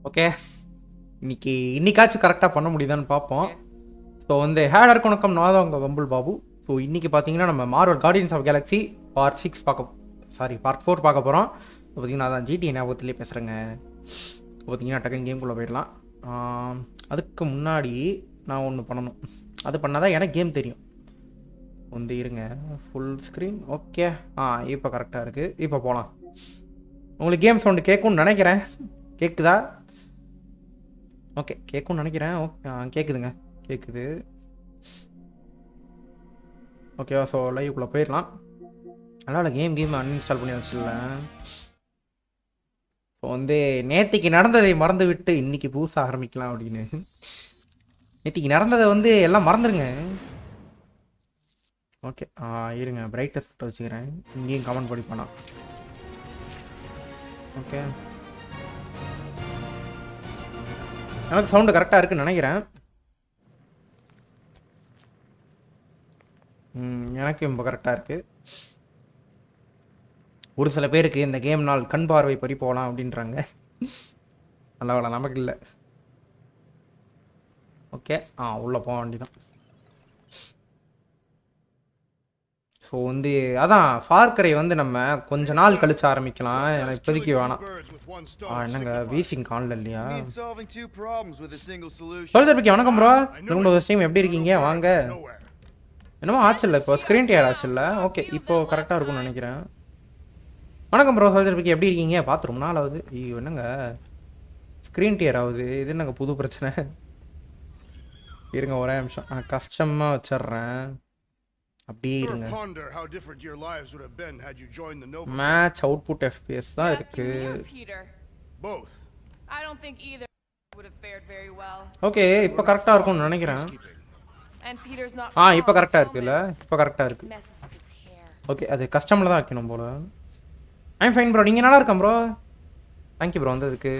Okay, இன்னைக்காச்சும் கரெக்டாக பண்ண முடியுதான்னு பார்ப்போம். ஸோ வந்து ஹேடர் வணக்கம், நான் தான் உங்கள் வம்புல் பாபு. ஸோ இன்றைக்கி பார்த்தீங்கன்னா நம்ம Marvel Guardians of Galaxy part 4 பார்க்க போகிறோம். ஸோ பார்த்தீங்கன்னா அதான் ஜிடி ஞாபகத்துலேயே பேசுகிறேங்க. ஸோ பார்த்தீங்கன்னா டக்குன்னு கேம்குள்ளே போயிடலாம். அதுக்கு முன்னாடி நான் ஒன்று பண்ணணும். அது பண்ணால் தான் எனக்கு கேம் தெரியும். வந்து இருங்க, ஃபுல் ஸ்க்ரீன். ஓகே, இப்போ கரெக்டாக இருக்குது. இப்போ போகலாம். உங்களுக்கு கேம் சவுண்டு கேட்கும்னு நினைக்கிறேன். கேட்குதா? ஓகே, கேட்கும்னு நினைக்கிறேன். ஓகே, கேட்குதுங்க, கேட்குது. ஓகேவா? ஸோ லைவுக்குள்ளே போயிடலாம். அதனால் கேம் அன்இன்ஸ்டால் பண்ணி வச்சிடலாம். ஸோ வந்து நேற்றுக்கு நடந்ததை மறந்து விட்டு இன்றைக்கி புதுசாக ஆரம்பிக்கலாம் அப்படின்னு. நேற்றுக்கு நடந்ததை வந்து எல்லாம் மறந்துடுங்க. ஓகே, இருங்க, பிரைட்டஸ்ட் வச்சுக்கிறேன். இங்கேயும் கமெண்ட் படிப்பானா. ஓகே, எனக்கு சவுண்டு கரெக்டாக இருக்குன்னு நினைக்கிறேன். எனக்கு இப்போ கரெக்டாக இருக்குது. ஒரு சில பேருக்கு இந்த கேம் நாள் கண் பார்வை பறி போகலாம் அப்படின்றாங்க. நல்ல வேலை நமக்கு இல்லை. ஓகே, உள்ளே போக வேண்டிதான். ஸோ வந்து அதான் ஃபார்க்கரை வந்து நம்ம கொஞ்ச நாள் கழிச்சு ஆரம்பிக்கலாம். எனக்கு இப்போதைக்கு வேணாம். என்னங்க வீசிங் காணல இல்லையா? வணக்கம் ப்ரோ, ஸ்ட்ரீம் எப்படி இருக்கீங்க? வாங்க. என்னமோ ஆச்சு இல்லை, இப்போ ஸ்க்ரீன் டேர் ஆச்சு இல்லை? ஓகே, இப்போ கரெக்டாக இருக்கும்னு நினைக்கிறேன். வணக்கம் ப்ரோ, சோல்ஜர் எப்படி இருக்கீங்க? பார்த்து ரொம்ப நாள் ஆகுது. ஐயோ, என்னங்க ஸ்க்ரீன் டேர் ஆகுது? இது என்னங்க புது பிரச்சனை? இருங்க ஒரே நிமிஷம், கஷ்டமாக வச்சிட்றேன். அப்படியே இருங்க. மேட்ச் அவுட்புட் FPS தான் இருக்கு. ஓகே, இப்போ கரெக்டாக இருக்கும்னு நினைக்கிறேன். இப்போ கரெக்டாக இருக்குல்ல? இப்போ கரெக்டாக இருக்கு. ஓகே, அது கஸ்டமில் தான் வைக்கணும் போல. ஐம் ஃபைன் ப்ரோ, நீங்கள் நல்லா இருக்கேன் ப்ரோ. Thank you bro. வந்து அதுக்கு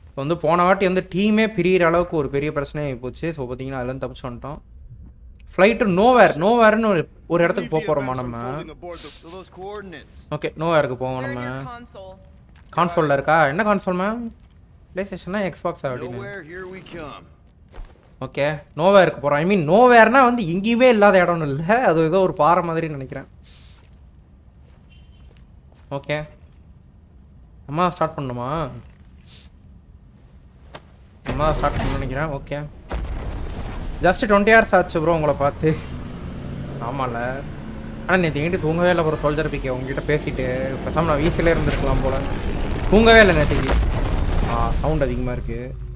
இப்போ வந்து போன வாட்டி வந்து டீமே பிரியிற அளவுக்கு ஒரு பெரிய பிரச்சனை போச்சு. ஸோ பார்த்தீங்கன்னா அதுலேருந்து தப்பிச்சு வந்துட்டோம். ஃப்ளைட்டு நோவேர்னு ஒரு இடத்துக்கு போக போகிறோமா நம்ம? ஓகே, நோவேருக்கு போவோம் நம்ம. கான்சோலில் இருக்கா? என்ன கான்சோல் மேம்? ப்ளே ஸ்டேஷனா எக்ஸ்பாக்ஸா அப்படின்னு? ஓகே, நோவேருக்கு போகிறோம். ஐ மீன் நோவேர்னா வந்து எங்கேயுமே இல்லாத இடம்னு இல்லை, அது ஏதோ ஒரு பாறை மாதிரி நினைக்கிறேன். ஓகே, அம்மா ஸ்டார்ட் பண்ணணுமா? அம்மா ஸ்டார்ட் பண்ண நினைக்கிறேன். ஓகே, ஜஸ்ட் 20 hours ஆச்சு ப்ரோ உங்களை பார்த்து. ஆமாம்ல, ஆனால் நேற்று எங்கிட்ட தூங்கவே இல்லை ப்ரோ. சோல்ஜர் பிக்கே உங்ககிட்ட பேசிட்டு பேசாமல் நான் வீசிலே இருந்துருக்கலாம் போல். தூங்கவே இல்லை நேற்றுக்கு. சவுண்ட் அதிகமாக இருக்குது.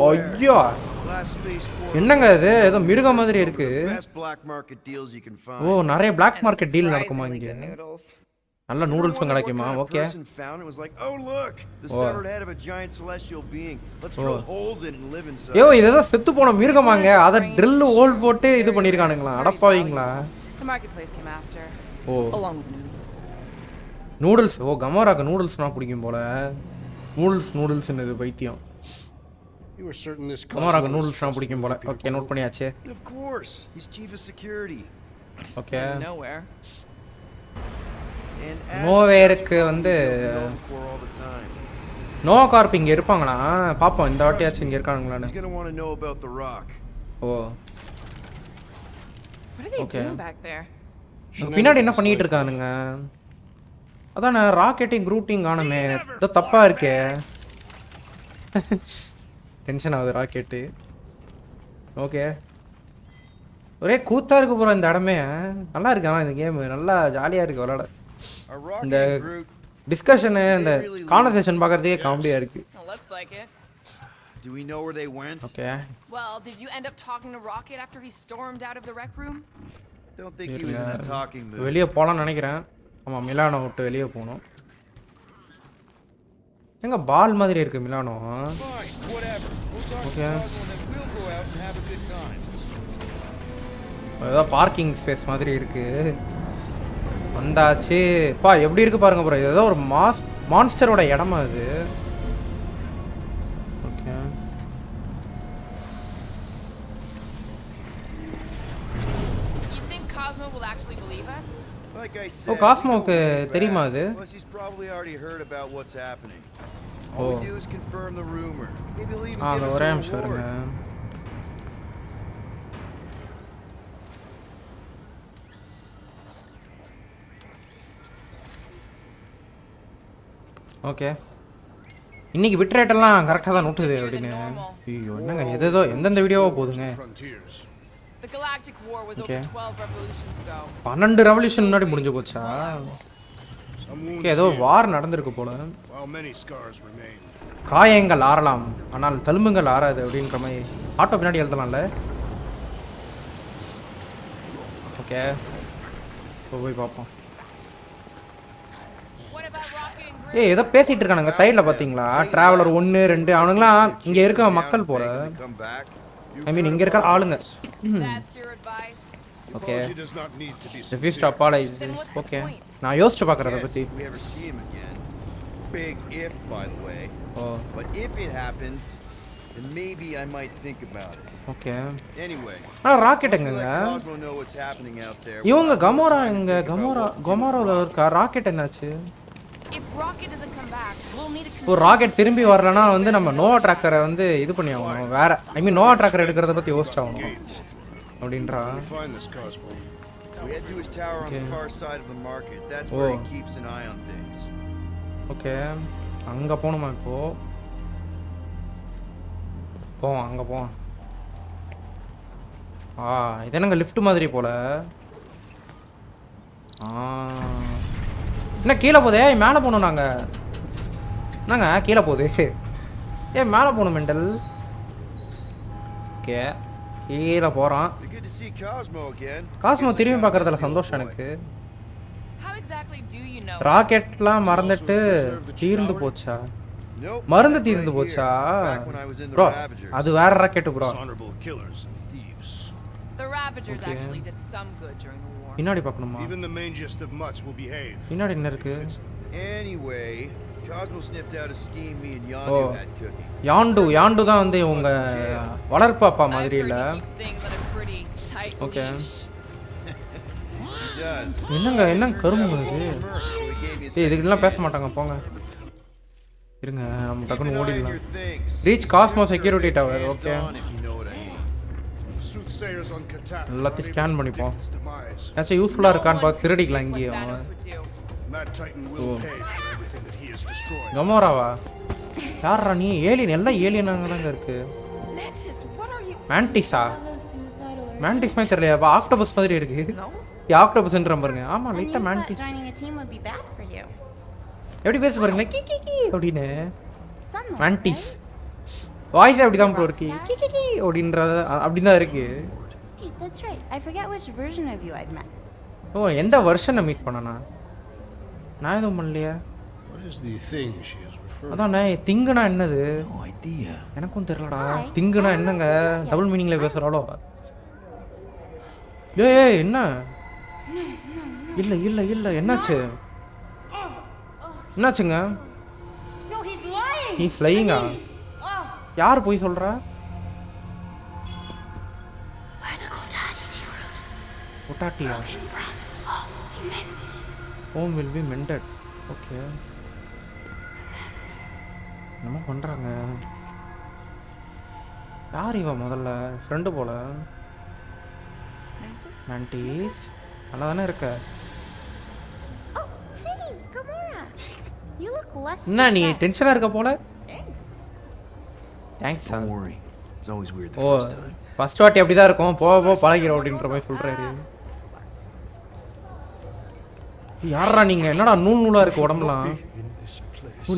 ஐயோ, என்னங்க இது? ஏதோ மிருகம் மாதிரி இருக்கு. ஓ, நிறைய பிளாக் மார்க்கெட் டீல் நடக்குமா இங்க? நல்ல நூடுல்ஸும் கிடைக்குமா? ஓகே, ஐயோ, இது ஏதோ செத்து போன மிருகமாங்க. அதை ட்ரில் ஹோல் போட்டு இது பண்ணியிருக்கானுங்களா? அடப்பாவீங்களா? ஓ, நூடுல்ஸ். ஓ, கமோராக்கு நூடுல்ஸ்னா பிடிக்கும் போல. நூடுல்ஸ்னு இது பைத்தியம். கமோராக்கு நூடுல்ஸ்னா பிடிக்கும் போல. ஓகே, நோட் பண்ணியாச்சு. ஓகே, நோவேருக்கு வந்து நோவா கார்ப் இங்கே இருப்பாங்களா? பார்ப்போம் இந்த வாட்டியாச்சும் இங்கே இருக்கானுங்களான்னு. ஓ, ஓகே. பின்னாடி என்ன பண்ணிட்டு இருக்கானுங்க? அதானே ராக்கெட்டிங் க்ரூட்டிங் ஆனமே. ஏதோ தப்பா இருக்கே. டென்ஷன் ஆகுது ராக்கெட்டு. ஓகே, ஒரே கூத்தா இருக்கு போகிற இந்த இடமே. நல்லா இருக்கு. ஆனால் இந்த கேமு நல்லா ஜாலியாக இருக்குது விளாட. இந்த டிஸ்கஷனு, இந்த கான்வர்சேஷன் பார்க்கறதுக்கே காமெடியாக இருக்குது. Do we know where they went? Okay. Well, did you end up talking to Rocket after he stormed out of the rec room? Don't think he was in a talking mood. வெளியே போகலான்னு நினைக்கிறேன். ஆமாம், Milano விட்டு வெளியே போகணும். எங்க பால் மாதிரி இருக்கு மிலானோ. ஓகே, ஏதோ பார்க்கிங் ஸ்பேஸ் மாதிரி இருக்கு. வந்தாச்சு. பா எப்படி இருக்கு பாருங்க ப்ரோ. இது ஏதோ ஒரு மான்ஸ்டரோட இடமா இது. ஓகே, ஓ, காஸ்மோக்கு தெரியுமா அது? He's probably already heard about what's happening. All we do is confirm the rumor. Maybe he'll even give அந்த us ஒரே a நிமிஷம் reward. இருங்க. ஓகே இன்னைக்கு பிட் ரேட் எல்லாம் கரெக்டாக தான் நோட்டுது அப்படின்னு. ஐயோ என்னங்க எதோ எந்தெந்த வீடியோவோ போதுங்க. The Galactic War was over 12 revolutions ago. 12 revolution முன்னாடி முடிஞ்சு போச்சா? ஓகே ஏதோ வார் நடந்திருக்கு போல. காயங்கள் ஆறலாம் ஆனால் தழும்புகள் ஆறாது அப்படின்ற மாதிரி ஆட்டோ பின்னாடி எழுதலாம்ல. ஓகே போய் பார்ப்போம். ஏய் ஏதோ பேசிட்டு இருக்கானுங்க சைடில் பார்த்தீங்களா? டிராவலர் 1 2 அவனுங்களாம் இங்கே இருக்க மக்கள் போல. ஐ மீன் இங்கே இருக்க ஆளுங்க. Okay refuse to apologize. Okay நான் யோசிச்சு பார்க்குறத பற்றி. Big if, by the way. Oh. But if it happens, then maybe I might think about it. Okay. Anyway. Rocket எங்கங்க? Cosmo know what's happening out there. இவங்க கமோரா எங்க? கமோரால இருக்க rocket என்னாச்சு? If rocket doesn't come back, we'll need a ஒரு rocket திரும்பி வரலனா வந்து நம்ம நோவா ட்ராக்கரை வந்து இது பண்ணி ஆகணும். வேற ஐ மீன் நோவா ட்ராக்கர் எடுக்கிறத பத்தி யோசிச்சாகணும் அப்படின்றா. We head to his tower on the far side of the market. That's where he keeps an eye on things. Okay அங்கே போகணுமா இப்போ? போவோம் அங்கே போவோம். இது என்னங்க லிஃப்ட் மாதிரி போல. என்ன கீழே போதே? மேலே போகணும் நாங்கள். என்னங்க கீழே போகுது? மேலே போகணும் மெண்டல். ஓகே கீழே போகிறோம். காஸ்மோ திரும்பி பார்க்குறதுல சந்தோஷம் எனக்கு. ராக்கெட்லாம் மறந்துட்டு தீர்ந்து போச்சா? மருந்து தீர்ந்து போச்சா ப்ரோ? அது வேற ராக்கெட் ப்ரோ. பின்னாடி பார்க்கணுமா? பின்னாடி என்ன இருக்கு? யாண்டு தான் வந்து உங்க வளர்ப்பு அப்பா மாதிரி இல்ல. ஓகே என்னங்க கரும்பு இது? இதுக்கெல்லாம் பேச மாட்டாங்க போங்க. இருங்க நம்ம டக்குன்னு ஓடிடலாம். Reach Cosmo security tower. Okay எல்லாத்தையும் ஸ்கேன் பண்ணிப்போம். ஏதாச்சும் யூஸ்ஃபுல்லாக இருக்கான்னு பார்த்து திருடிக்கலாம் இங்கேயும். கமோராவா? யாரா நீ? ஏலியன் எல்லாம் ஏலியனாங்க தாங்க இருக்கு. மேண்டிஸா? மேண்டிஸ் மாதிரி தெரியலையா? ஆக்டோபஸ் மாதிரி இருக்கு. ஆக்டோபஸ்ன்ற பாருங்க. ஆமா லைட்டா மேண்டிஸ். எப்படி பேச பாருங்க கி கி கி அப்படினே. மேண்டிஸ் வாய்ஸ் அப்படி தான் ப்ரோ இருக்கு. கி கி கி அப்படின்றது அப்படி தான் இருக்கு. That's right. I forget which version of you I've met. ஓ எந்த வெர்ஷனை மீட் பண்ணனா? நான் எதுவும் பண்ணலையா? What is the thing she is referring? அதானே திங்குனா என்னது? No idea. எனக்கும் தெரியலடா. திங்குனா என்னங்க? டபுள் மீனிங்ல பேசுறாளோ? ஏய் என்ன? இல்ல என்னாச்சு? என்னாச்சுங்க? No, he's lying. He's lying. யார் போய் சொல்றா? Kotatia. Home will be mended. Okay. நம்ம பண்றாங்க. யார் இவ முதல்ல? ஃப்ரெண்ட் போல. Mantis. நல்லா தானே இருக்க. Oh, hey, Gamora. You look less. என்ன நீ டென்ஷனா இருக்க போல? Thanks. Don't worry. It's always weird the first time. First வாட்டி அப்படி தான் இருக்கும். போ பழகிரும் அப்படின்ற மாதிரி சொல்றாரு. யாரா நீங்க? என்னடா நூலா இருக்கு உடம்பலாம்?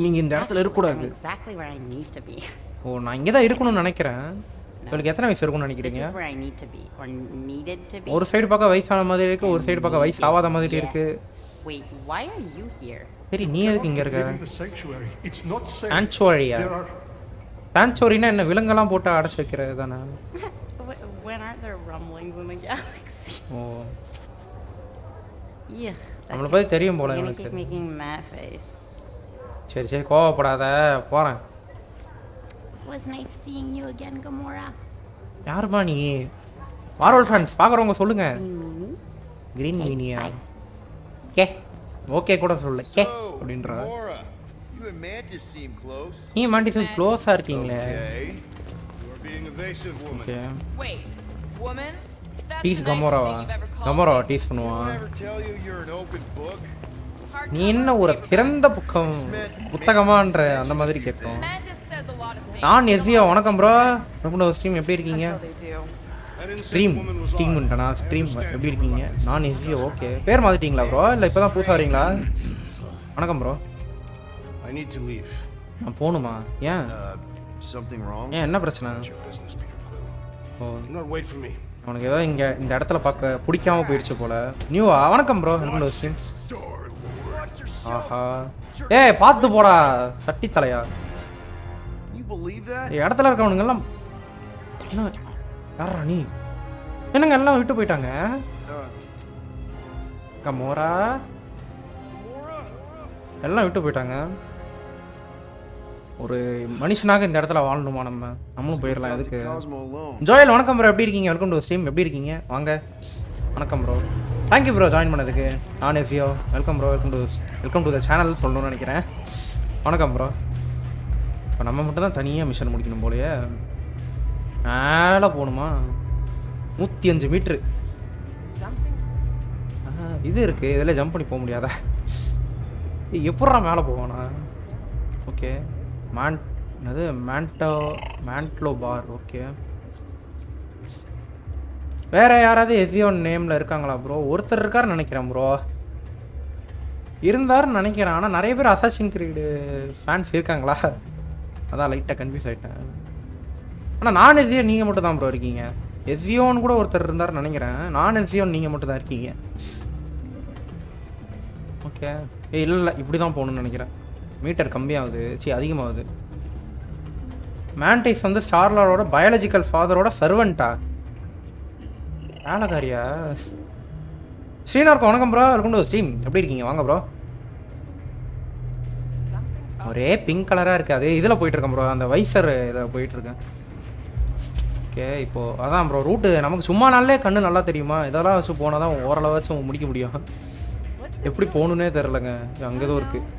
நீங்க இந்த இடத்துல இருக்க கூடாது. Exactly where I need to be. ஓ நான் இங்க தான் இருக்கணும்னு நினைக்கிறேன். உங்களுக்கு எத்தனை வயசு இருக்கும்னு நினைக்கிறீங்க? This is where I need to be or needed to be. ஒரு சைடு பார்க்க வயசான மாதிரி இருக்கு, ஒரு சைடு பார்க்க வயசு ஆகாத மாதிரி இருக்கு. Wait, why are you here? சரி நீ எதுக்கு இங்க இருக்க? It's not safe. சான்ச்சுவரியா? சான்ச்சுவரினா என்ன விலங்கெல்லாம் போட்டு அடைச்சு வைக்கிறது தானே? When aren't there rumblings in the galaxy? O Yeah. நம்மள பத்தி தெரியும் போல எனக்கு. Keep making mad face. சரி கோவப்படாத போறேன். It was nice seeing you again, Gamora. யாருமா நீ? மார்வல் ஃபேன்ஸ் பாக்குறவங்க சொல்லுங்க. கிரீன் மீனியா? ஓகே கூட சொல்லல. கே அப்படின்றா. You and Mantis seem close. நீ மாண்டிசன் க்ளோஸா இருக்கீங்களே. Okay. You are being evasive, woman. Okay. Wait, woman? That's டீஸ் the nicest கமோராவா? thing you've ever called கமோராவா me. டீஸ் I பண்ணுவான். never tell you you're an open book. நீ என்ன ஒரு திறந்த புத்தகமான்ற அந்த மாதிரி கேட்கும். Mantis says a lot of things. நான் எஸ்வியா வணக்கம் ப்ரோ. ரொம்ப ஸ்ட்ரீம் எப்படி இருக்கீங்க? Until they do. I didn't say stream the woman was ஸ்ட்ரீம்ன்றனா ஸ்ட்ரீம் எப்படி இருக்கீங்க? நான் எஸ்வியா ஓகே. பேர் மாத்திட்டீங்களா ப்ரோ? இல்ல இப்பதான் புதுசா வரீங்களா? வணக்கம் bro. I need to leave. நான் போணுமா? ஏன்? Something wrong? ஏன் என்ன பிரச்சனை? It's your business, Peter Quill. O Do not wait for me. அவனுக்கு ஏதோ இங்க இந்த இடத்துல பார்க்க பிடிக்காம போயிடுச்சு போல. நியூவா வணக்கம் ப்ரோ. என்னோட ஸ்ட்ரீம். ஆஹா. ஏய் பார்த்து போடா சட்டி தலையா. Can you believe that? இடத்துல இருக்கவனுங்க எல்லாம் என்ன யாரா நீ? என்னங்க எல்லாம் விட்டு போயிட்டாங்க? கமோரா எல்லாம் விட்டு போயிட்டாங்க. ஒரு மனுஷனாக இந்த இடத்துல வாழணுமா நம்மளும் போயிடலாம். எதுக்கு? Cosmo alone. ஜோயல் வணக்கம் ப்ரோ. எப்படி இருக்கீங்க? Welcome to stream. எப்படி இருக்கீங்க? வாங்க. வணக்கம் ப்ரோ. தேங்க்யூ ப்ரோ ஜாயின் பண்ணதுக்கு. நான் எஃபியோ. Welcome bro. Welcome to the channel சொல்லணும்னு நினைக்கிறேன். வணக்கம் ப்ரோ. இப்போ நம்ம மட்டும் தான் தனியாக மிஷன் முடிக்கணும் போலையே. மேலே போகணுமா? 105 மீட்ரு இது இருக்குது. இதில் ஜம்ப் பண்ணி போக முடியாதா? எப்பட்றா மேலே போவானா? ஓகே அது மேண்ட்லோ பார். ஓகே வேறு யாராவது எஃபியோன் நேமில் இருக்காங்களா ப்ரோ? ஒருத்தர் இருக்காருன்னு நினைக்கிறேன் ப்ரோ. இருந்தாருன்னு நினைக்கிறேன். ஆனால் நிறைய பேர் அசாசின் கிரீடு ஃபேன்ஸ் இருக்காங்களா? அதான் லைட்டாக கன்ஃபியூஸ் ஆகிட்டேன். ஆனால் நான் எஃபியோன் நீங்கள் மட்டும் தான் ப்ரோ இருக்கீங்க. எஃபியோன் கூட ஒருத்தர் இருந்தாருன்னு நினைக்கிறேன். நான் எஃபியோன் நீங்கள் மட்டும் தான் இருக்கீங்க. ஓகே இல்லை இப்படி தான் போகணுன்னு நினைக்கிறேன். மீட்டர் கம்மியாகுது. அதிகமாகுது. மேன்டைஸ் வந்து ஸ்டார்லாரோட பயாலஜிக்கல் ஃபாதரோட சர்வெண்ட்டா? வேலைக்காரியா? ஸ்ரீனார்க்கு வணக்கம் ப்ரோ. Welcome to stream. எப்படி இருக்கீங்க? வாங்க ப்ரோ. ஒரே பிங்க் கலராக இருக்குது. அது இதில் போயிட்டுருக்கேன் ப்ரோ. அந்த வைசர் இதில் போயிட்டுருக்கேன். ஓகே இப்போது அதான் ப்ரோ ரூட்டு நமக்கு சும்மா நாளே கண்ணு நல்லா தெரியுமா? இதெல்லாம் வச்சு போனால் தான் ஓரளவாச்சும் முடிக்க முடியும். எப்படி போகணுன்னே தெரிலங்க. அங்கே ஏதோ இருக்குது.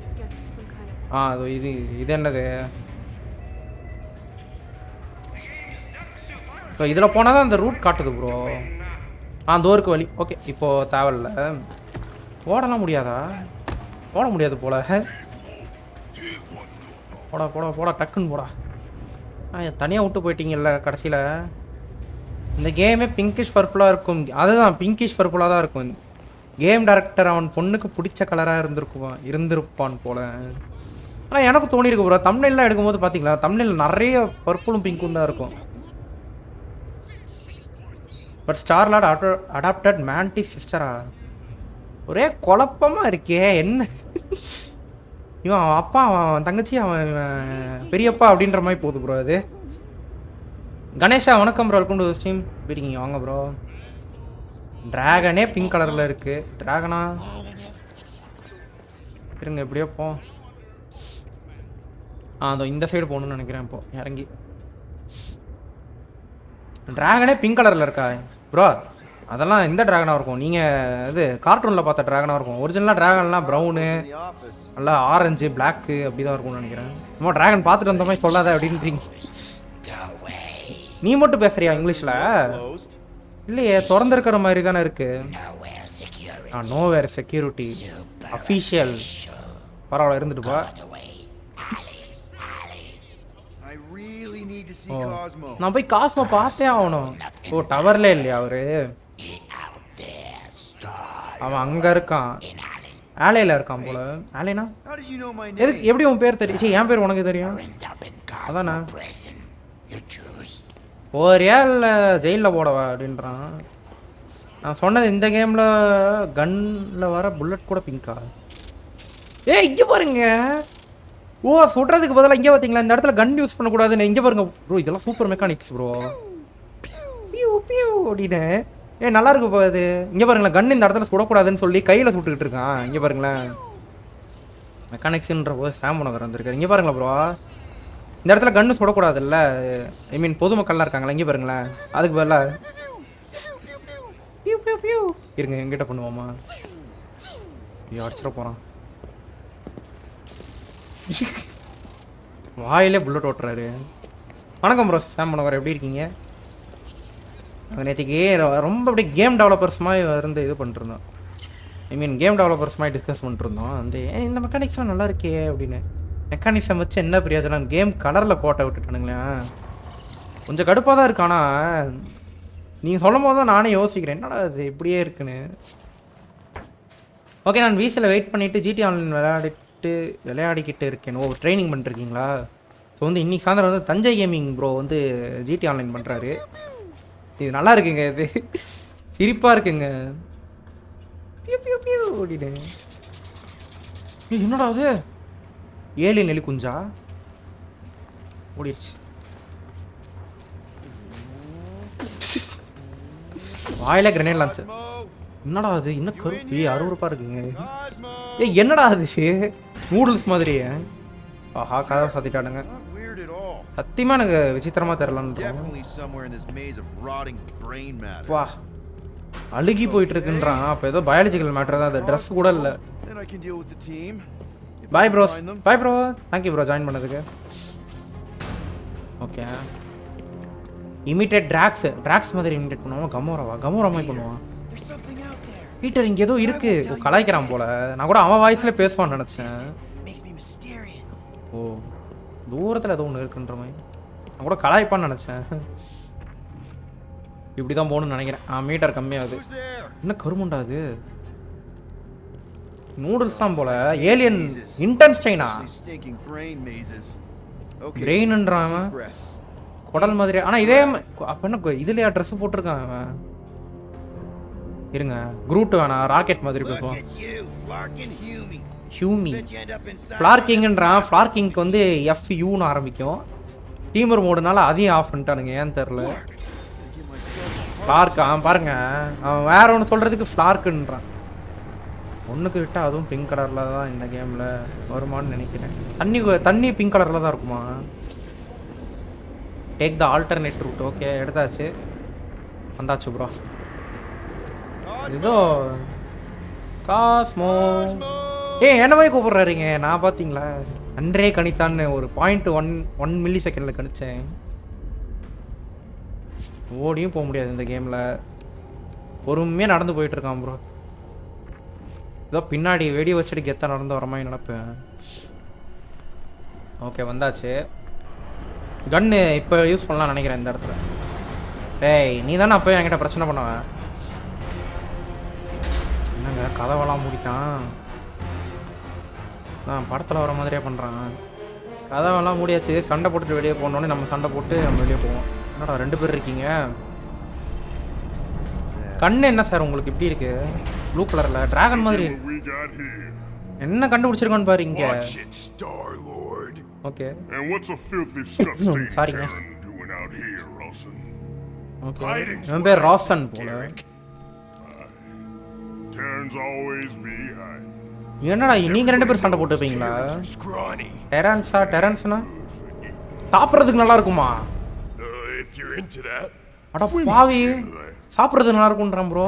அது இது என்னது? இப்போ இதில் போனால் தான் அந்த ரூட் காட்டுது ப்ரோ. தோருக்கு வழி. ஓகே இப்போது தேவையில்ல. ஓடலாம் முடியாதா? ஓட முடியாது போல. போடா போடா போடா டக்குன்னு போடா. தனியாக விட்டு போயிட்டீங்கல்ல கடைசியில். இந்த கேமே பிங்கிஷ் பர்பிளாக இருக்கும். அதுதான் பிங்கிஷ் பர்பிளாக தான் இருக்கும். கேம் டைரக்டர் அவன் பொண்ணுக்கு பிடிச்ச கலராக இருந்திருப்பான் போல. ஆனால் எனக்கு தோணியிருக்கு ப்ரோ. தம்ப்நெயில்லாம் எடுக்கும்போது பார்த்தீங்களா தம்ப்நெயில் நிறைய பர்பிளும் பிங்க்கும் தான் இருக்கும். பட் ஸ்டார்லாட் அடாப்டட் மேன்டிஸ் சிஸ்டரா? ஒரே குழப்பமாக இருக்கே. என்ன இவன் அவன் அப்பா அவன் தங்கச்சி அவன் பெரியப்பா அப்படின்ற மாதிரி போகுது ப்ரோ. அது கணேஷா வணக்கம் ப்ரோ. Welcome to stream. இருக்கீங்க வாங்க ப்ரோ. ட்ராகனே பிங்க் கலரில் இருக்குது. ட்ராகனா இருங்க எப்படியோ போ. அதோ இந்த சைடு போகணுன்னு நினைக்கிறேன். இப்போது இறங்கி ட்ராகனே பிங்க் கலரில் இருக்கா ப்ரோ? அதெல்லாம் இந்த ட்ராகனாக இருக்கும். நீங்கள் இது கார்ட்டூனில் பார்த்த ட்ராகனாக இருக்கும். ஒரிஜினலாக ட்ராகன்லாம் ப்ரௌனு நல்லா ஆரஞ்சு பிளாக்கு அப்படி தான் இருக்கும்னு நினைக்கிறேன். நம்ம ட்ராகன் பார்த்துட்டு வந்த மாதிரி சொல்லாத அப்படின்றீங்க. நீ மட்டும் பேசுறியா இங்கிலீஷில்? இல்லையே திறந்துருக்கிற மாதிரி தானே இருக்கு. Nowhere security official. பரவாயில்ல இருந்துட்டுப்பா. நான் போய் காஸ்மோ பார்த்தே ஆகணும். ஓ டவர்ல இல்லையா அவரு? அவன் அங்க இருக்கான். ஆலையில இருக்கான் போல. ஆலைனா எதுக்கு? எப்படி உன் பேர் தெரியும்? என் பேர் உனக்கு தெரியும் அதானே? போறியா இல்லை ஜெயிலில் போடவா அப்படின்றான். நான் சொன்னது இந்த கேமில் கன்னில் வர புல்லட் கூட பிங்கா? இங்கே பாருங்க. ஓ சுடுறதுக்கு பதிலாக இங்கே பார்த்தீங்களா இந்த இடத்துல கன் யூஸ் பண்ணக்கூடாதுன்னு. இங்கே பாருங்க ப்ரோ. இதெல்லாம் சூப்பர் மெக்கானிக்ஸ் ப்ரோ. பியூ பியூ அப்படின்னு நல்லா இருக்கு போகுது. இங்கே பாருங்களேன் கன் இந்த இடத்துல சுடக்கூடாதுன்னு சொல்லி கையில் சுட்டுக்கிட்டு இருக்கான். இங்கே பாருங்களேன் மெக்கானிக்ஸ்ன்ற போது சாம்பனகர் வந்திருக்காரு. இங்கே பாருங்களேன் ப்ரோ. இந்த இடத்துல கன்று சுடக்கூடாதுல்ல. ஐ மீன் பொதுமக்கள்லாம் இருக்காங்களா? இங்கே பாருங்களேன். அதுக்கு பதிலாக இருங்க எங்கிட்ட பண்ணுவோமா? அடிச்சிட போகிறான். வாயிலே புல்லட் ஓட்டுறாரு. வணக்கம் ப்ரோ சாம் மனோகர், எப்படி இருக்கீங்க? நேற்றுக்கு ரொம்ப அப்படியே கேம் டெவலப்பர்ஸ் மாதிரி இருந்து இது பண்ணிருந்தோம். ஐ மீன் கேம் டெவலப்பர்ஸ் மாதிரி டிஸ்கஸ் பண்ணிருந்தோம். அந்த இந்த மெக்கானிக்ஸ்லாம் நல்லா இருக்கே அப்படின்னு. மெக்கானிக்ஸை வச்சு என்ன பிரயோஜனம், கேம் கலரில் கோட்டை விட்டுட்டானுங்களேன். கொஞ்சம் கடுப்பாக தான் இருக்கு. ஆனால் நீங்கள் சொல்லும் போது தான் நானே யோசிக்கிறேன், என்னடா அது இப்படியே இருக்குன்னு. ஓகே, நான் வீசில் வெயிட் பண்ணிவிட்டு ஜிடி ஆன்லைன் விளையாடிக்கிட்டு இருக்கேன். ஓ, ட்ரைனிங் பண்ணிருக்கீங்களா? ஸோ வந்து இன்றைக்கி சாயந்தரம் வந்து தஞ்சை கேமிங் ப்ரோ வந்து ஜிடி ஆன்லைன் பண்ணுறாரு. இது நல்லா இருக்குங்க, இது சிரிப்பாக இருக்குங்க. ஓடிடு. என்னடா அது, ஏழு நெலி குஞ்சா ஓடிடுச்சு. வாயில கிரனேட் லான்ச்சர். என்னடா அது, இன்னும் கருப்பு 60 ரூபா இருக்குங்க. என்னடா அது, நூடுல்ஸ் மாதிரி. ஆஹா, கதை சாத்திட்டானுங்க. சத்தியமா எனக்கு விசித்திரமா தெரியலன்னு. வா, அழுகி போயிட்டு இருக்குன்றான். அப்போ ஏதோ பயாலஜிக்கல் மேட்டர் தான், அது ட்ரெஸ் கூட இல்லை. Bye bro. Bye bro, thank you bro join பண்ணதுக்கு. ஓகே, இமிட்டேட் ட்ராக்ஸ் மாதிரி இமிட்டேட் பண்ணுவோம். கமோரா மாதிரி பண்ணுவான். பீட்டர் இங்கே ஏதோ இருக்கு, கலாய்க்கிறான் போல. நான் கூட அவன் வாய்ஸ்ல பேசுவான்னு நினைச்சேன். ஓ, தூரத்தில் ஏதோ ஒன்று இருக்குன்ற மாதிரி. நான் கூட கலாய்ப்பான்னு நினச்சேன். இப்படி தான் போகணும்னு நினைக்கிறேன். மீட்டர் கம்மியாகுது. என்ன கருமுண்டாது, நூடுல்ஸ் தான் போல. ஏலியன் இன்டென்ஸ்டைனா பிரெயின்ன்றான் குடல் மாதிரி. ஆனால் இதே அப்போ என்ன இதுலையா ட்ரெஸ் போட்டிருக்கான் அவன். இருங்க, குரூட் வேணாம், ராக்கெட் மாதிரி பேசுவான். ஹியூமி ஃப்ளார்க்கிங்ன்றான். ஃப்ளார்க்கிங்க்கு வந்து FUன்னு ஆரம்பிக்கும். டீமர் மோடுனால அதையும் ஆஃப் பண்ணிட்டானுங்க, ஏன்னு தெரில. ஃப்ளார்க் பாருங்க, அவன் வேற ஒன்று சொல்கிறதுக்கு ஃப்ளார்க்குன்றான். ஒன்றுக்கு விட்டால் அதுவும் பிங்க் கலரில் தான் இந்த கேமில் வருமானு நினைக்கிறேன். தண்ணி பிங்க் கலரில் தான் இருக்குமா? Take the alternate route. Okay, எடுத்தாச்சு, வந்தாச்சு ப்ரோ. இதோ காஸ்மோ. என்ன மாதிரி கூப்பிட்றாருங்க. நான் பார்த்தீங்களா, அன்றே கணித்தான்னு ஒரு 0.1 மில்லி செகண்டில் கணிச்சேன். ஓடியும் போக முடியாது இந்த கேமில். பொறுமையாக நடந்து போயிட்டுருக்கான் ப்ரோ. இதோ பின்னாடி வெடி வச்சுட்டு கெத்தாக நடந்து வர மாதிரி நினப்பேன். ஓகே, வந்தாச்சு. கன்னு இப்போ யூஸ் பண்ணலாம்னு நினைக்கிறேன் இந்த இடத்துல. டேய், நீ தானே அப்போ என்கிட்ட பிரச்சனை பண்ணுவேன். என்னங்க கதவெல்லாம் மூடிட்டான். படத்தில் வர மாதிரியே பண்ணுறான். கதவெல்லாம் மூடியாச்சு. சண்டை போட்டுட்டு வெளியே போனோடனே நம்ம சண்டை போட்டு நம்ம வெளியே போவோம். என்னடா 2 பேர் இருக்கீங்க. கண்ணு என்ன சார் உங்களுக்கு இப்படி இருக்கு, ப்ளூ கலர்ல டிராகன் மாதிரி. என்ன கண்டுபிடிச்சிருக்கோன்னு பாரு இங்க. ஓகே, சாரிங்க. ஓகே, என் பேர் ராசன் போல. என்னடா நீங்க 2 பேரும் சண்டை போட்டுப்பீங்களா? டெரன்ஸ்னா சாப்பிட்றதுக்கு நல்லா இருக்குமா? அட பாவி, சாப்பிட்றதுக்கு நல்லா இருக்கும்ன்றான் ப்ரோ.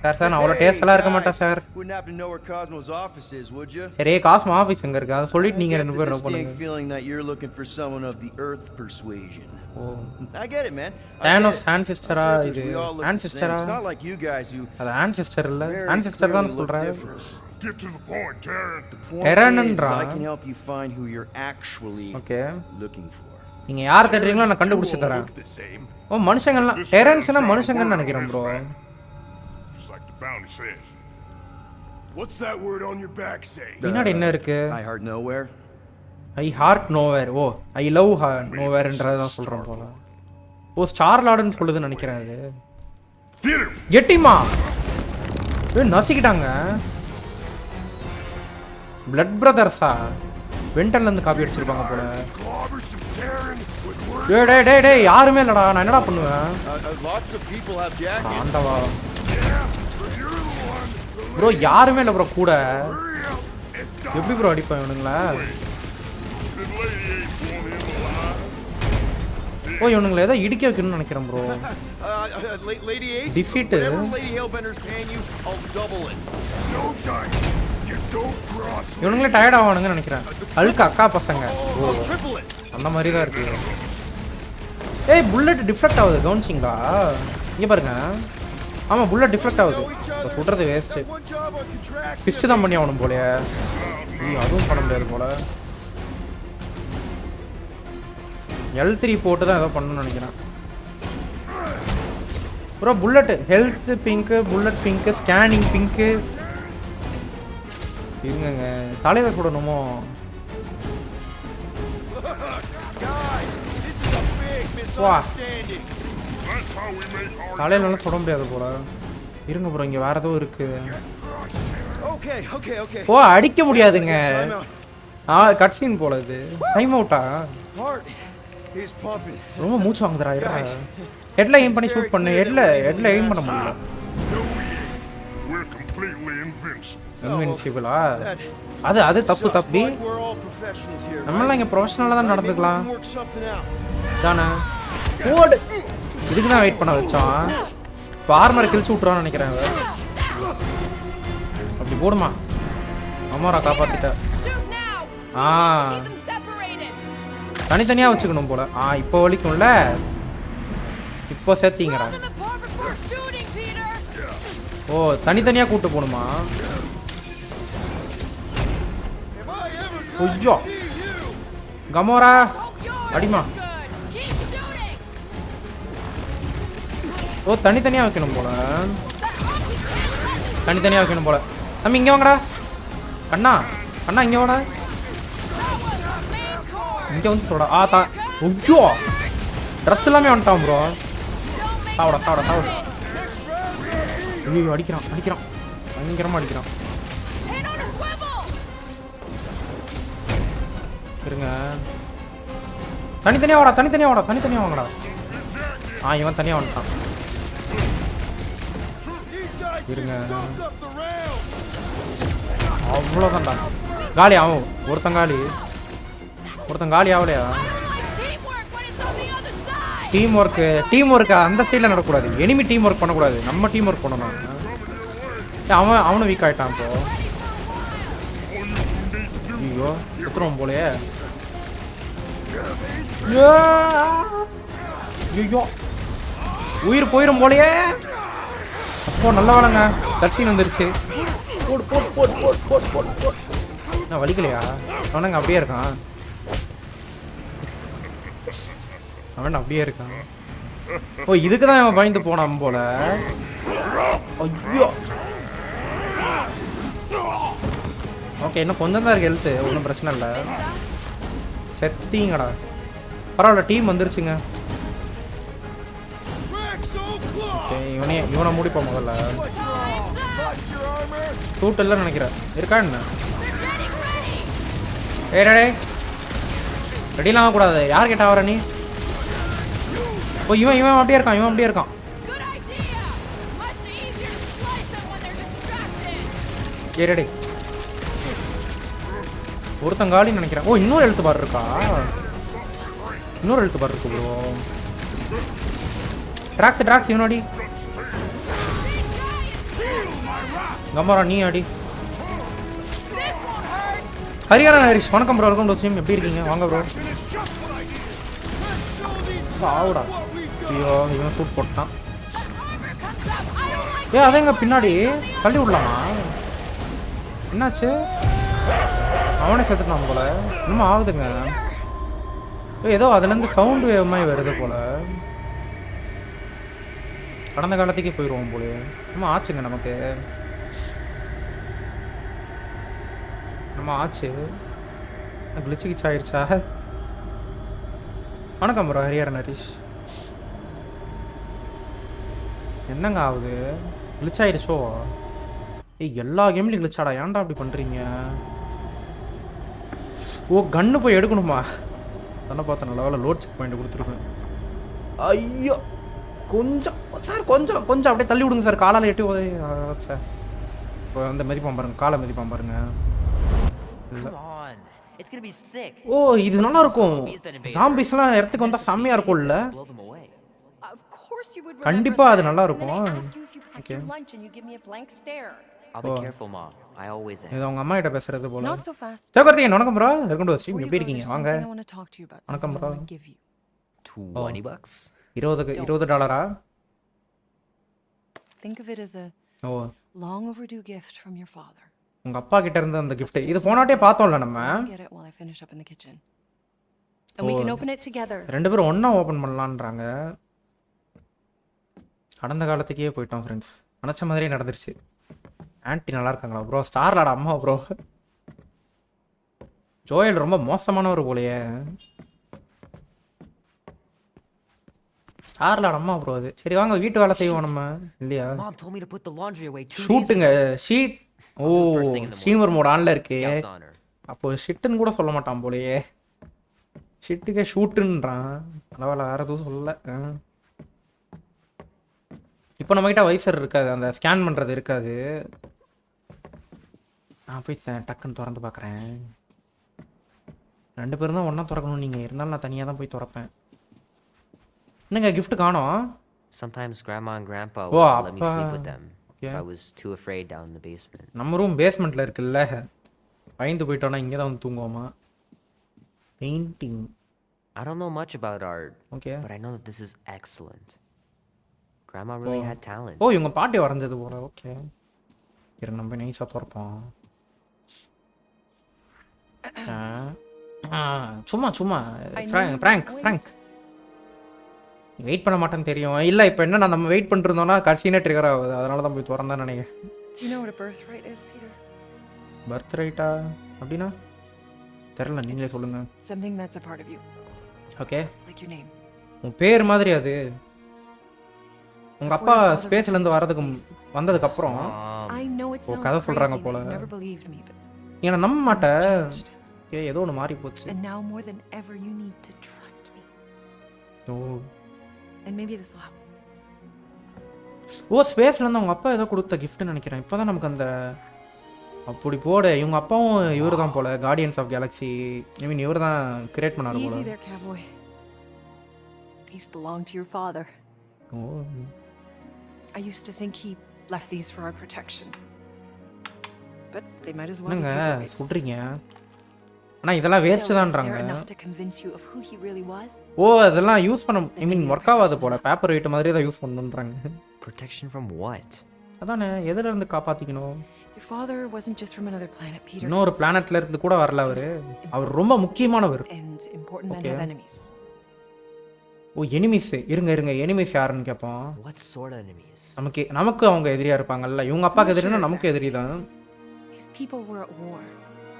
சார் நான் அவ்வளோ டேஸ்டெல்லாம் இருக்க மாட்டேன் சார். சரி, காஸ்மோ ஆஃபீஸ் எங்கே இருக்கு அதை சொல்லிட்டு நீங்கள் 2 பேரும் ஆன்சிஸ்டரா? இது ஆன்சிஸ்டரா? அது ஆன்சிஸ்டர் இல்லை, ஆன்சிஸ்டர் தான் சொல்கிறேன். ஓகே, நீங்க யார் தேடுறீங்களோ நான் கண்டுபிடிச்சு தரேன். ஓ, மனுஷங்கள்லாம் டெரன்ஸ்னா மனுஷங்கன்னு நினைக்கிறேன் ப்ரோ. பின்னாடி என்ன இருக்கு? I heart Knowhere. ஓ, ஐ லவ் நோவேர்ன்றதான் சொல்றேன் போல. ஓ, ஸ்டார் லார்டுன்னு சொல்லுதுன்னு நினைக்கிறேன். அது கெட்டிமா நசிக்கிட்டாங்க. பிளட் பிரதர்ஸா? வெண்டன்ல இருந்து காப்பி அடிச்சிருப்பாங்க போல. டேய் யாருமே இல்லடா, நான் என்னடா பண்ணுவேன்? ஆண்டவா ப்ரோ, யாருமே இல்லை ப்ரோ கூட. எப்படி ப்ரோ அடிப்பேன் இவனுங்களா? ஓ, இவனுங்களை ஏதோ இடிக்க வைக்கணும்னு நினைக்கிறேன் ப்ரோ. டிஃபீட்டு. இவனுங்களே டயர்ட் ஆவானுங்கன்னு நினைக்கிறேன். அழுக்கு அக்கா பசங்க அந்த மாதிரி தான் இருக்கு. ஏய் புல்லட் டிஃப்ளெக்ட் ஆகுது கவனிச்சிங்களா? இங்கே பாருங்க. ஆமாம் புல்லட் டிஃப்ளெக்ட் ஆகுது. இப்போ சுடுறது வேஸ்ட்டு. ஃபிஸ்ட்டு தான் பண்ணி ஆகணும் போலையே. அதுவும் பண்ண முடியாது போல. L3 போட்டு தான் ஏதோ பண்ணணும்னு நினைக்கிறேன். Bro bullet health pink, bullet pink, scanning pink. இருங்க தலையில் சுடணுமோ? வா தலையிலலாம் சுட முடியாது போல. இருங்க ப்ரோ இங்கே வேற ஏதோ இருக்கு. ஓ அடிக்க முடியாதுங்க. கட் சீன் போல இது. டைம் அவுட்டா? ரொம்ப மூச்சு வாங்குதுடா. ஹெட்ல எய்ம் பண்ணி ஷூட் பண்ணு. ஹெட்ல எய்ம் பண்ண முடியல. இன்வின்சிபிளா? அது தப்பு. நம்மளாம் இங்கே ப்ரொஃபஷனலாக தான் நடந்துக்கலாம் தானே. ஓடு. இதுக்கு தான் வெயிட் பண்ண வச்சோம். இப்போ ஆர்மரை கிழிச்சு விட்ருவான்னு நினைக்கிறேன். அப்படி போடுமா? அம்மாரா காப்பாற்றிட்ட. தனித்தனியாக வச்சுக்கணும் போல. இப்போ வலிக்கும்ல. இப்போ சேர்த்திங்கடா. ஓ தனித்தனியாக கூட்டு போகணுமா? ஐயோ கமோரா அடிமா. ஓ தனித்தனியாக வைக்கணும் போல. நம்ம இங்கே வாங்கடா. கண்ணா இங்கே வாடா. இங்கே வந்து சொல்டா. ஐயோ ட்ரெஸ் எல்லாமே வந்துட்டான் ப்ரோ. சாவடா. ஐயோ அடிக்கிறான் பயங்கரமாக அடிக்கிறான். இருங்க தனித்தனியாக வாங்கடா. இவன் தனியாக வந்துட்டான். இருங்க அவ்வளோதான்டா. காலி ஆகும். ஒருத்தன் காலி ஆகலையா? டீம் ஒர்க்கு அந்த சைடில் நடக்கூடாது. எனிமி டீம் ஒர்க் பண்ணக்கூடாது. நம்ம டீம் ஒர்க் பண்ணணும். அவனும் வீக் ஆகிட்டான். இப்போ ஐயோ குத்துறோம் போலையே. ஐயோ உயிர் போயிடும் போலையே. அப்போ நல்ல வேலைங்க கட்சின்னு வந்துருச்சு. போடு வலிக்கலையா? அவனுங்க அப்படியே இருக்கான். ஓ இதுக்கு தான் அவன் பயந்து போனான் போல. ஐயோ ஓகே இன்னும் கொஞ்சம் தான் இருக்கு ஹெல்த்து. ஒன்றும் பிரச்சனை இல்லை. செத்திங்கடா. பரவாயில்ல டீம் வந்துருச்சுங்க. ஓகே இவனை முடிப்போம் முதல்ல. சூட் இல்லை நினைக்கிறேன். இருக்கா என்ன? ஏடே ரெடிலாம் ஆகக்கூடாது. யார் கேட்டா வர நீ? ஓ இவன் அப்படியே இருக்கான். ஏடே ஒருத்தங்காலின்னு நினைக்கிறேன். ஓ இன்னொரு எழுத்து பார் இருக்கா? இருக்கு ப்ரோ. ட்ராக்ஸ் இவனோடி. கமோரா நீ அடி. ஹரியானா ஹரிஷ் வணக்கம் ப்ரோ. Welcome to stream. எப்படி இருக்கீங்க? வாங்க ப்ரோ. சாவுடா. ஐயோ இவன் சூட் போட்டான். அதேங்க பின்னாடி தள்ளி விடலாமா? என்னாச்சு? அவனே செத்துட்டான் போல. இன்னும் ஆகுதுங்க. ஏதோ அதுலேருந்து சவுண்டு மாதிரி வருது போல. கடந்த காலத்துக்கே போயிடுவோம் போல. இன்னும் ஆச்சுங்க நமக்கு. ஆச்சு கிளிச்சு ஆயிடுச்சா? வணக்கம் ப்ரோ ஹரியாரன் ஹரிஷ். என்னங்க ஆகுது? கிளிச் ஆயிடுச்சோ? எல்லா கேம்லையும் கிளிச்சாடா. ஏன்டா அப்படி பண்ணுறீங்க? ஓ கன்று போய் எடுக்கணுமா? தானே பார்த்தேன். நல்ல வேலை லோட் செக் பாயிண்ட் கொடுத்துருக்கேன். ஐயோ கொஞ்சம் அப்படியே தள்ளி விடுங்க சார். காலால் எட்டி சார். இப்போ அந்த மதிப்பான் பாருங்க. காலை மதிப்பான் பாருங்க. ஓ இது நல்லா இருக்கும். ஜாம்பிஸ்லாம் இடத்துக்கு வந்தால் செம்மையாக இருக்கும்ல. கண்டிப்பாக அது நல்லா இருக்கும். Okay I'll be careful, Ma. I always am. இது அவங்க அம்மா கிட்ட பேசுறது போல. Not so fast. சிவகார்த்திகேயன் வணக்கம் bro. Welcome to stream. Before you எப்படி go, இருக்கீங்க? there's வாங்க. something I want to talk to you about. வணக்கம் Something I bro. want to give you. $20? 20 Think of it as a O long overdue gift from your father. உங்க அப்பா கிட்ட இருந்து அந்த gift. இது போனாட்டே பார்த்தோம்ல நம்ம. Get it while I finish up in the kitchen. And we can open it together. ரெண்டு பேரும் ஒண்ணா ஓபன் பண்ணலாம்ன்றாங்க. கடந்த காலத்துக்கே போய்ட்டோம் फ्रेंड्स. நினைச்ச மாதிரியே நடந்துருச்சு. ஆன்ட்டி நல்லா இருக்காங்களா ப்ரோ? ஸ்டார்லாட அம்மா ப்ரோ. ஜோயல் ரொம்ப மோசமானவர் போலயே. ஸ்டார்லாட அம்மா ப்ரோ அது. சரி வாங்க வீட்டு வேலை செய்வோம் நம்ம. இல்லையா? Mom told me to put the laundry away 2 days ஷூட்டுங்க. Sheet. O steamer mode ஆன்ல இருக்கு. Scouts on her. அப்போ ஷிட்டுன்னு கூட சொல்ல மாட்டான் போலயே. ஷிட்டுக்கே ஷூட்டுன்றான். பரவாயில்ல வேற எதுவும் சொல்லல. இப்போ நம்மகிட்ட வைசர் இருக்காது, அந்த ஸ்கேன் பண்ணுறது இருக்காது. நான் போய் டக்குன்னு திறந்து பார்க்குறேன். ரெண்டு பேரும் தான் ஒன்றா திறக்கணும். நீங்கள் இருந்தாலும் நான் தனியாக தான் போய் திறப்பேன். என்னங்க கிஃப்ட் காணோம்? Sometimes Grandma and Grandpa ஓ would let me அப்பா. sleep with them if I was too afraid down in the basement. நம்ம ரூம் பேஸ்மெண்ட்டில் இருக்குல்ல, பயந்து போயிட்டோன்னா இங்கே தான் வந்து தூங்குவோமா. Painting. I don't know much about art, ஓகே. but I know that this is excellent. Grandma really had talent. ஓ இவங்க பாட்டி வரைஞ்சது போல. ஓகே இரு நம்ம நைஸாக திறப்போம். சும்மா சும்மா ஃப்ராங்க் வெயிட் பண்ண மாட்டேன்னு தெரியும். இல்லை இப்போ என்ன நம்ம வெயிட் பண்ணிருந்தோம்னா கடைசினே ட்ரிகர் ஆகுது. அதனால தான் போய் திறந்தேன் நினைக்கிறேன். Do you know what a birthright is, Peter? Birth ரைட்டா அப்படின்னா தெரில, நீங்களே சொல்லுங்க. Something that's a part of you. Okay Like your name. உன் பேர் மாதிரி அது. உங்க அப்பா ஸ்பேஸ்ல இருந்து வந்ததுக்கு அப்புறம் I know it sounds கதை சொல்றாங்க crazy போல. that you never believed me, but நீங்க நம்ப மாட்டேன். things changed. ஓகே ஏதோ ஒன்று மாறி போச்சு. And now more than ever you need to trust me. O And maybe this will help. ஓ ஸ்பேஸ்ல இருந்து அவங்க அப்பா ஏதோ கொடுத்த கிஃப்ட்னு நினைக்கிறேன். இப்போதான் நமக்கு அந்த அப்படி போட இவங்க அப்பாவும் இவர் தான் போல. கார்டியன்ஸ் ஆஃப் கேலக்ஸி ஐ மீன் இவர் தான் கிரியேட் பண்ணாரு போல. Easy there, cowboy. These belong to your father. O I used to think he left these for our protection. But they might as well be என்னங்க paperweights. சொல்றீங்க? ஆனா இதெல்லாம் waste Still, if தான்றாங்க. they're enough to convince you of who he really was. ஓ அதெல்லாம் use பண்ண ஐ mean work ஆகாது போல. Paper wait மாதிரி தான் யூஸ் பண்ணணும்ன்றாங்க. Protection from what? அதானே எதுல இருந்து காப்பாத்திக்கணும்? Your father wasn't just from another planet, Peter. இன்னொரு பிளானட்ல இருந்து கூட வரல அவரு. அவர் ரொம்ப முக்கியமானவர். And important men have enemies. ஓ எனிமீஸ் இருங்க எனிமீஸ் யாருன்னு கேட்போம். What sort of enemies? நமக்கு அவங்க எதிரியா இருப்பாங்கல்ல. இவங்க அப்பாக்கு எதிரினா நமக்கு எதிரி தான். His people were at war.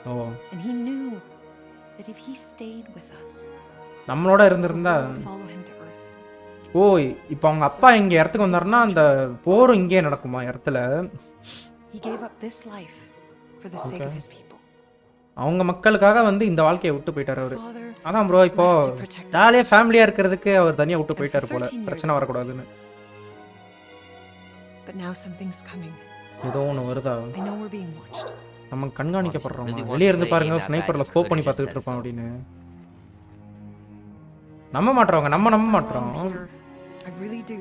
O And he knew that if he stayed with us, நம்மளோட இருந்திருந்தா we would follow him to Earth. ஓ இப்போ அவங்க அப்பா இங்க இடத்துக்கு வந்தாருன்னா அந்த போரும் இங்கே நடக்குமா இடத்துல? He gave up this life for the sake of his people. அவங்க மக்களுக்காக வந்து இந்த வாழ்க்கையை விட்டு போயிட்டாரு அவரு. Father, அதான் ப்ரோ இப்போ ஜாலியாக ஃபேமிலியா இருக்கிறதுக்கு அவர் தனியா விட்டு போயிட்டாரு போல, பிரச்சனை வரக்கூடாதுன்னு. but now something's coming. ஏதோ ஒன்று வருதா? I know we're being watched. நம்ம கண்காணிக்கப்படுறோம். வெளியே இருந்து பாருங்க ஸ்னைப்பர்ல ஸ்கோப் பண்ணி பார்த்துக்கிட்டு இருப்பான் அப்படின்னு. நம்ப மாட்டோம். நம்ம நம்ப மாட்டோம். Peter, I really do.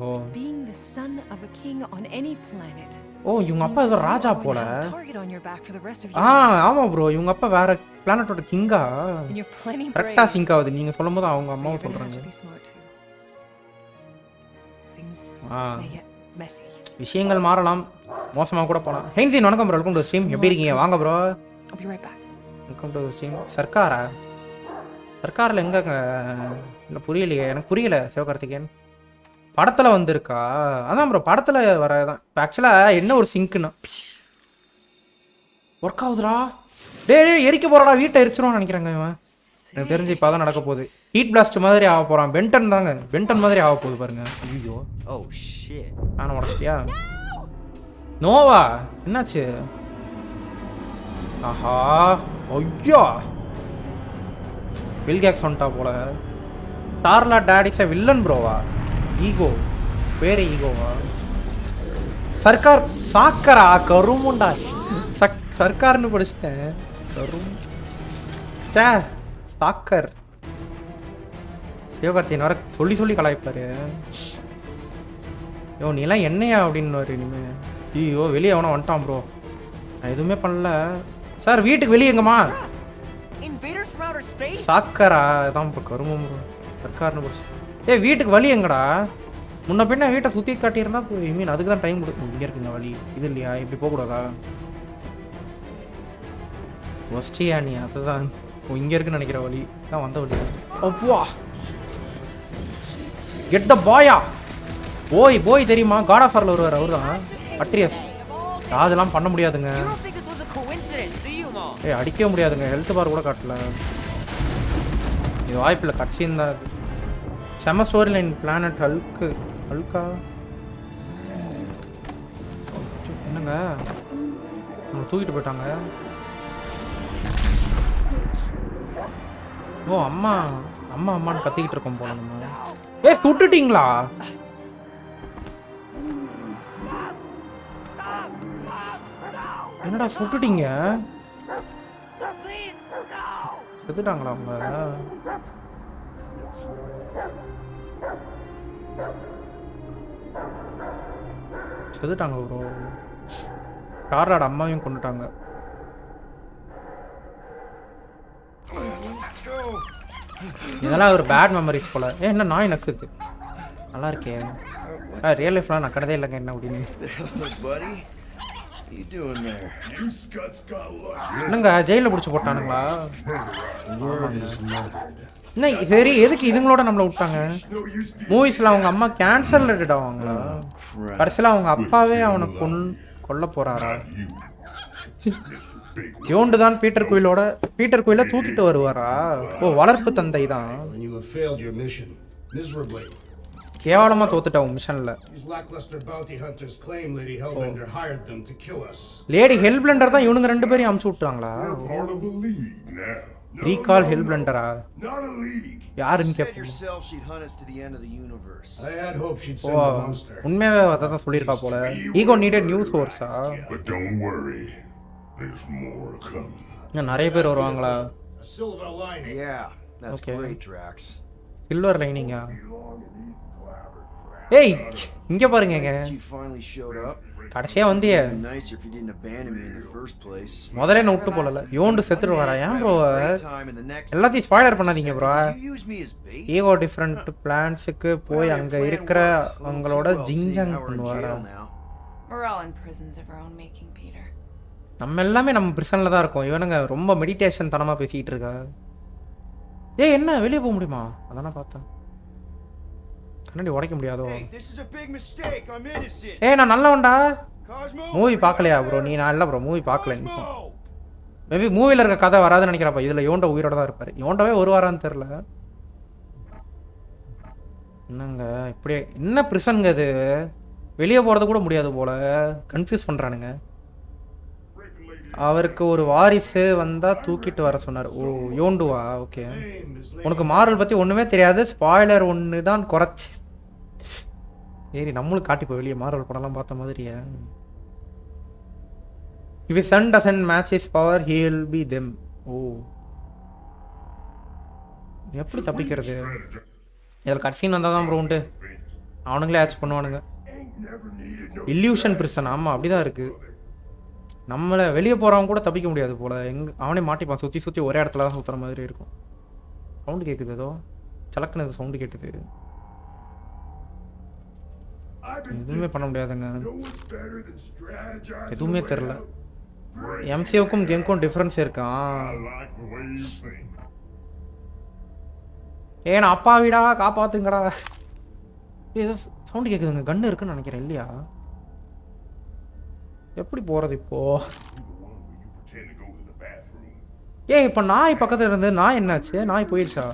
O Being the son of a king on any planet. ஓ இவங்க அப்பா ஏதோ ராஜா போல. Target on your back for the rest of ஆமா ப்ரோ இவங்க அப்பா வேற பிளானட்டோட கிங்கா. and you're plenty brave. கரெக்டா சிங்க் ஆகுது நீங்க சொல்லும்போது அவங்க அம்மாவும் சொல்றாங்க. Things may get messy. விஷயங்கள் மாறலாம், மோசமா கூட போலாம். ஹென்சின் வணக்கம் ப்ரோ, வெல்கம் டு ஸ்ட்ரீம். எப்படி இருக்கீங்க? வாங்க bro. I'll be right back. Welcome to stream. சர்க்காரில் எங்கங்க? இல்லை புரியலையே, எனக்கு புரியல. சிவகார்த்திகேயன் படத்தில் வந்திருக்கா? அதான் ப்ரோ படத்தில் வரதான். இப்போ ஆக்சுவலாக என்ன ஒரு சிங்க்குன்னா ஒர்க் ஆகுதுடா. டே எரிக்க போகிறாடா, வீட்டை எரிச்சிருவான்னு நினைக்கிறாங்க இவன். எனக்கு தெரிஞ்சு இப்போ தான் நடக்க போகுது. ஹீட் பிளாஸ்ட் மாதிரி ஆக போகிறான். பென்டன் தாங்க, பென்டன் மாதிரி ஆக போகுது பாருங்க. ஐயோ Oh shit. நானும் உடச்சிட்டியா? நோவா என்னாச்சு? ஆஹா ஐயா வில் கேக்ஸ் வந்துட்டா போல. டார்லா டாடிஸ வில்லன் ப்ரோவா? ஈகோ வேற ஈகோவா? சர்க்கார் சாக்கரா? கருமுண்டா சர்க்கார்னு படிச்சிட்டேன். கரும் சே சாக்கர். சிவகார்த்தியன் வர சொல்லி சொல்லி கலாய்ப்பாரு. யோ நீலாம் என்னையா அப்படின்னு இனிமே. ஐயோ வெளியே அவனை வந்துட்டான் ப்ரோ. நான் எதுவுமே பண்ணல சார். வீட்டுக்கு வெளியே எங்கம்மா? Invaders from outer space? Chakra தான் இப்போ கருமம் ப்ரோ. சர்க்கார்னு போச்சு. ஏய் வீட்டுக்கு வழி எங்கடா? முன்ன பின்ன வீட்டை சுற்றி காட்டியிருந்தா ஐ மீன் அதுக்கு தான் டைம் கொடுக்கும். இங்கே இருக்குங்க வழி. இது இல்லையா? இப்படி போகக்கூடாதா? ஒஸ்டியா நீ? அதுதான் இங்கே இருக்குன்னு நினைக்கிற வழி தான் வந்த வழி. அப்பா கெட் த பாயா. போய் தெரியுமா? காட் ஆஃப் வார்ல வருவார் அவர் தான். அட்ரியஸ். அதெல்லாம் பண்ண முடியாதுங்க. You don't think this was a coincidence, do you, Mom? ஏய் அடிக்கவே முடியாதுங்க. ஹெல்த் பார் கூட காட்டல. இது வாய்ப்பில்லை. கட்சின்னு தான் இருக்கு. செம ஸ்டோரி லைன். பிளானட் ஹல்கா என்னங்க நம்ம தூக்கிட்டு போயிட்டாங்க. ஓ அம்மான்னு கத்திக்கிட்டு இருக்கோம் போல நம்ம. ஏய் சுட்டுட்டீங்களா? என்னடா சுட்டுட்டீங்க? செத்துட்டாங்களா அவங்க? செத்துட்டாங்க ப்ரோ. கார்லாட அம்மாவையும் கொண்டுட்டாங்க. இதெல்லாம் ஒரு பேட் மெமரிஸ் போல. என்ன நாய் நக்குது. நல்லா இருக்கே. ரியல் லைஃப்லாம் நக்கடதே இல்லைங்க என்ன அப்படின்னு. என்னங்க ஜெயிலில் பிடிச்சி போட்டானுங்களா? என்ன சரி எதுக்கு இதுங்களோட நம்மளை விட்டாங்க? மூவிஸில் அவங்க அம்மா கேன்சர் ஆவாங்களா? கடைசியில் அவங்க அப்பாவே அவனை கொல்ல போறாரா? யோண்டு தான் பீட்டர் குயிலை தூக்கிட்டு வருவாரா? ஓ வளர்ப்பு தந்தை தான். கேவலமா தோத்துட்டா உன் மிஷன்ல. லேடி ஹெல்பிளண்டர் தான் இவனுங்க ரெண்டு பேரையும் அமுச்சு விட்டாங்களா? ரீகால் ஹெல்பிளண்டரா? யாருன்னு கேட்போம். உண்மையாவே அதான் சொல்லியிருக்கா போல. ஈகோ நீடட் நியூ சோர்ஸா? நிறைய பேர் வருவாங்களா? சில்வர் லைனிங்கா? ஏய் இங்க பாருங்க. கடைசியா வந்தியே முதல்ல என்ன விட்டு போல. யோண்டு செத்துட்டு வரா. ஏன் ப்ரோ எல்லாத்தையும் ஸ்பாய்லர் பண்ணாதீங்க ப்ரோ. ஈகோ டிஃப்ரெண்ட் பிளான்ஸுக்கு போய் அங்க இருக்கிற அவங்களோட ஜிங்ஜங் பண்ணுவாரா? நம்ம எல்லாமே நம்ம பிரிசன்ல தான் இருக்கோம். இவனுங்க ரொம்ப மெடிடேஷன் தனமா பேசிட்டு இருக்கா. ஏய் என்ன வெளியே போக முடியுமா? அதானே பார்த்தேன். கண்ணாடி உடைக்க முடியாதோ? ஏய் நான் நல்லவன்டா. மூவி பார்க்கலையா ப்ரோ நீ? நான் இல்லை ப்ரோ மூவி பார்க்கல. மேபி மூவியில் இருக்க கதை வராதுன்னு நினைக்கிறப்ப. இதில் யோண்ட உயிரோட தான் இருப்பார். யோண்டவே ஒரு வாரான்னு தெரில. என்னங்க இப்படியே என்ன பிரிசனுங்க இது? வெளியே போகிறது கூட முடியாது போல. கன்ஃபியூஸ் பண்ணுறானுங்க. அவருக்கு ஒரு வாரிசு வந்தால் தூக்கிட்டு வர சொன்னார். ஓ யோண்டுவா? ஓகே. உனக்கு மார்வல் பற்றி ஒன்றுமே தெரியாது. ஸ்பாய்லர் ஒன்று தான் குறைச்சி. சரி நம்மளும் காட்டிப்போ வெளியே மார்வல் படம்லாம் பார்த்த மாதிரியா? If his son doesn't match his power, he'll be them. ஓ எப்படி தப்பிக்கிறது? இதில் கட்சின்னு வந்தால் தான் ப்ரோ உண்டு. அவனுங்களே ஆச் பண்ணுவானுங்க. Illusion prison. ஆமாம் அப்படிதான் இருக்குது. நம்மளை வெளியே போகிறவங்க கூட தப்பிக்க முடியாது போல். அவனே மாட்டிப்பான். சுற்றி ஒரே இடத்துல தான் சுற்றுற மாதிரி இருக்கும். சவுண்டு கேட்குது ஏதோ சலக்குன்னு சவுண்டு கேட்டுது. எதுவுமே பண்ண முடியாதுங்க. எதுவுமே தெரில. எம்சிஓக்கும் கேமுக்கும் டிஃப்ரென்ஸ் இருக்கான். ஏன்னா அப்பா வீடா காப்பாத்துங்கடா. ஏதோ சவுண்டு கேட்குதுங்க. கன்று இருக்குன்னு நினைக்கிறேன் இல்லையா? எப்படி போகிறது இப்போ? இப்போ நாய் பக்கத்தில் இருந்து நாய் என்னாச்சு? நாய் போயிடுச்சா?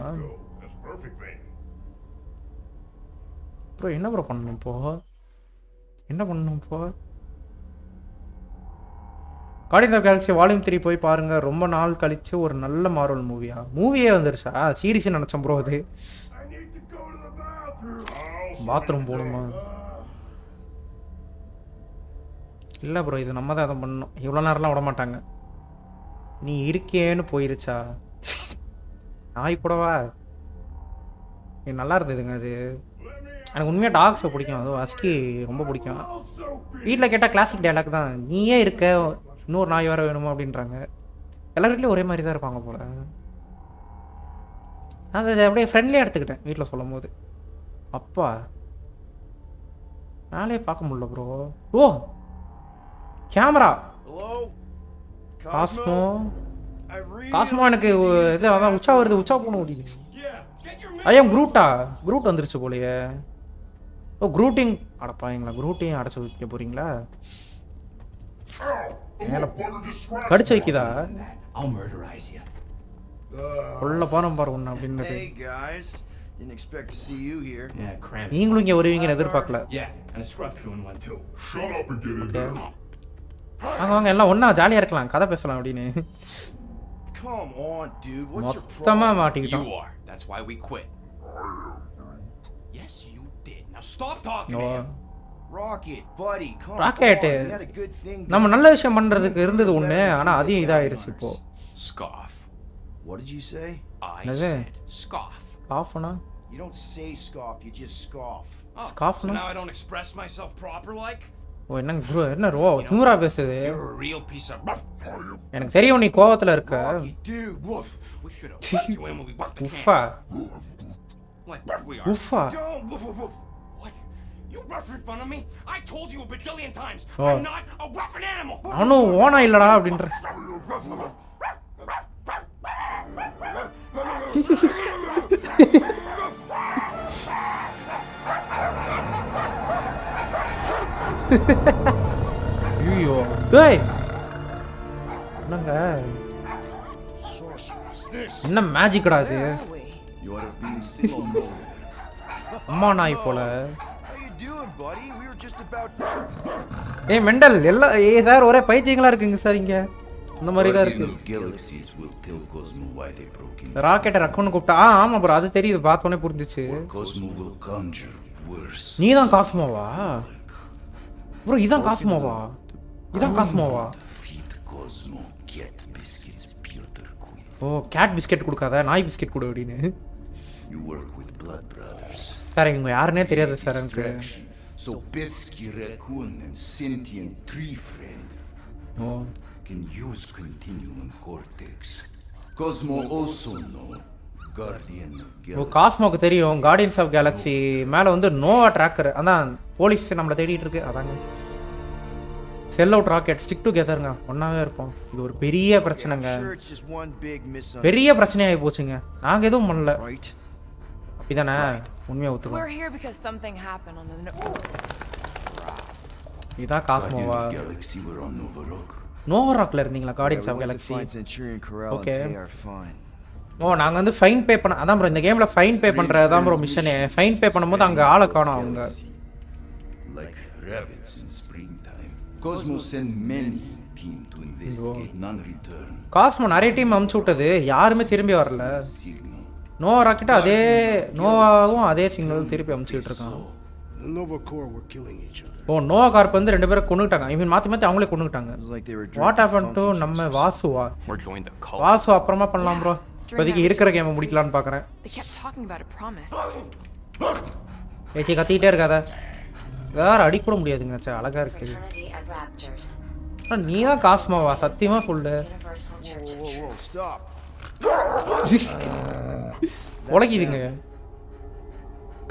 அப்புறம் என்ன ப்ரோ பண்ணணும் இப்போ? கார்டியன்ஸ் ஆஃப் கேலக்ஸி வால்யூம் 3 போய் பாருங்க. ரொம்ப நாள் கழிச்சு ஒரு நல்ல மார்வல் மூவியே வந்துருச்சா? சீரிஸ் நினச்சேன் ப்ரோ. அது பாத்ரூம் போகணுமா? இல்லை ப்ரோ இது நம்ம தான் அதை பண்ணணும். இவ்வளோ நேரம்லாம் விட மாட்டாங்க. நீ இருக்கேன்னு போயிருச்சா? நாய் கூடவா? நல்லா இருந்ததுங்க அது. எனக்கு உண்மையாக டாக்ஸை பிடிக்கும், அதுவும் ஹஸ்கி ரொம்ப பிடிக்கும். வீட்டில் கேட்டால் கிளாசிக் டைலாக் தான், நீயே இருக்க இன்னொரு நாய் வேறு வேணுமா அப்படின்றாங்க. எல்லா வீட்லேயும் ஒரே மாதிரி தான் இருப்பாங்க போல். நான் அதை அப்படியே ஃப்ரெண்ட்லியாக எடுத்துக்கிட்டேன் வீட்டில் சொல்லும் போது. அப்பா நாளே பார்க்க முடியல ப்ரோ. ஓ கேமரா காஸ்மோ. காஸ்மோ எனக்கு இது அதான் உச்சா வருது, உச்சா போன முடியுது. ஐயா குரூட்டா, குரூட் வந்துருச்சு போலையே. ஓ குரூட்டிங் அடப்பாங்களா, குரூட்டையும் அடைச்சி வைக்க போறீங்களா? கடிச்சு வைக்குதா? உள்ள போனோம் பாரு ஒன்று அப்படின்னு. நீங்களும் இங்கே வருவீங்கன்னு எதிர்பார்க்கல. வாங்க வாங்க எல்லாம் ஒன்றா ஜாலியாக இருக்கலாம், கதை பேசலாம் அப்படின்னு. மொத்தமா மாட்டிக்கிட்டோம். That's why we quit. Yes, you did. Now stop talking to him. Rocket, buddy, come on. Rocket. We had a good thing. நம்ம நல்ல விஷயம் பண்றதுக்கு இருந்தது ஒண்ணு, ஆனா அதையும் இதாயிருச்சு இப்போ. Scoff. What did you say? I said scoff. Scoffனா? You don't say scoff, you just scoff. Scoff So now I don't express myself proper like? ஓ என்னங்க ப்ரோ, என்ன ரோ திமிரா பேசுது? You're a real piece of எனக்கு தெரியும் நீ கோவத்துல இருக்க. Dude, woof. We should have left you in when we buffed the உஃபா. Like we are. உஃபா. Don't woof woof woof. What? You rough in front of me? I told you a bajillion times. Oh. I'm not a rough animal. அவனும் ஓனா இல்லடா அப்படின்ற. ஐயோ டேய் என்னங்க என்ன மேஜிக்டா இது? You ought to have been still on mode. அம்மா நாய் போல. How you doing, buddy? We were just about. ஏய் மெண்டல் எல்லாம் சார் ஒரே பைத்தியங்களா இருக்குங்க சார் இங்க. இந்த மாதிரி தான் இருக்கு. Galaxies will tell Cosmo why they broke in. Rocket ரக்குன்னு கூப்பிட்டா ஆமா ப்ரோ அது தெரியுது, பார்த்தோனே புரிஞ்சிச்சு. Cosmo will conjure worse. நீ தான் காஸ்மோவா ப்ரோ? இதான் காஸ்மோவா? இதான் காஸ்மோவா? Feed Cosmo cat biscuits, Peter Quill. ஓ கேட் பிஸ்கெட் கொடுக்காத, நாய் பிஸ்கெட் கொடு அப்படின்னு. You work with blood brothers. Sir இவங்க யாருன்னே தெரியாது சார் எனக்கு. So pesky raccoon and sentient tree friend can use continuum cortex. Cosmo also know guardian of O galaxy. காஸ்மோக்கு தெரியும் guardians of Galaxy மேலே வந்து நோவா ட்ராக்கர், அதான் போலீஸ் நம்மளை தேடிட்டு இருக்கு. அதாங்க செல் அவுட் ராக்கெட் ஸ்டிக் டுகெதருங்க, ஒன்றாவே இருப்போம். இது ஒரு பெரிய பிரச்சனைங்க, பெரிய பிரச்சனையாகி போச்சுங்க. நாங்கள் எதுவும் பண்ணல அப்படிதானே? உண்மையாக ஒத்துக்கோங்க. இதான் காஸ்மோவா? நோவா ராக்ல இருந்தீங்களா கார்டியன்ஸ் ஆஃப் கேலக்ஸி? ஓகே. ஓ நாங்கள் வந்து ஃபைன் பே பண்ண, அதான் ப்ரோ இந்த கேமில் ஃபைன் பே பண்ணுறது தான் ப்ரோ மிஷனே. ஃபைன் பே பண்ணும்போது அங்கே ஆளை காணும் அவங்க. Like rabbits in springtime. Cosmo sent many team to investigate, none return. Cosmo நிறைய டீம் அமுச்சு விட்டது, யாருமே திரும்பி வரல. நோவா ராக்கெட் அதே நோவாவும் அதே சிக்னல் திருப்பி அமுச்சுட்டு இருக்கான். The Nova Corps were killing each other. ஓ நோவா கார்ப் வந்து ரெண்டு பேரும் கொன்னுட்டாங்க. ஐ மீன் மாற்றி மாற்றி அவங்களே கொன்னுட்டாங்க. வாட் ஹேப்பன் டு நம்ம வாசுவா? வாசு அப்புறமா பண்ணலாம் ப்ரோ, இப்போதைக்கு இருக்கிற கேமை முடிக்கலான்னு பார்க்குறேன். ஏச்சி கத்திக்கிட்டே இருக்காத, வேற அடிக்கூட முடியாதுங்க. சே அழகா இருக்குது. நீ தான் காஸ்மோவா? சத்தியமா சொல்லு. உழைக்குதுங்க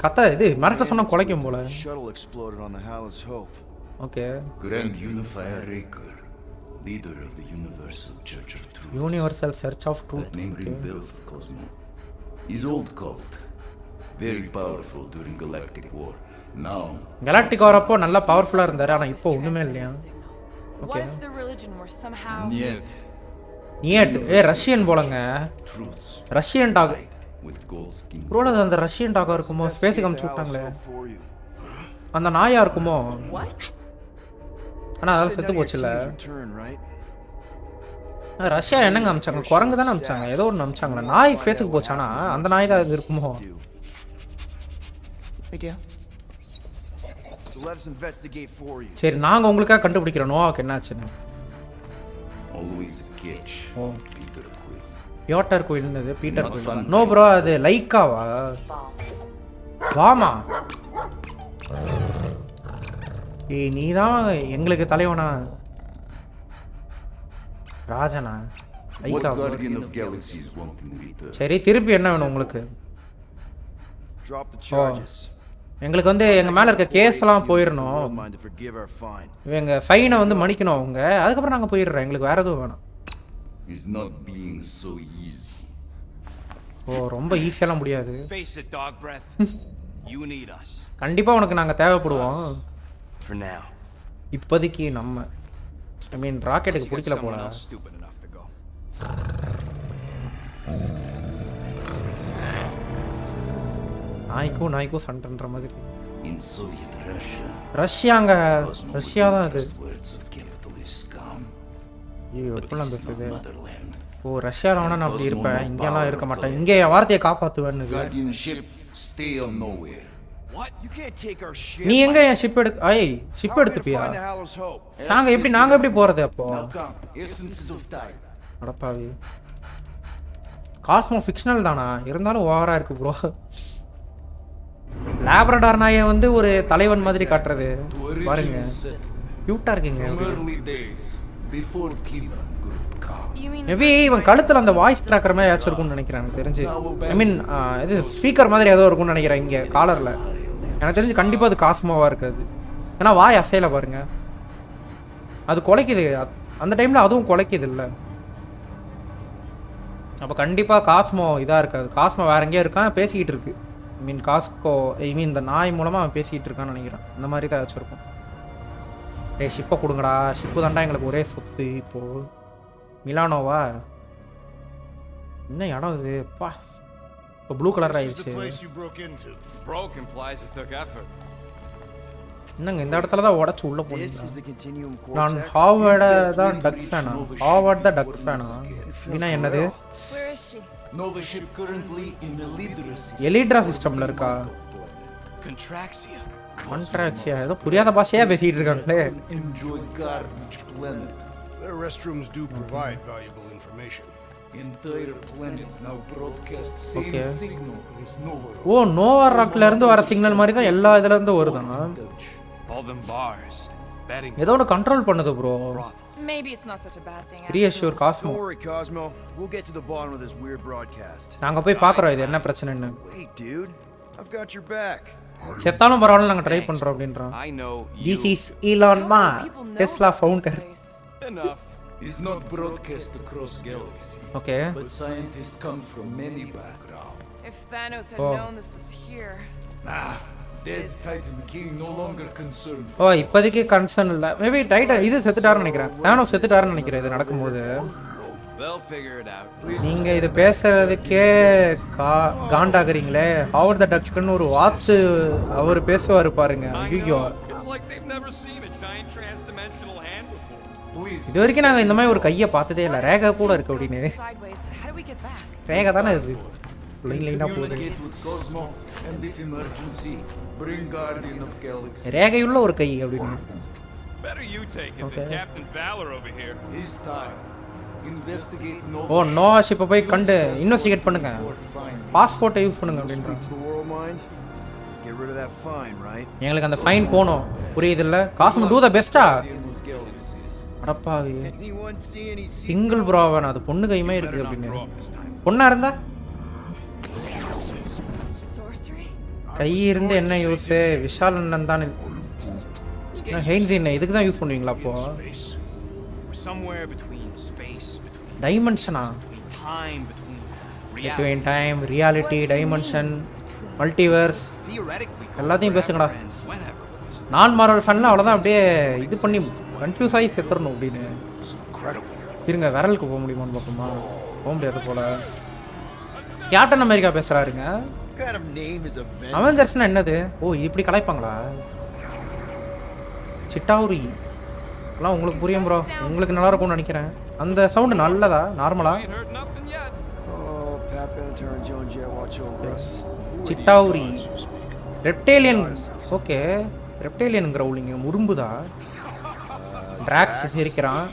கத்த, இது மரத்தை சொன்னா குலைக்கும் போல. Okay. Grand Unifier Raker, leader of the Universal Church of Truth. Universal Church of Truth. That name rebelled for Cosmo. His old cult, very powerful during Galactic War. Now Galactic War அப்போ நல்லா பவர்ஃபுல்லா இருந்தாரு, ஆனா இப்போ ஒண்ணுமே இல்லையா? Okay. நியட் Russian போலங்க. Russian talk bro, அந்த ரஷ்யன் டாகா இருக்குமோ? ஸ்பேஸுக்கு அமுச்சு விட்டாங்களே, அந்த நாயா இருக்குமோ? ஆனால் அதெல்லாம் செத்து போச்சுல்ல. ரஷ்யா என்னங்க அமிச்சாங்க? குரங்கு தானே அமிச்சாங்க, ஏதோ ஒன்று அமிச்சாங்களே. நாய் ஸ்பேஸுக்கு போச்சானா அந்த நாய் தான் அது இருக்குமோ? சரி நாங்கள் உங்களுக்காக கண்டுபிடிக்கிறோம் நோவாக்கு என்னாச்சுன்னு. ஓ பியோட்டர் கோயில்னு பீட்டர் கோயில். நோ ப்ரோ அது லைக்காவா? வாமா ஏய் நீ தான் எங்களுக்கு தலைவனா ராஜனா What guardian of galaxies want in return? சரி திருப்பி என்ன வேணும் உங்களுக்கு Drop the charges. எங்களுக்கு வந்து எங்க மேல இருக்க கேஸ் எல்லாம் போயிடணும் Don't mind to forgive our fine. எங்க ஃபைனை வந்து மன்னிக்கணும் அவங்க அதுக்கப்புறம் நாங்க போயிடுறோம் எங்களுக்கு வேற எதுவும் வேணும் Is not being so easy. ஓ ரொம்ப ஈஸியெல்லாம் முடியாது Face it, dog breath. You need us. கண்டிப்பா உனக்கு நாங்க தேவைப்படுவோம் For now. இப்போதைக்கு நம்ம ஐ மீன் ராக்கெட்டுக்கு Unless you get பிடிக்கல someone போல else stupid enough to go. நாய்க்கும் சண்டைன்ற மாதிரி In Soviet Russia, ரஷ்யாங்க ரஷ்யா தான் இது first words of capitalist scum. ஐயோ But எப்படிலாம் this is not பேசுது motherland. ஓ ரஷ்யாவில் வேணா நான் அப்படி இருப்பேன் இங்கெல்லாம் இருக்க மாட்டேன் இங்கே என் வார்த்தையை காப்பாற்றுவேன்னு Guardianship, stay on nowhere. What? You can't take our ship. நீ எங்க என் ship ship How are we gonna எடுத்துப்பியா find the Hallows Hope? நாங்க எப்படி போறது அப்போ Now come, essences of time. அடப்பாவி காஸ்மோ ஃபிக்ஷனல் தானா இருந்தாலும் ஓவரா இருக்கு ப்ரோ லேப்ரடார் நாயை வந்து ஒரு தலைவன் மாதிரி காட்டுறது To பாருங்க original settlement. கியூட்டா இருக்குங்க From early days, before Peter Quill come. You mean maybe இவன் கழுத்துல அந்த வாய்ஸ் ட்ராக்கர் மாதிரி ஏதாச்சும் இருக்கும்னு நினைக்கிறேன் எனக்கு தெரிஞ்சு ஐ மீன் இது ஸ்பீக்கர் மாதிரி ஏதோ இருக்கும்னு நினைக்கிறேன் இங்க காலர்ல எனக்கு தெரிஞ்சு கண்டிப்பா அது காஸ்மோவா இருக்காது ஏன்னா வாய் அசையில பாருங்க அது குலைக்குது அந்த டைம்ல அதுவும் குலைக்குது இல்ல அப்போ கண்டிப்பா காஸ்மோ இதா இருக்காது காஸ்மோ வேற எங்கேயோ இருக்கான் பேசிக்கிட்டு இருக்கு ஐ மீன் காஸ்கோ ஐ மீன் இந்த நாய் மூலமா அவன் பேசிக்கிட்டு இருக்கான்னு நினைக்கிறேன் இந்த மாதிரி தான் ஏதாச்சும் இருக்கும் டேய் ஷிப்பை கொடுங்கடா ஷிப்பு தாண்டா எங்களுக்கு ஒரே சொத்து இப்போ மிலானோவா என்ன இடம் இது பா இப்போ blue colour This is the ஆயிடுச்சு place you broke into. Broke implies it took effort. என்னங்க இந்த இடத்துல தான் உடச்சு உள்ள This போனீங்க is the continuum நான் cortex. ஹார்வர்ட தான் டக் ஃபேனா ஹார்வர்ட் தான் டக் ஃபேனா அப்படின்னா என்னது where is she? Nova ship currently in the leader system. எலிட்ரா சிஸ்டம்ல இருக்கா Contraxia. கான்ட்ராக்சியா ஏதோ புரியாத பாஷையா பேசிட்டு இருக்காங்களே Enjoy garbage planet. Their restrooms do provide valuable information. Entire planet now broadcast same Okay. signal as Nova. ஓ நோவா ராக்ல இருந்து வர சிக்னல் மாதிரி தான் எல்லா இதுல இருந்து வருதானா All them bars. Betting ஏதோ ஒன்று கண்ட்ரோல் பண்ணுது bro brothels. Maybe it's not such a bad thing. Reassure Cosmo Don't worry, Cosmo. We'll get to the bottom of this weird broadcast. நாங்க போய் பார்க்குறோம் இது என்ன பிரச்சனைன்னு Wait, dude. I've got your back. செத்தாலும் பரவாயில்ல நாங்க ட்ரை பண்றோம் அப்படின்றோம் I know this you. Is Elon மா People know Tesla about this founder place. Enough. Is not broadcast across galaxy. Okay But scientists come from many backgrounds. If Thanos had Oh. known this was here. Ah, dead Titan King no longer concerned. ஓ இப்போதைக்கு concern இல்லை maybe Titan இது செத்துட்டாருன்னு நினைக்கிறேன் நானும் செத்துட்டாருன்னு நினைக்கிறேன் இது நடக்கும்போது They'll figure it out. நீங்க இது பேசுறதுக்கே காண்டாக்குறீங்களே ஹவர் த டச்சுக்குன்னு ஒரு வாத்து அவர் பேசுவாரு பாருங்க ஐயோ It's like they've never seen a giant trans-dimensional hand before. Please, இது வரைக்கும் நாங்க இந்த மாதிரி ஒரு கையை பார்த்ததே இல்லை ரேகா கூட இருக்கு Let's go அப்படின்னு sideways. How do we get back? Rekha தானே இது லைன் லைனா போகுது communicate with Cosmo, and if emergency, bring Guardian of Galaxy. ரேகையுள்ள ஒரு கை அப்படின்னு Better you take it Okay. than Captain Valor over here. It's time. Investigate O Nova. Noah ஷிப்பை போய் கண்டு investigate பண்ணுங்க Report findings. பாஸ்போர்ட்டை யூஸ் பண்ணுங்க அப்படின்றாங்க Speak to the world mind. Get rid of that fine, right? எங்களுக்கு அந்த ஃபைன் போகணும் புரியுது இல்லை காசு டூ த பெஸ்டா Guardian of Galaxies. அடப்பாவி Anyone see any சிங்கிள் ப்ரோவன் அது பொண்ணு கையுமே இருக்கு Better not அப்படின்னு throw up this time. பொண்ணா இருந்தா Sorcery? கை இருந்து என்ன யூஸ் விஷால் அண்ணன் தான் ஹெயின்ஸ் என்ன இதுக்கு தான் யூஸ் பண்ணுவீங்களா அப்போ Space. We're somewhere between space, between டைமென்ஷனா time, between reality. Between time reality dimension multiverse Theoretically, go எல்லாத்தையும் பேசுங்கடா. wherever and whenever with this. நான் மார்வல் ஃபேன்ல அவ்வளோதான் அப்படியே இது பண்ணி கன்ஃபியூஸ் ஆகி செத்துறணும் அப்படின்னு It's incredible. இருங்க விரலுக்கு போக முடியுமான்னு பார்ப்போமா போக முடியாது போல கேப்டன் அமெரிக்கா பேசுறாருங்க What kind of name is Avengers? அவெஞ்சர்ஸ்னா என்னது ஓ இப்படி கலாய்ப்பாங்களா சிட்டாவுரி எல்லாம் உங்களுக்கு புரியும் ப்ரோ உங்களுக்கு நல்லா இருக்கும்னு நினைக்கிறேன் அந்த சவுண்டு நல்லதா நார்மலா Ain't heard nothing yet. Oh, Pat Benatar and Joan Jett watch over us. Chitauri reptilian okay reptilian கிரவுலிங்க முரும்புதா டிராக்ஸ் சிரிக்கிறான்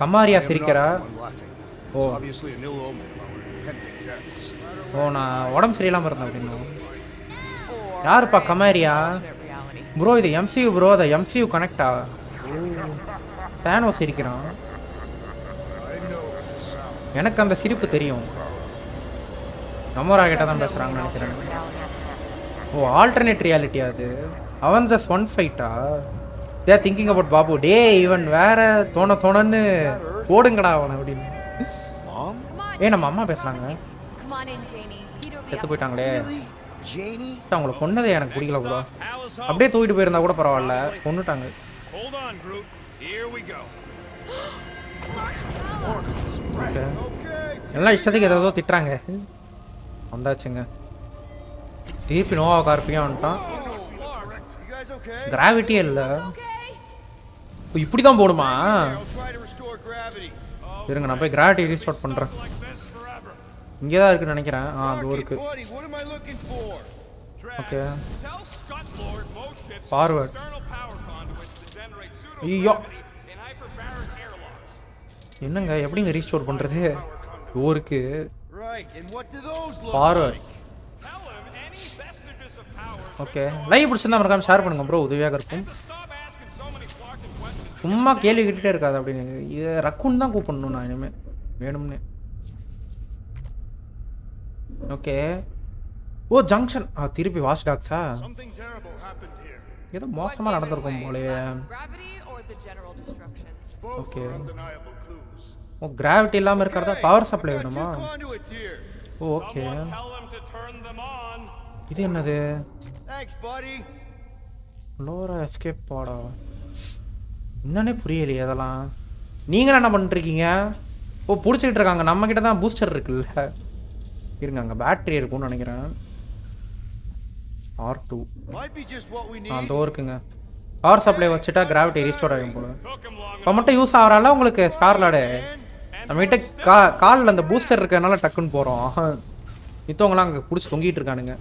கமாரியா சிரிக்கிறா I'm laughing. Oh. It's obviously an ill omen of our impending deaths. ஓ நான் உடம்பு சரியில்லாமல் இருந்தேன் அப்படின்னா யாருப்பா கமாரியா Alternate ப்ரோ இது எம்சியூ ப்ரோ, அதை எம்சியூ கனெக்டா? தேனோஸ் இருக்கிறான். எனக்கு அந்த சிரிப்பு தெரியும். கமோரா கிட்ட தான் பேசுகிறாங்கன்னு நினைக்கிறேன். ஓ ஆல்டர்னேட் ரியாலிட்டி அது. அவெஞ்சர்ஸ் 1 ஃபைட்டா? தே திங்கிங் அபவுட் பாபு. டே இவன் வேற தோணன்னு ஓடுங்கடா அவனை அப்படின்னு. நம்ம அம்மா பேசுகிறாங்க. செத்து போயிட்டாங்களே. அவங்கள கொன்னதே எனக்கு பிடிக்கல ப்ரோ. அப்படியே தூக்கிட்டு போயிருந்தா கூட பரவாயில்ல, கொன்னுட்டாங்க. எல்லாம் இஷ்டத்துக்கு ஏதோ திட்டுறாங்க. வந்தாச்சுங்க. திருப்பி நோவா கார்பியா வந்துட்டான். கிராவிட்டியே இல்லை. இப்படி தான் போடுமா? இருங்க நான் போய் கிராவிட்டி ரீஸ்டார்ட் பண்ணுறேன். இங்கே தான் இருக்குன்னு நினைக்கிறேன். அது இருக்கு. Okay forward. ஐயோ என்னங்க எப்படிங்க ரீஸ்டோர் பண்ணுறது? இருக்கு ஃபார்வர்ட். ஓகே லைவ் பிடிச்சிருந்தா மறக்காம ஷேர் பண்ணுங்க ப்ரோ, உதவியாக இருக்கும். சும்மா கேள்வி கேட்டுகிட்டே இருக்காது அப்படின்னு. இது ரக்கூன் தான் கூப்பிடணும் நான் இனிமேல் வேணும்னு. ஓகே ஓ ஜங்ஷன். திருப்பி வாஷ் டாக்ஸா? ஏதோ மோசமாக நடந்திருக்கும் போலயே. ஓகே ஓ கிராவிட்டி இல்லாமல் இருக்கிறதா பவர் சப்ளை வேணுமா? ஓகே இது என்னது? லோரா எஸ்கேப் பாடா? என்னன்னே புரியலையே அதெல்லாம். நீங்களும் என்ன பண்ணிருக்கீங்க? ஓ பிடிச்சிக்கிட்டு இருக்காங்க. நம்மக்கிட்ட தான் பூஸ்டர் இருக்குல்ல. இருங்க அங்கே பேட்டரி இருக்கும்னு நினைக்கிறேன். R2 அதோ இருக்குங்க. பவர் சப்ளை வச்சுட்டா கிராவிட்டி ரீஸ்டோர் ஆகும் போல. இப்போ மட்டும் யூஸ் ஆகிறால உங்களுக்கு ஸ்டார்லாடு. நம்மகிட்ட காலில் அந்த பூஸ்டர் இருக்கிறதுனால டக்குன்னு போகிறோம். மித்தவங்களாம் அங்கே பிடிச்சி தொங்கிட்டு இருக்கானுங்க.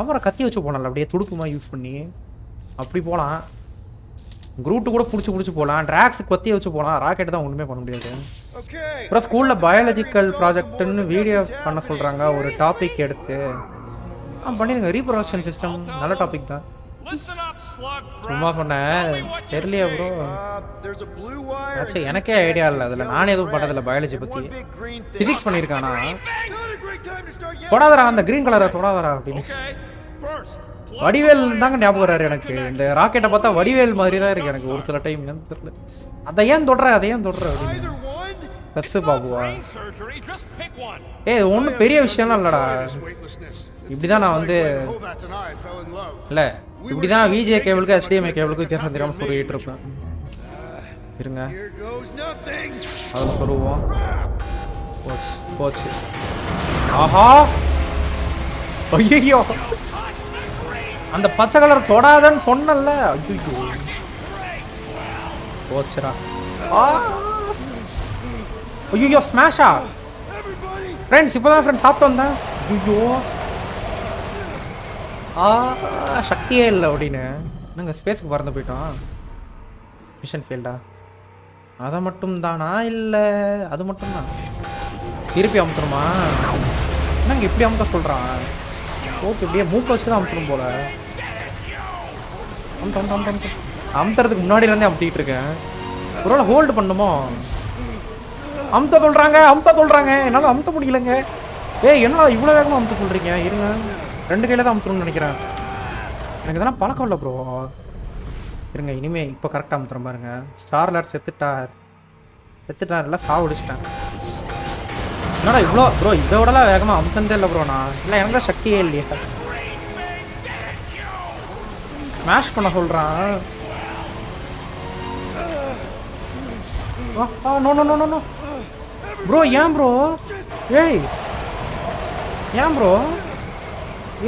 அப்புறம் கத்தி வச்சு போனால அப்படியே துடுப்புமா யூஸ் பண்ணி அப்படி போகலாம். குரூட்டு கூட பிடிச்சி போகலாம். ட்ராக்ஸுக்கு கத்தியை வச்சு போகலாம். ராக்கெட் தான் ஒன்றுமே பண்ண முடியாது. அப்புறம் ஸ்கூலில் பயாலஜிக்கல் ப்ராஜெக்ட்னு வீடியோ பண்ண சொல்கிறாங்க. ஒரு டாபிக் எடுத்து பண்ணிடுங்க. ரீப்ரொடக்ஷன் சிஸ்டம் நல்ல டாபிக் தான். சும்மா சொன்னேன் தெரியலையா ப்ரோ? ஆக்சுவலி எனக்கே ஐடியா இல்லை அதில். நானே எதுவும் பண்ணதில்லை பயாலஜி பற்றி. ஃபிசிக்ஸ் பண்ணியிருக்கானா? தொடாதரா அந்த க்ரீன் கலரை தொடாதரா அப்படின்னு. வடிவேல் தாங்க ஞாபகம் வராரு எனக்கு. இந்த ராக்கெட்டை பார்த்தா வடிவேல் மாதிரி தான் இருக்கு எனக்கு ஒரு சில டைம். தெரியல அதை ஏன் தொடுற அப்படின்னு. பஸ் பாபுவா? ஒன்றும் பெரிய விஷயம்லாம் இல்லைடா. இப்படிதான் நான் வந்து இல்லை இப்படிதான் விஜே கேபிளுக்கு HDMI கேபிளுக்கு வித்தியாசம் தெரியாமல் சொல்லிட்டு இருப்பேன். இருங்க அதில் சொல்லுவோம். போச்சு. ஆஹா ஐயோ அந்த பச்சை கலர் தொடாதன்னு சொன்னல. ஐயோ போச்சுடா. ஐயோ ஸ்மாஷா ஃப்ரெண்ட்ஸ். இப்போதான் ஃப்ரெண்ட்ஸ் சாப்பிட்டு வந்தேன். ஐயோ சக்தியே இல்லை அப்படின்னு. நாங்கள் ஸ்பேஸுக்கு பறந்து போயிட்டோம். மிஷன் ஃபெயில்டா? அதை மட்டும் தானா? இல்லை அது மட்டும் தான். திருப்பி அமுத்துருமா? என்னங்க இப்படி அமுத்த சொல்கிறான்? ஓகே இப்படியே மூக்க வச்சு தான் அமுத்துரும் போல. அமுத்துறதுக்கு முன்னாடியிலேருந்தே அமுத்திட்டு இருக்கேன். ஒரு ஹோல்டு பண்ணுமோ? அமுத்த சொல்கிறாங்க. என்னால் அமுத்த முடியலங்க. என்ன இவ்வளோ வேகமாக அமுத்த சொல்கிறீங்க? இருங்க 2 கையில் தான் அமுத்தணும்னு நினைக்கிறேன். எனக்கு இதெல்லாம் பழக்கம் இல்லை ப்ரோ. இருங்க இனிமே இப்போ கரெக்டாக அமுத்துறேன் பாருங்க. ஸ்டார்லாட் செத்துட்டார் இல்லை சாவடிச்சிட்டேன். என்னடா இவ்வளோ ப்ரோ இதோடலாம் வேகமாக அமுத்தந்தே இல்லை ப்ரோ. நான் இல்லை எனக்கு தான் சக்தியே இல்லையா. ஸ்மாஷ் பண்ண சொல்கிறான். No bro. ஏன் ப்ரோ? ஏன் ப்ரோ?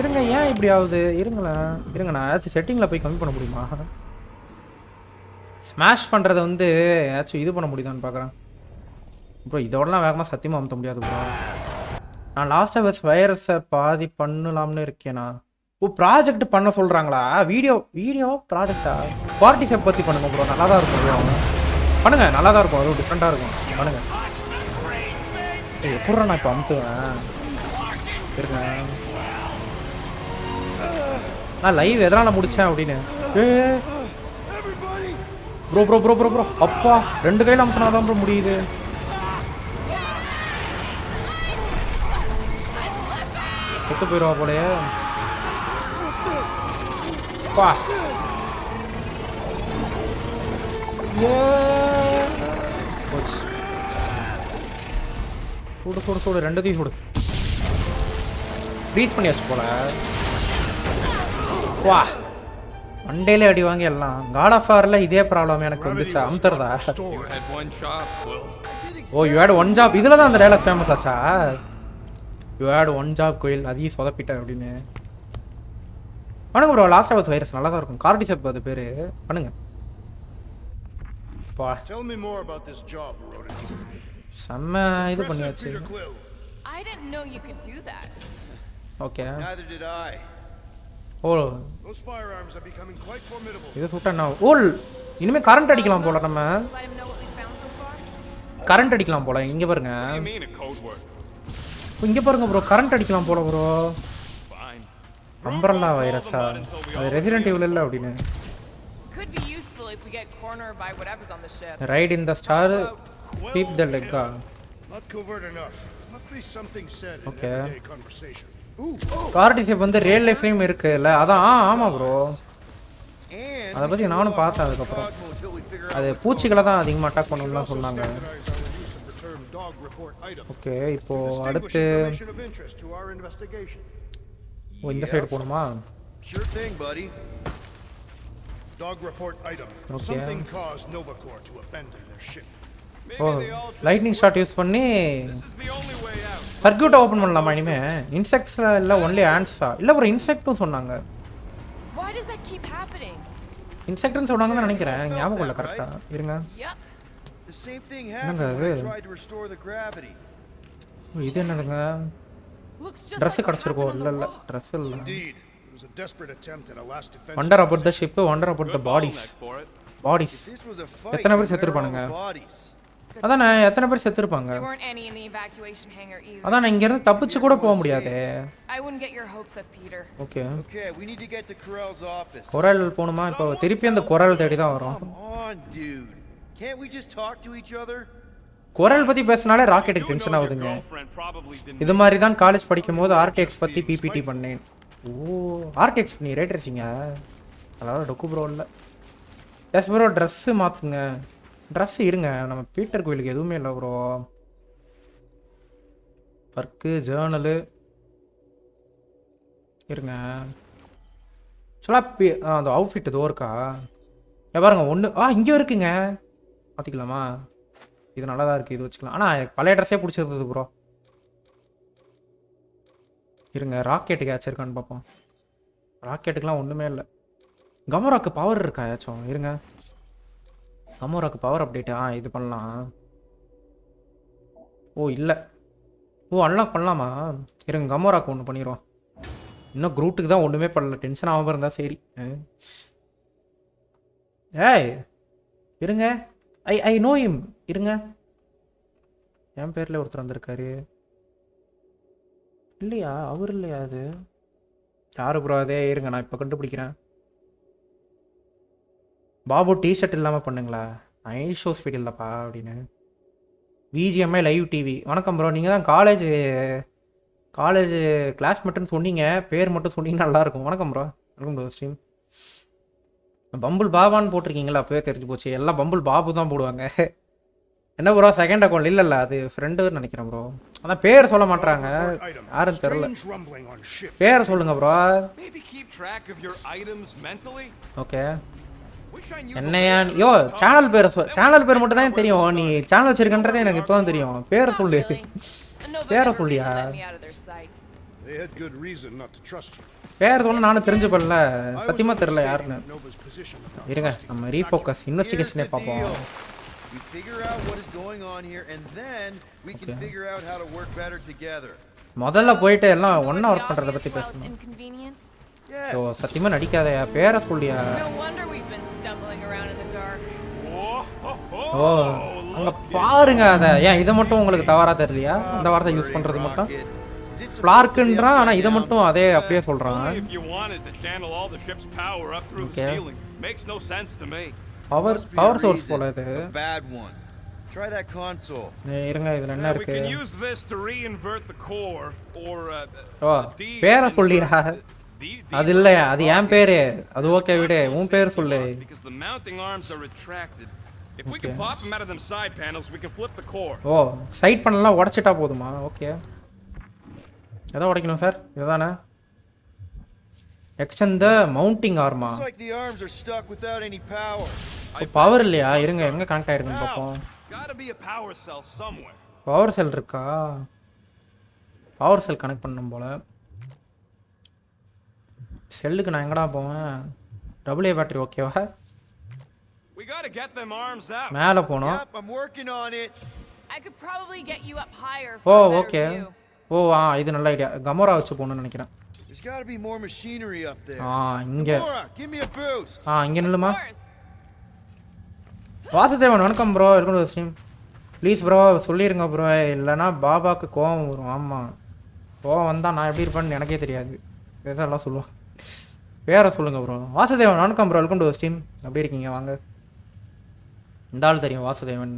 இருங்க ஏன் இப்படி ஆகுது? இருங்கண்ணா ஏதாச்சும் செட்டிங்கில் போய் கம்மி பண்ண முடியுமா? ஸ்மாஷ் பண்ணுறதை வந்து ஏதாச்சும் இது பண்ண முடியுதான்னு பார்க்குறேன் ப்ரோ. இதோடலாம் வேகமாக சத்தியமாக அமுத்த முடியாது ப்ரோ. நான் லாஸ்ட்டாக வைரஸை பாதி பண்ணலாம்னு இருக்கேண்ணா. ப்ராஜெக்ட் பண்ண சொல்கிறாங்களா? வீடியோ ப்ராஜெக்டா? பார்ட்டி செப் பற்றி பண்ணுங்க ப்ரோ. நல்லா தான் இருக்கும். பண்ணுங்க நல்லா தான் இருக்கும். அதுவும் டிஃப்ரெண்ட்டாக இருக்கும். பண்ணுங்க. எப்பட்றா நான் இப்போ அமுத்துவேன்? இருங்க நான் லைவ் எதனால் முடித்தேன் அப்படின்னு bro bro bro bro bro அப்பா 2 கையில அமுத்தினாதான் ப்ரோ முடியுது. செத்து போயிடுவா போலயே. பா போச்சு. சூடு சூடு சூடு 2த்தையும் சூடு. ஃப்ரீஸ் பண்ணியாச்சு போல. வா மண்டேலே அடி வாங்கி எல்லாம். காட் ஆஃப் வார்ல இதே ப்ராப்ளம் எனக்கு வந்துச்சு. அமுத்துறதா? ஓ யூ ஹேட் ஒன் ஜாப். இதில் தான் அந்த டைலாக் ஃபேமஸ் ஆச்சா? யூ ஹேட் ஒன் ஜாப் கோயில் அதையும் சொதப்பிட்டேன் அப்படின்னு. பண்ணுங்க ப்ரோ. லாஸ்ட் ஆஃப் வைரஸ் நல்லா தான் இருக்கும். கார்டிசெப் அது பேர். பண்ணுங்க. Tell me more about this job, Rodent. செம்ம இது பண்ணியாச்சு. Peter Quill. I didn't know you could do that. Okay. Neither did I. ஓ Those firearms are becoming quite formidable. இது சுட்டா என்ன? ஓ இனிமே கரண்ட் அடிக்கலாம் போல. நம்ம Let him know what we found so far. Current அடிக்கலாம் போல. இங்க பாருங்க. இங்க பாருங்க ப்ரோ. கரண்ட் அடிக்கலாம் போல ப்ரோ. அம்பரல்லா வைரஸா? அது ரெசிடென்ட் ஈவில் இல்ல அப்படின்னு. Could be useful if we get cornered by whatever's on the ship. Ride in the star, keep the leg. Not covert enough. Must be something said in Okay. everyday conversation. கார்டிசெப் வந்து real லைஃப்லயும் இருக்குல்ல. அதான் ஆமா bro. அதை பத்தி நானும் பார்த்தேன். அதுக்கப்புறம் அது பூச்சிகளை தான் அதிகமாக அட்டாக் பண்ணணும்னு சொன்னாங்க. ஓகே இப்போ அடுத்து இந்த சைடு போகணுமா? Sure thing, buddy. Dog report item. Okay. Something caused Nova Corps to abandon their ship. ஓ லைட்னிங் ஷாட் யூஸ் பண்ணி சர்க்யூட்டை ஓப்பன் பண்ணலாமா இனிமே? இன்செக்ட்ஸ்ல இல்லை ஒன்லி ஆண்ட்ஸா? இல்லை ப்ரோ இன்செக்ட்டும் சொன்னாங்க. Why does that keep happening? இன்செக்ட்னு சொன்னாங்க தான் நினைக்கிறேன். ஞாபகம் இல்லை கரெக்டா. இருங்க. Yep. The same thing happened when I tried to restore the gravity. இது என்னதுங்க? Looks just dress like what கிடச்சிருக்கோம். happened இல்லை on the இல்லை rock. ட்ரெஸ் இல்லை. Indeed, it was a desperate attempt at a last defense. Wander about the ship, wander about the bodies. Bodies This was a fight. எத்தனை பேர் Where are all செத்துருப்பானுங்க? the bodies? அதானே எத்தனை பேர் செத்துருப்பாங்க? There weren't any in the evacuation hangar either. அதான் இங்க இருந்து தப்பிச்சு கூட போக முடியாதே. I wouldn't get your hopes up, Peter. Okay Okay, we need to get to Corell's office. குரல் போணுமா? இப்போ திருப்பி அந்த குரல் தேடி தான் வரும். Come on, dude. Can't we just talk to each other? குரல் பத்தி பேசினாலே ராக்கெட்டுக்கு டென்ஷன் ஆகுதுங்க. இது மாதிரி தான் காலேஜ் படிக்கும் போது ஆர்டிஎக்ஸ் பத்தி பிபிடி பண்ணேன். ஓ ஆர்டிஎக்ஸ் பண்ணி ரேட் ரேசிங்க. அதாவது டொக்கு ப்ரோ இல்லை. எஸ் ப்ரோ ட்ரெஸ்ஸு மாற்றுங்க. ட்ரெஸ் இருங்க. நம்ம பீட்டர் கோயிலுக்கு எதுவுமே இல்லை ப்ரோ. ஒர்க்கு ஜேர்னலு இருங்க. ஆக்சுவலாக அந்த அவுட்ஃபிட் ஏதோ இருக்கா? பாருங்க ஒன்று இங்கே இருக்குங்க. பார்த்துக்கலாமா? இது நல்லா தான் இருக்குது. இது வச்சுக்கலாம். ஆனால் பழைய ட்ரெஸ்ஸே பிடிச்சிருந்தது ப்ரோ. இருங்க ராக்கெட்டுக்கு ஏதாச்சும் இருக்கான்னு பார்ப்போம். ராக்கெட்டுக்கெலாம் ஒன்றுமே இல்லை. கமோராக்கு பவர் இருக்கா ஏதாச்சும்? இருங்க கமோராக்கு பவர் அப்டேட்டா? இது பண்ணலாம். ஓ இல்லை. ஓ அன்லாக் பண்ணலாமா? இருங்க கமோராக்கு ஒன்று பண்ணிடுவோம். இன்னும் குரூட்டுக்கு தான் ஒன்றுமே பண்ணல. டென்ஷன் ஆகாமல் இருந்தால் சரி. ஏய் இருங்க. I know him. இருங்க என் பேரில் ஒருத்தர் வந்திருக்காரு. இல்லையா? அவர் இல்லையா? அது யாரு ப்ரோ? அதே இருங்க நான் இப்போ கண்டுபிடிக்கிறேன். பாபு டிஷர்ட் இல்லாமல் பண்ணுங்களா? ஐஷோ ஸ்பீட் இல்லைப்பா அப்படின்னு. விஜிஎம்ஐ லைவ் டிவி. வணக்கம் ப்ரோ. நீங்கள் தான் காலேஜ் கிளாஸ் மட்டும் சொன்னீங்க. பேர் மட்டும் சொன்னீங்கன்னா நல்லாயிருக்கும். வணக்கம் ப்ரோ. வணக்கம் ப்ரோ. ஸ்ட்ரீம் பம்புள் பாபான்னு போட்டிருக்கீங்களா? அப்போயே தெரிஞ்சு போச்சு. எல்லாம் பம்புள் பாபு தான் போடுவாங்க. என்ன ப்ரோ செகண்ட் அக்கௌண்ட்? இல்லை அது ஃப்ரெண்டுன்னு நினைக்கிறேன் ப்ரோ. அதான் பேர் சொல்ல மாட்டாங்க. யாரும் தெரில. பேர் சொல்லுங்க ப்ரோ. ஓகே என்னையா? யோ சேனல் பேர் மட்டும் தான் தெரியும். நீ சேனல் வச்சிருக்கன்றதே எனக்கு இப்போ தான் தெரியும். பேரை சொல்லு. பேரை சொல்லியா? பேர் சொன்னால் நானும் தெரிஞ்சுப்படல. சத்தியமாக தெரில யாருன்னு. இருங்க நம்ம ரீஃபோக்கஸ் இன்வெஸ்டிகேஷனே பார்ப்போம். முதல்ல போயிட்டு எல்லாம் ஒன்றா ஒர்க் பண்ணுறதை பற்றி பேசணும். ஸோ சத்தியமாக நடிக்காத. பேரை சொல்லியா? ஓ அங்கே பாருங்க. அதை ஏன் இதை மட்டும் உங்களுக்கு தவறாக தெரியலையா? அந்த வார்த்தை யூஸ் பண்ணுறது மட்டும் ஃப்ளார்க்குன்றான் ஆனால் இதை மட்டும் அதே அப்படியே சொல்கிறான். Only if you wanted to channel all the ship's power up through the ceiling. Makes no sense to me. Power source போல இது. A bad one. Try that console. இருங்க இதுல என்ன We இருக்கு? can use this to reinvert the core or ஓ பேரை சொல்லிடா. அது இல்ல அது என் பேரு. அது ஓகே விடு. உன் பேர் சொல்லு. Because the mounting arms are retracted. If we can pop them out of them side panels, we can flip the core. ஓ சைட் பண்ணலாம் உடைச்சிட்டா போதுமா? ஓகே. எதை உடைக்கணும் சார்? இதுதானே? எக்ஸ்டெண்ட் தி மவுண்டிங் ஆர்மா. Looks like the arms are stuck without any power. Power இல்லையா? இருங்க எங்க கனெக்ட் ஆயிருக்குன்னு பாப்போம். Gotta be a power cell somewhere. Power cell இருக்கா? பவர் செல் கனெக்ட் பண்ணனும் போல. செல்லுக்கு நான் எங்கடா போவேன்? AA பேட்டரி ஓகேவா? We got to get them arms out. மேல போணும். Yep, I'm working on it. I could probably get you up higher ஓ for a okay. better view. ஓ இது நல்ல ஐடியா. கமோரா வச்சு போணும்னு நினைக்கிறேன். There's got to be more machinery up there. இங்க. Gamora, give me a boost. இங்க நில்லுமா. Of course. வாசுதேவன் வணக்கம் bro. Welcome to stream. Please bro சொல்லிருங்க ப்ரோ. இல்லனா பாபாக்கு கோவம் வரும். ஆமா. கோவம் வந்தா நான் எப்படி இருப்பேன்னு எனக்கே தெரியாது. இதெல்லாம் சொல்லுவோம். வேற சொல்லுங்க ப்ரோ. வாசுதேவன் வணக்கம் ப்ரோ. Welcome to stream. எப்படி இருக்கீங்க? வாங்க. இந்த ஆள் தெரியும் வாசுதேவன்.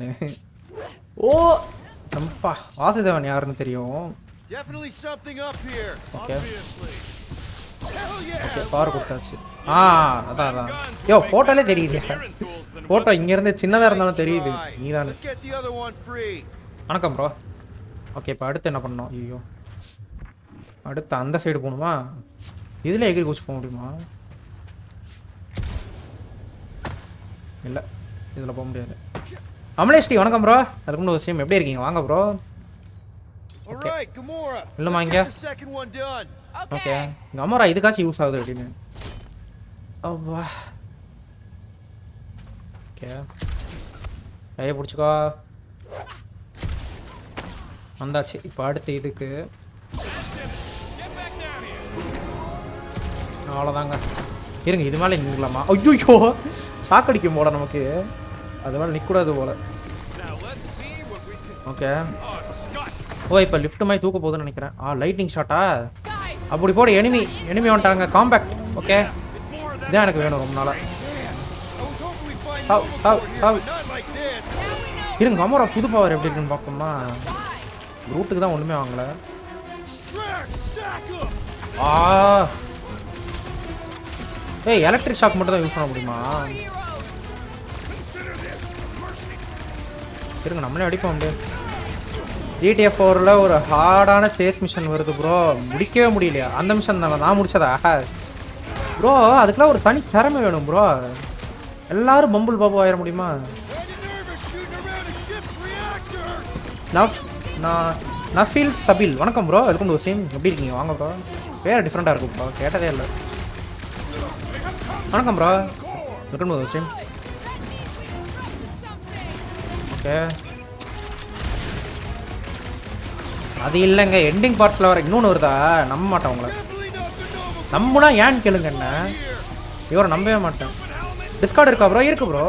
ஓ நம்பா வாசுதேவன் யாருன்னு தெரியும். Definitely something up here. Obviously. Hell yeah. Okay power கொடுத்தாச்சு. அதான் யோ போட்டோலே தெரியுது. போட்டோ இங்க இருந்து சின்னதா இருந்தாலும் தெரியுது. நீதான். Let's get the other one free. வணக்கம் ப்ரோ. ஓகே இப்போ அடுத்து என்ன பண்ணணும்? ஐயோ அடுத்து அந்த சைடு போகணுமா? இதில் எகிரி குச்சி போக முடியுமா? இல்லை இதில் போக முடியாது. அமலேஷ்டி வணக்கம் ப்ரோ. Welcome to stream. எப்படி இருக்கீங்க? வாங்க ப்ரோ. All right, Gamora. இல்லைம்மா let's இங்கே. get the second one done. Okay Gamora இதுக்காச்சும் யூஸ் ஆகுது அப்படின்னு. அவ்வா ஓகே கையை பிடிச்சிக்கோ. வந்தாச்சு. இப்போ அடுத்து இதுக்கு அவ்வளோதாங்க. இருங்க இது மேலே நிற்கலாமா? ஐயோ சாக்கடிக்கும் போல நமக்கு. அது மேலே நிற்கக்கூடாது போல. ஓகே ஓ இப்போ லிஃப்ட் மாதிரி தூக்க போகுதுன்னு நினைக்கிறேன். லைட்டிங் ஷாட்டா? அப்படி போட எனிமி வந்துட்டாங்க. காம்பேக்ட். ஓகே இதான் எனக்கு வேணும் ரொம்ப நாளாக. இருங்க கமோரா புது பவர் எப்படி இருக்குன்னு பார்ப்போமா? ரூட்டுக்கு தான் ஒன்றுமே வாங்கலை. எலக்ட்ரிக் ஷாக் மட்டும் தான் யூஸ் பண்ண முடியுமா? இருங்க நம்மளே அடிப்போம். அப்படியே GTA 4ல் ஒரு ஹார்டான சேஸ் மிஷன் வருது ப்ரோ. முடிக்கவே முடியலையா? அந்த மிஷன் தானே நான் முடிச்சதா ப்ரோ? அதுக்கெல்லாம் ஒரு தனி திறமை வேணும் ப்ரோ. எல்லாரும் பம்புள் பாபு ஆயிட முடியுமா? நஃபீல் சபில் வணக்கம் ப்ரோ. Welcome to stream. எப்படி இருக்கீங்க? வாங்க ப்ரோ. வேறு டிஃப்ரெண்ட்டாக இருக்கும் ப்ரோ. கேட்டதே இல்லை. வணக்கம் bro. Welcome to stream. Okay அது இல்லைங்க எண்டிங் பார்ட்ஸில் வர இன்னொன்று வருதா? நம்ப மாட்டேன் உங்களை. நம்புனா ஏன்னு கேளுங்க. என்ன இவரை நம்பவே மாட்டேன். டிஸ்கார்ட் இருக்கா ப்ரோ? இருக்கு ப்ரோ.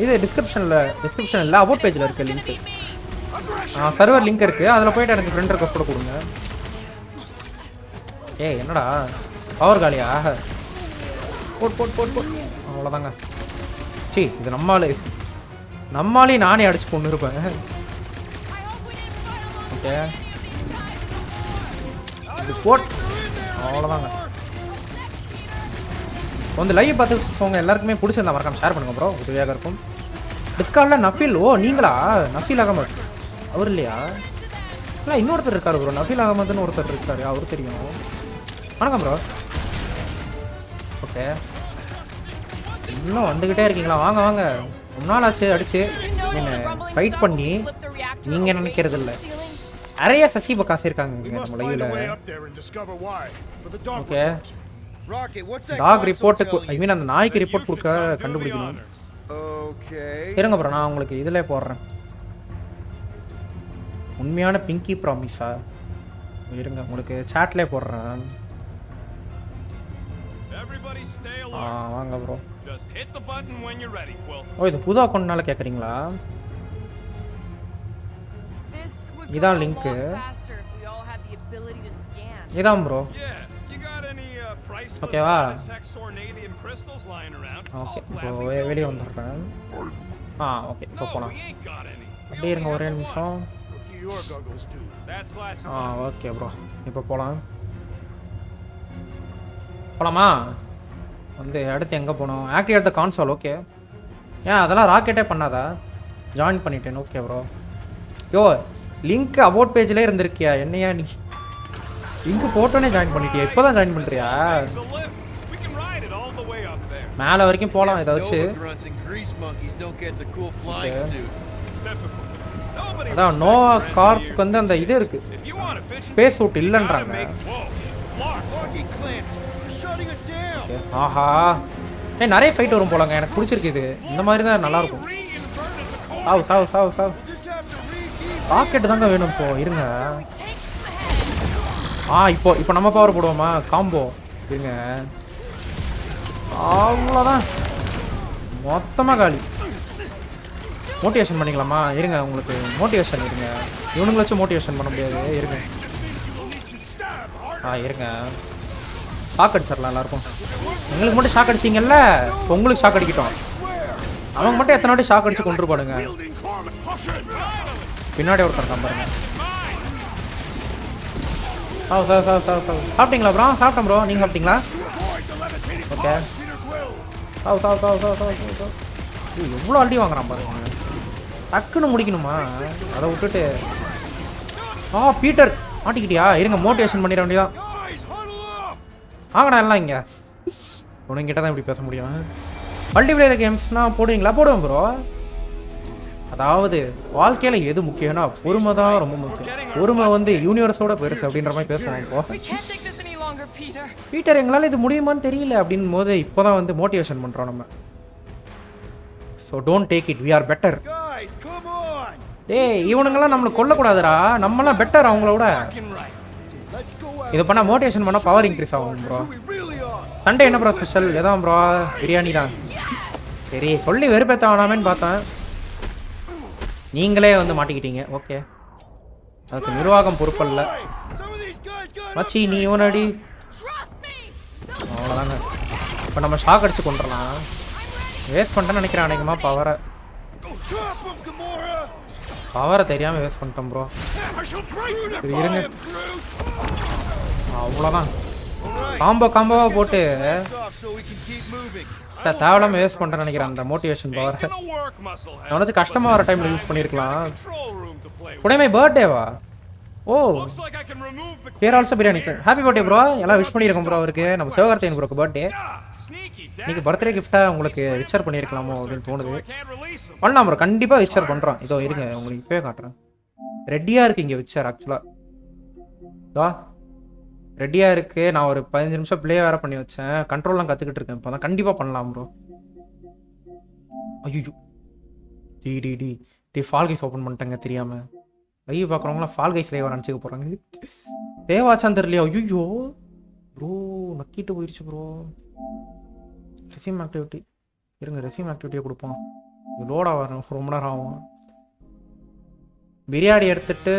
இது டிஸ்கிரிப்ஷன் இல்லை அபவுட் பேஜில் இருக்குது லிங்க்கு. சர்வர் லிங்க் இருக்குது. அதில் போய்ட்டு எனக்கு ஃப்ரெண்ட் ரெக்வஸ்ட் கூட கொடுங்க. என்னடா பவர் காலியா? போட் அவ்வளோதாங்க. சரி இது நம்மாலே நானே அடிச்சு கொண்டு இருப்பேன். ஓகே இது போட் அவ்வளோதாங்க. வந்து லைவ் பார்த்து போங்க. எல்லாருக்குமே பிடிச்சிருந்தா மறக்காம ஷேர் பண்ணுங்க ப்ரோ. உதவியாக இருக்கும். டிஸ்கார்டில் நஃபீல். ஓ நீங்களா? நஃபீல் அகமத் அவர் இல்லையா? இல்லை இன்னொருத்தர் இருக்காரு ப்ரோ. நஃபீல் அகமதுன்னு ஒருத்தர் இருக்காரு. அவரு தெரியும். வணக்கம் ப்ரோ. ஓகே இன்னும் வந்துக்கிட்டே இருக்கீங்களா? வாங்க வாங்க. ரொம்ப நாள் ஆச்சு அடிச்சு என்ன ஃபைட் பண்ணி. நீங்கள் நினைக்கிறது இல்லை நிறைய சசி பக்காசு இருக்காங்க நம்ம லைவ்ல. ஓகே டாக் ரிப்போர்ட்டுக்கு ஐ மீன் அந்த நாய்க்கு ரிப்போர்ட் கொடுக்க கண்டுபிடிக்கணும். இருங்க ப்ரோ நான் உங்களுக்கு இதில் போடுறேன். உண்மையான பிங்கி ப்ராமிஸா? இருங்க உங்களுக்கு சாட்லேயே போடுறேன். வாங்க ப்ரோ. ஓ இது புது அக்கௌண்ட்னால கேட்குறீங்களா? இதான் லிங்க்கு. ability to scan. இதான் bro. Yeah, you got any priceless Okay வா. hexornadium crystals lying around? Okay I'll இப்போ gladly வெளியே வந்துடுறேன். ஓகே இப்போ No, போகலாம். we ain't got any. அப்படியே இருங்க ஒரே நிமிஷம். What do your goggles do? That's classic. Okay bro இப்போ போகலாம். போகலாமா? வந்து அடுத்து எங்கே போகணும்? ஆக்டிவேட் த கான்சோல். ஓகே ஏன் அதெல்லாம் ராக்கெட்டே பண்ணாதா? ஜாயின் பண்ணிட்டேன். Okay bro. Yo link about பேஜ்லேயே இருந்திருக்கியா? என்னையா நீ லிங்க் போட்டோன்னே ஜாயின் பண்ணிட்டியா? இப்போ தான் ஜாயின் பண்ணுறியா? It's a lift. We can ride it all the way up there. மேலே வரைக்கும் போகலாம் இதை வச்சு. Nova grunts and grease monkeys don't get the cool flying suits. Nobody அதான் respects நோவா their கார்ப்புக்கு engineers. வந்து அந்த இது இருக்கு, If you want efficiency, space suit you gotta இல்லைன்றாங்க. make whoa. Clark, Monkey clamps, you're shutting us down. ஆஹா நிறைய fight வரும் போலங்க. எனக்கு பிடிச்சிருக்கு இது. இந்த மாதிரி தான் நல்லா இருக்கும். reinverted the core. சாவு சாவு சாவு சாவு. We'll just have to redeem. Rocket தாங்க வேணும் இப்போ. இருங்க. Takes the head. இப்போ நம்ம பவர் போடுவோமா? காம்போ இருங்க. அவ்வளோதான் மொத்தமாக காலி. மோட்டிவேஷன் பண்ணிக்கலாமா? இருங்க உங்களுக்கு மோட்டிவேஷன் இருங்க. இவனுங்களை வச்சு மோட்டிவேஷன் பண்ண முடியாது. இருங்க இருங்க ஷாக் அடிச்சிடலாம் எல்லாருக்கும். எங்களுக்கு மட்டும் ஷாக் அடிச்சிங்கல்ல, இப்போ உங்களுக்கு ஷாக் அடிக்கிட்டோம். அவங்க மட்டும் எத்தனை வாட்டி ஷாக் அடிச்சு கொண்டு பாடுங்க. பின்னாடி ஒருத்தர் இருக்கான் பாருங்க. சாப்பிட்டீங்களா ப்ரோ? சாப்பிட்டேன் ப்ரோ. நீங்கள் சாப்பிட்டீங்களா? ஓகே எவ்வளோ அடி வாங்குறான் பாருங்க. டக்குன்னு முடிக்கணுமா? அதை விட்டுட்டு பீட்டர் மாட்டிக்கிட்டியா? இருங்க மோட்டிவேஷன் பண்ணிட வேண்டியதான். வாங்கடா எல்லாம் இங்கே. உனக்கிட்ட தான் இப்படி பேச முடியும். மல்டிபிளேயர் கேம்ஸ்னால் போடுவீங்களா? போடுவேன் ப்ரோ. அதாவது வாழ்க்கையில் எது முக்கியம்னா பொறுமை தான் ரொம்ப முக்கியம். பொறுமை வந்து யூனிவர்ஸோட பெருசு அப்படின்ற மாதிரி பேசுவோம். இப்போ We can't take this any longer, Peter. Peter எங்களால் இது முடியுமான்னு தெரியல அப்படின் போது இப்போ தான் வந்து மோட்டிவேஷன் பண்ணுறோம் நம்ம. So don't take it, we are better. Guys, come on. இவனுங்கெல்லாம் நம்மளை கொல்லக்கூடாதுடா. நம்மளாம் பெட்டர் அவங்களோட. Let's go out. இதை பண்ணால் மோட்டிவேஷன் பண்ணால் பவர் இன்க்ரீஸ் ஆகும் bro. We really are. Sunday என்ன ப்ரோ ஸ்பெஷல்? எதான் ப்ரோ? பிரியாணி தான். சரி சொல்லி வெறுப்பேற்ற வேணாமேன்னு பார்த்தேன். நீங்களே வந்து மாட்டிக்கிட்டீங்க. ஓகே அதுக்கு நிர்வாகம் பொறுப்பல்ல. Some of these guys got மச்சி நீ இவனடி. Trust me. அவ்வளோதாங்க. இப்போ நம்ம ஷாக் அடிச்சு கொண்டுடலாம். வேஸ்ட் பண்ணிட்டேன்னு நினைக்கிறேன் அநேகமாக பவரை. Drop him, Gamora. பவரை தெரியாமல் வேஸ்ட் பண்ணிட்டோம் ப்ரோ. சரி இருங்க. அவ்வளோதான். காம்போவாக போட்டு Stop so we can keep moving. தேவையில்லாமல் வேஸ்ட் பண்ணுறேன்னு நினைக்கிறேன் அந்த மோட்டிவேஷன் பவரை. Gonna work, musclehead. அவனாச்சும் கஷ்டமாக வர டைமில் யூஸ் பண்ணியிருக்கலாம். Control room to play with. Today my பர்த்டேவா? ஓ Looks like I can remove the here also biryani sir. Happy birthday bro. எல்லாம் விஷ் பண்ணியிருக்கோம் ப்ரோ அவருக்கு. நம்ம சிவகார்த்திகேயன் ப்ரோக்கு பர்த்டே. sneaky இன்னைக்கு பர்த்டே கிஃப்டாக உங்களுக்கு விச்சர் பண்ணியிருக்கலாமோ அப்படின்னு so தோணுது. I can't release him. பண்ணலாம் ப்ரோ, கண்டிப்பாக விச்சர் பண்ணுறோம். இதோ இருங்க உங்களுக்கு இப்போயே காட்டுறேன். ரெடியாக இருக்குது இங்கே விச்சர். ஆக்சுவலாக ரெடியாக இருக்குது. நான் ஒரு 15 நிமிஷம் ப்ளே வேறு பண்ணி வச்சேன். கண்ட்ரோல்லாம் கற்றுக்கிட்டு இருக்கேன் இப்போ தான். கண்டிப்பாக பண்ணலாம் ப்ரோ. ஐயோ டி ஃபால் கைஸ் ஓப்பன் பண்ணிட்டேங்க தெரியாமல். லைவ் பார்க்குறவங்களாம் ஃபால் கைஸ் லைவாக நினச்சிக்க போகிறாங்க. தேவாச்சான் தெரியலையா? ஐயோ ப்ரோ நக்கிட்டு போயிடுச்சு ப்ரோ. ரெசியூம் ஆக்டிவிட்டி இருங்க. ரெசியூம் ஆக்டிவிட்டியை கொடுப்போம். இது லோடாக வரும், ரொம்ப நேரம் ஆகும். பிரியாணி எடுத்துட்டு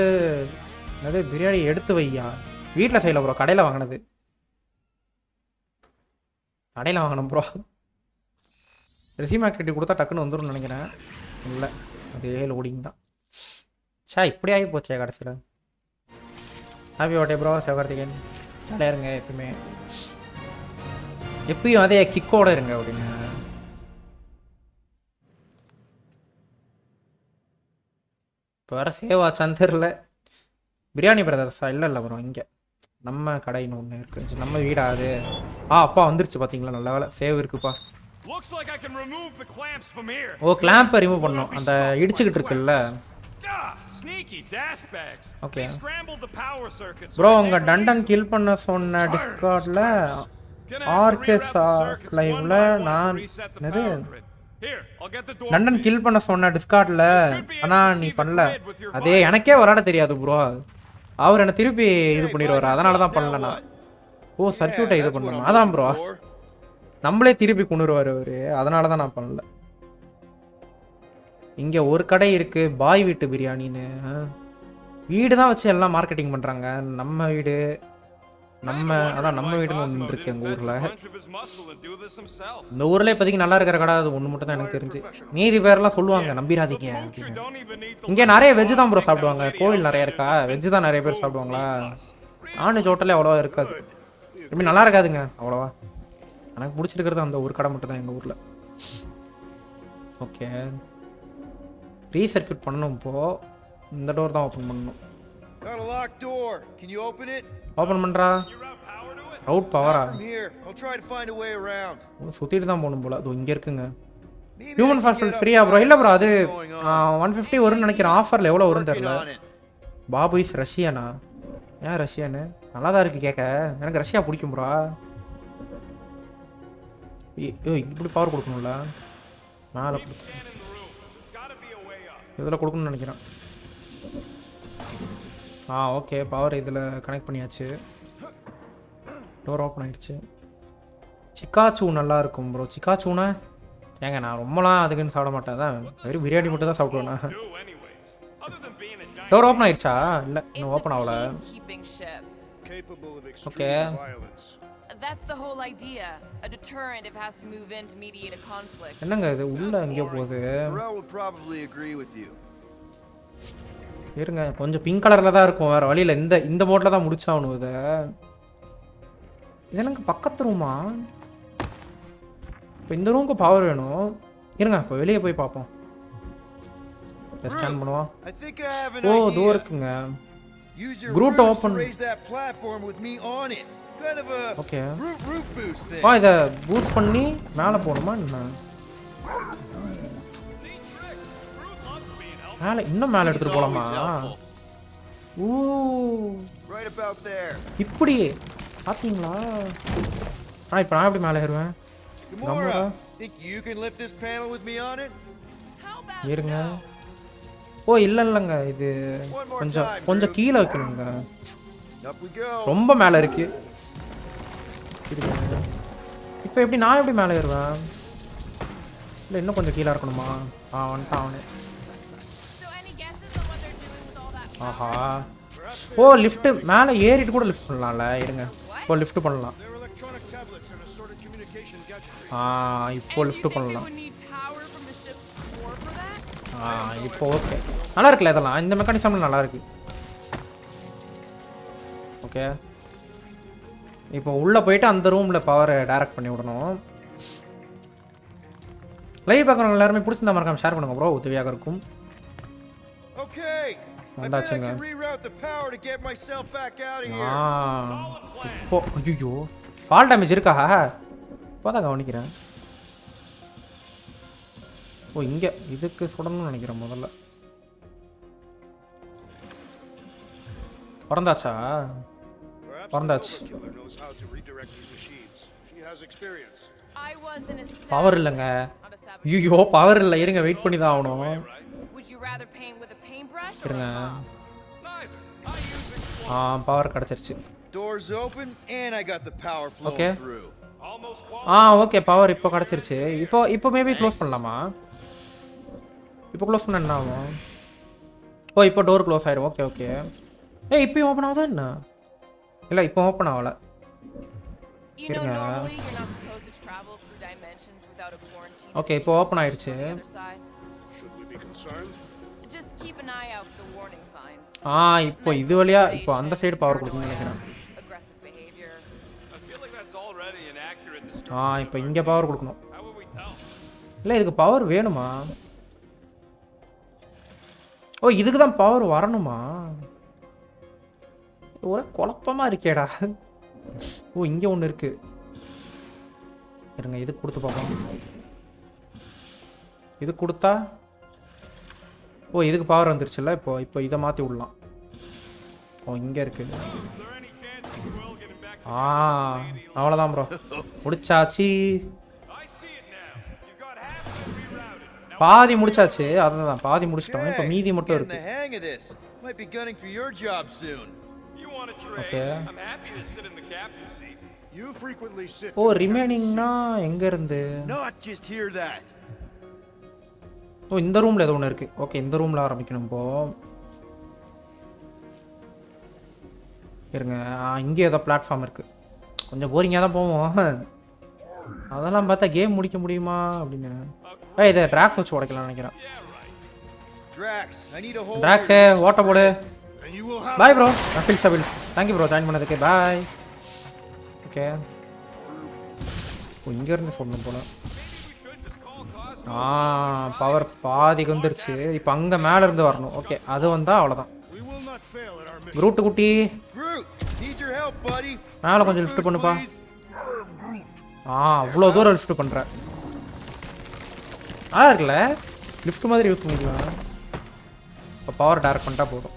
என்னது பிரியாணி எடுத்து வையா? வீட்டில் செய்யலை ப்ரோ, கடையில் வாங்கினது. கடையில் வாங்கினோம் ப்ரோ. ரெசியூம் ஆக்டிவிட்டி கொடுத்தா டக்குன்னு வந்துடும் நினைக்கிறேன். இல்லை அதே லோடிங் தான். இப்படி ஆகி போச்சே கடைசியில். Happy birthday bro Sivakarthikeyan. ஜாலியாக இருங்க எப்பயுமே. எப்பயும் அதே கிக்கோட இருங்க அப்படின்னு. இப்போ வேறு சேவ் ஆச்சான்னு தெரில. பிரியாணி பிரதர்ஸா? இல்லை ப்ரோ இங்கே நம்ம கடைன்னு ஒன்று இருக்குது. நம்ம வீடா அது? அப்பா வந்துருச்சு பார்த்தீங்களா? நல்ல வேலை சேவ் இருக்குப்பா. Looks like I can remove the clamps from here. ஓ கிளாம்பை ரிமூவ் பண்ணோம். அந்த இடிச்சுக்கிட்டு இருக்குல்ல. Sneaky dash bags. Okay. They scrambled the power circuits. Bro உங்க டண்டன் கில் பண்ண சொன்ன டிஸ்கார்ட்ல ஆர்கேஸ் ஆஃப் லைவ்ல நான் என்னது டண்டன் கில் பண்ண சொன்ன டிஸ்கார்ட்ல ஆனா நீ பண்ணல. அதே எனக்கே விளையாட தெரியாது ப்ரோ. அவர் என்ன திருப்பி இது பண்ணிடுவாரு. அதனால தான் பண்ணல நான். ஓ சர்க்கியூட்டை இது பண்ணணும். அதான் ப்ரோ நம்மளே திருப்பி கொண்டுருவார் அவர். அதனால தான் நான் பண்ணல. இங்கே ஒரு கடை இருக்குது பாய் வீட்டு பிரியாணின்னு. வீடு தான் வச்சு எல்லாம் மார்க்கெட்டிங் பண்ணுறாங்க. நம்ம வீடு அதான் நம்ம வீடுன்னு ஒன்று இருக்கு எங்கள் ஊரில். இந்த ஊரில் இப்போதைக்கு நல்லா இருக்கிற கடை அது ஒன்று மட்டும் தான் எனக்கு தெரிஞ்சு. மீதி பேரெல்லாம் சொல்லுவாங்க நம்பிராதீங்க அப்படின்னு. இங்கே நிறைய வெஜ்ஜு தான் ப்ரோ சாப்பிடுவாங்க. கோவில் நிறைய இருக்கா, வெஜ்ஜு தான் நிறைய பேர் சாப்பிடுவாங்களா. நான்வெஜ் ஹோட்டலே அவ்வளோவா இருக்காது, எப்படி நல்லா இருக்காதுங்க அவ்வளோவா. எனக்கு பிடிச்சிருக்கிறது அந்த ஒரு கடை மட்டும் தான் எங்கள் ஊரில். ஓகே, ரீசர்க்யூட் பண்ணணும். இப்போது இந்த டோர் தான் ஓப்பன் பண்ணணும். ஓப்பன் பண்ணுறா. அவுட் பவரா சுற்றிட்டு தான் போகணும் போல். அது இங்கே இருக்குங்க. ஹியூமன் ஃபாஸ்ட் ஃப்ரீயா ப்ரோ? இல்லை ப்ரோ, அது 150 வரும்னு நினைக்கிறேன். ஆஃபரில் எவ்வளோ வரும் தெரியல. பாபு இஸ் ரஷ்யானா? ஏன் ரஷ்யானு? நல்லா தான் இருக்குது கேட்க. எனக்கு ரஷ்யா பிடிக்கும் ப்ரோ. இப்படி பவர் கொடுக்கணும்ல, மேலே இதில் கொடுக்கணும்னு நினைக்கிறேன். ஓகே, பவர் இதில் கனெக்ட் பண்ணியாச்சு. டோர் ஓப்பன் ஆகிடுச்சு. சிக்காச்சூ நல்லா இருக்கும் ப்ரோ. சிக்காச்சூனா ஏங்க நான் ரொம்பலாம் அதுக்குன்னு சாப்பிட மாட்டேன், தான் வெறும் பிரியாணி மட்டும் தான் சாப்பிடுவேன். டோர் ஓப்பன் ஆயிடுச்சா? இல்லை இன்னும் ஓப்பன் ஆகல. Okay, That's the whole idea. A deterrent if it has to move in to mediate a conflict. என்னங்க இது உள்ள எங்கே போகுது? இருங்க, கொஞ்சம் பிங்க் கலரில் தான் இருக்கும், வேறு வழியில் இந்த மோட்டில் தான் முடிச்சாகணும். இதை இது எனக்கு பக்கத்து ரூமா? இப்போ இந்த ரூமுக்கு பவர் வேணும். இருங்க, இப்போ வெளியே போய் பார்ப்போம். ஸ்கேன் பண்ணுவோம். ஓ தோ இருக்குங்க. Groot open. ஓகே, இதை பூஸ்ட் பண்ணி மேலே போகணுமா என்ன? மேலே இன்னும் மேலே எடுத்துகிட்டு போகலாமா? ஓ இப்படி பார்த்தீங்களா? இப்போ நான் எப்படி மேலே ஏறுவேன்? இருங்க. ஓ இல்லைங்க, இது கொஞ்சம் கீழே வைக்கணுங்க. ரொம்ப மேலே இருக்கு. இப்போ எப்படி நான் எப்படி மேலே ஏறுவேன்? இல்லை இன்னும் கொஞ்சம் கீழே இருக்கணுமா? வந்துட்டான் அவனு. ஆஹா, ஓ லிஃப்ட் மேலே ஏறிட்டு கூட லிஃப்ட் பண்ணலாம்ல. இருங்க, இப்போ லிஃப்ட் பண்ணலாம். இப்போ லிஃப்ட் பண்ணலாம். இப்போ ஓகே, நல்லா இருக்குல்ல இதெல்லாம். இந்த மெக்கானிசம் நல்லா இருக்கு. ஓகே, இப்போ உள்ளே போயிட்டு அந்த ரூமில் பவரை டைரக்ட் பண்ணி விடணும். லைவ் பார்க்குறவங்க எல்லாருமே பிடிச்சிருந்தா மறக்காம ஷேர் பண்ணுங்க ப்ரோ, உதவியாக இருக்கும். வந்தாச்சுங்க. இப்போ ஐயோ ஃபால் டேமேஜ் இருக்கா? இப்போதான் கவனிக்கிறேன். ஓ இங்கே இதுக்கு சுடணும்னு நினைக்கிறேன். முதல்ல பிறந்தாச்சா? பிறந்தாச்சு. பவர் இல்லைங்க. ஐயோ பவர் இல்லை. இருங்க, வெயிட் பண்ணி தான் ஆகணும். இருங்க. பவர் கிடச்சிருச்சு. ஓகே ஓகே, பவர் இப்போ கிடச்சிருச்சு. இப்போ மேபி க்ளோஸ் பண்ணலாமா? இப்போ க்ளோஸ் பண்ண என்ன ஆகும்? ஓ இப்போ டோர் க்ளோஸ் ஆயிடும். Okay okay. இப்போயும் ஓப்பன் ஆகுதா என்ன? இல்லை இப்போ ஓப்பன் ஆகலை. இருங்க. ஓகே இப்போ ஓப்பன் ஆயிடுச்சு. இப்போ இது வழியா இப்போ அந்த சைடு பவர் கொடுக்கணும்னு நினைக்கிறேன். இப்போ இங்கே பவர் கொடுக்கணும். இல்லை இதுக்கு பவர் வேணுமா? ஓ இதுக்கு தான் பவர் வரணுமா? ஒரே குழப்பமா இருக்கேடா. ஓ இங்கே ஒன்று இருக்கு. இருங்க, இது கொடுத்து பார்ப்போம். இது கொடுத்தா ஓ இதுக்கு பவர் வந்துருச்சுல்ல. இப்போ இதை மாற்றி விடலாம். ஓ இங்கே இருக்கு. அவ்வளோதான் ப்ரோ, முடிச்சாச்சு. பாதி முடிச்சாச்சு. அதுதான் பாதி முடிச்சிட்டோம். இப்போ மீதி மட்டும் இருக்கு. ஓகே. ஓ ரிமைனிங்னா எங்க இருந்து? ஓ இந்த ரூம்ல ஏதோ ஒன்று இருக்கு. ஓகே இந்த ரூம்ல ஆரம்பிக்கணும். இப்போ இருங்க இங்கே ஏதோ பிளாட்ஃபார்ம் இருக்குது. கொஞ்சம் போரிங்காக தான் போவோம். அதெல்லாம் பார்த்தா கேம் முடிக்க முடியுமா அப்படின்னு. இதை ட்ராக்ஸ் வச்சு உடைக்கலாம்னு நினைக்கிறேன். ட்ராக்ஸே ஓட்ட போடு. Bye bro. ரஃபில் சபில் தேங்க்யூ ப்ரோ ஜாயின் பண்ணதுக்கு. பாய். ஓகே இங்கேருந்து சொல்லணும் போல. பவர் பாதிக்கு வந்துருச்சு. இப்போ அங்கே மேலே இருந்து வரணும். ஓகே அது வந்தால் அவ்வளோதான். குரூட்டு குட்டி மேலே கொஞ்சம் லிஃப்ட் பண்ணுப்பா. அவ்வளோ தூரம் லிஃப்ட் பண்ணுறேன். இருக்குல்ல லிஃப்ட் மாதிரி யூஸ் பண்ணிக்கலாம். இப்போ பவர் டைரக்ட் பண்ணிட்டா போதும்.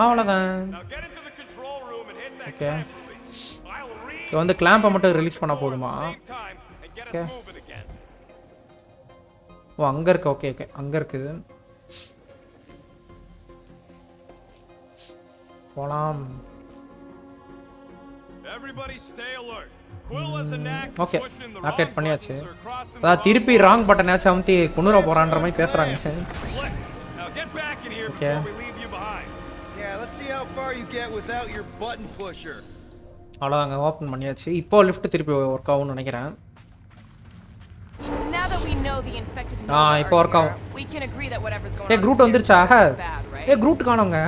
அவ்வளோதான். ஓகே இப்போ வந்து கிளாம்பை மட்டும் ரிலீஸ் பண்ணால் போதுமா? ஓகே ஓ அங்கே இருக்கு. ஓகே ஓகே அங்கே இருக்குது. போலாம். ஓகே ஆக்டிவேட் பண்ணியாச்சு. அதான் திருப்பி ராங் பட்டன் ஆச்சு அமுத்தி கொண்டுற போறான்ற மாதிரி பேசுறாங்க. ஓகே அவ்வளோதாங்க ஓப்பன் பண்ணியாச்சு. இப்போ லிஃப்ட் திருப்பி ஒர்க் ஆகும்னு நினைக்கிறேன். இப்போ ஒர்க் ஆகும். குரூட் வந்துருச்சா? குரூட் காணோங்க.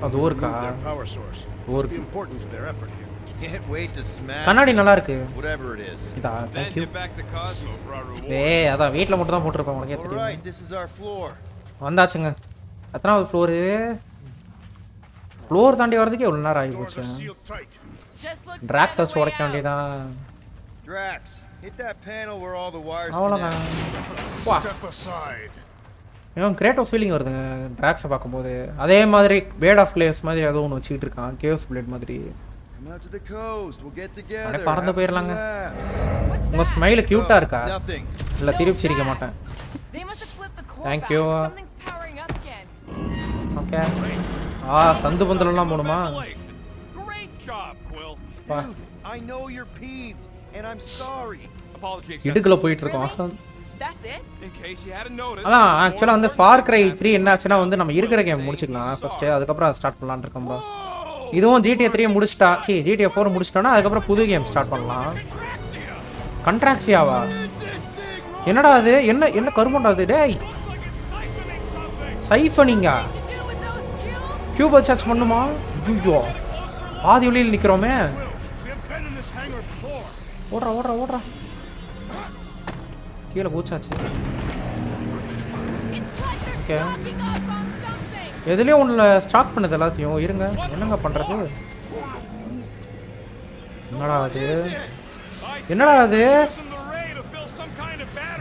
அது ஊருக்கா? ஊருக்கு கண்ணாடி நல்லா இருக்கு. இதா அதான் வீட்டில் மட்டும் தான் போட்டிருப்பேன். உனக்கே தெரியும். வந்தாச்சுங்க. எத்தனாவது ஃப்ளோரு? ஃப்ளோர் தாண்டி வரதுக்கே எவ்வளோ நேரம் ஆகி போச்சு. ட்ராக்ஸ் வச்சு உடைக்க வேண்டியதான். அவ்வளோதான். இவன் கிரேட்டோஸ் ஃபீலிங் வருதுங்க ட்ராக்ஸை பார்க்கும்போது. அதே மாதிரி பேட் ஆஃப் லேஸ் மாதிரி ஏதோ ஒன்று வச்சுக்கிட்டு இருக்கான். கேவ்ஸ் பிளேட் மாதிரி. பறந்து போயிடலாங்க. உங்கள் ஸ்மைலு க்யூட்டாக இருக்கா? இல்லை திருப்பி சிரிக்க மாட்டேன். தேங்க்யூ. ஓகே சந்து பந்தலாம் போகணுமா? இடுக்குள்ள போயிட்டு இருக்கோம். அதான் ஆக்சுவலாக வந்து ஃபார் கிரை 3 என்ன ஆச்சுன்னா வந்து நம்ம இருக்கிற கேம் முடிச்சுக்கலாம் ஃபர்ஸ்ட்டு. அதுக்கப்புறம் ஸ்டார்ட் பண்ணலான்னு இருக்கோம்பா. இதுவும் GTA 3 முடிச்சிட்டா. GTA 4 முடிச்சிட்டோன்னா அதுக்கப்புறம் புது கேம் ஸ்டார்ட் பண்ணலாம். கண்ட்ராக்சியாவா? என்னடா அது? என்ன கருமண்டா அது? டேய் சைஃபனிங்கா? கியூப் சார்ஜ் பண்ணுமா? ஐயோ பாதி வழியில் நிற்கிறோமே. ஓடுறா கீழே பூச்சாச்சு. ஓகே எதுலேயும் ஒன்றில் ஸ்டாக் பண்ணுது எல்லாத்தையும். இருங்க என்னங்க பண்ணுறது? என்னடா அது?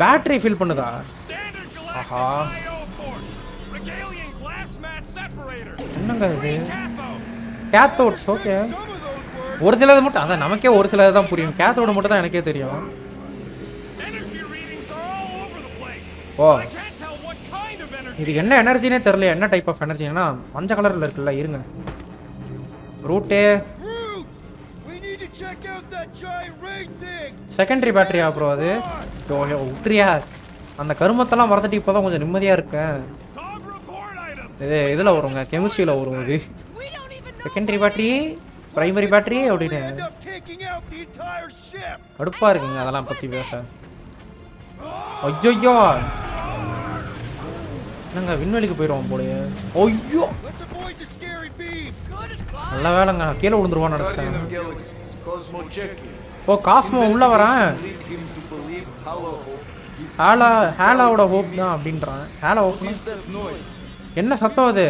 பேட்டரி ஃபில் பண்ணுதா? ஆஹா என்னங்க இது? கேத்தோட்ஸ். ஓகே ஒரு சிலது மட்டும் அதான் நமக்கே ஒரு சிலது தான் புரியும். கேத்தோடு மட்டும் தான் எனக்கே தெரியும். ஓ இது என்ன எனர்ஜினே தெரியல. என்ன டைப் ஆஃப் எனர்ஜினா மஞ்சள் கலரில் இருக்குல்ல. இருங்க ரூட்டே செகண்டரி பேட்டரியா ப்ரோ? அது விட்டுறியா? அந்த கருமத்தெல்லாம் மறந்துட்டு இப்போ தான் கொஞ்சம் நிம்மதியாக இருக்கேன். இதில் வருங்க கெமிஸ்ட்ரியில் வரும். இது செகண்டரி பேட்டரி பிரைமரி பேட்டரி அப்படின்னு கடுப்பாக இருக்குங்க அதெல்லாம் பற்றி பேச. ஐயோ என்னங்க விண்வெளிக்கு போயிடுவோம் போலயே. ஐயோ நல்ல வேலைங்க கீழே விழுந்துருவான்னு நினச்சேன். ஓ காஸ்மோ உள்ள வரேன். ஹேலாவோட ஹோப் தான் அப்படின்றான். ஹேலா ஹோப் என்ன சத்தம் அது?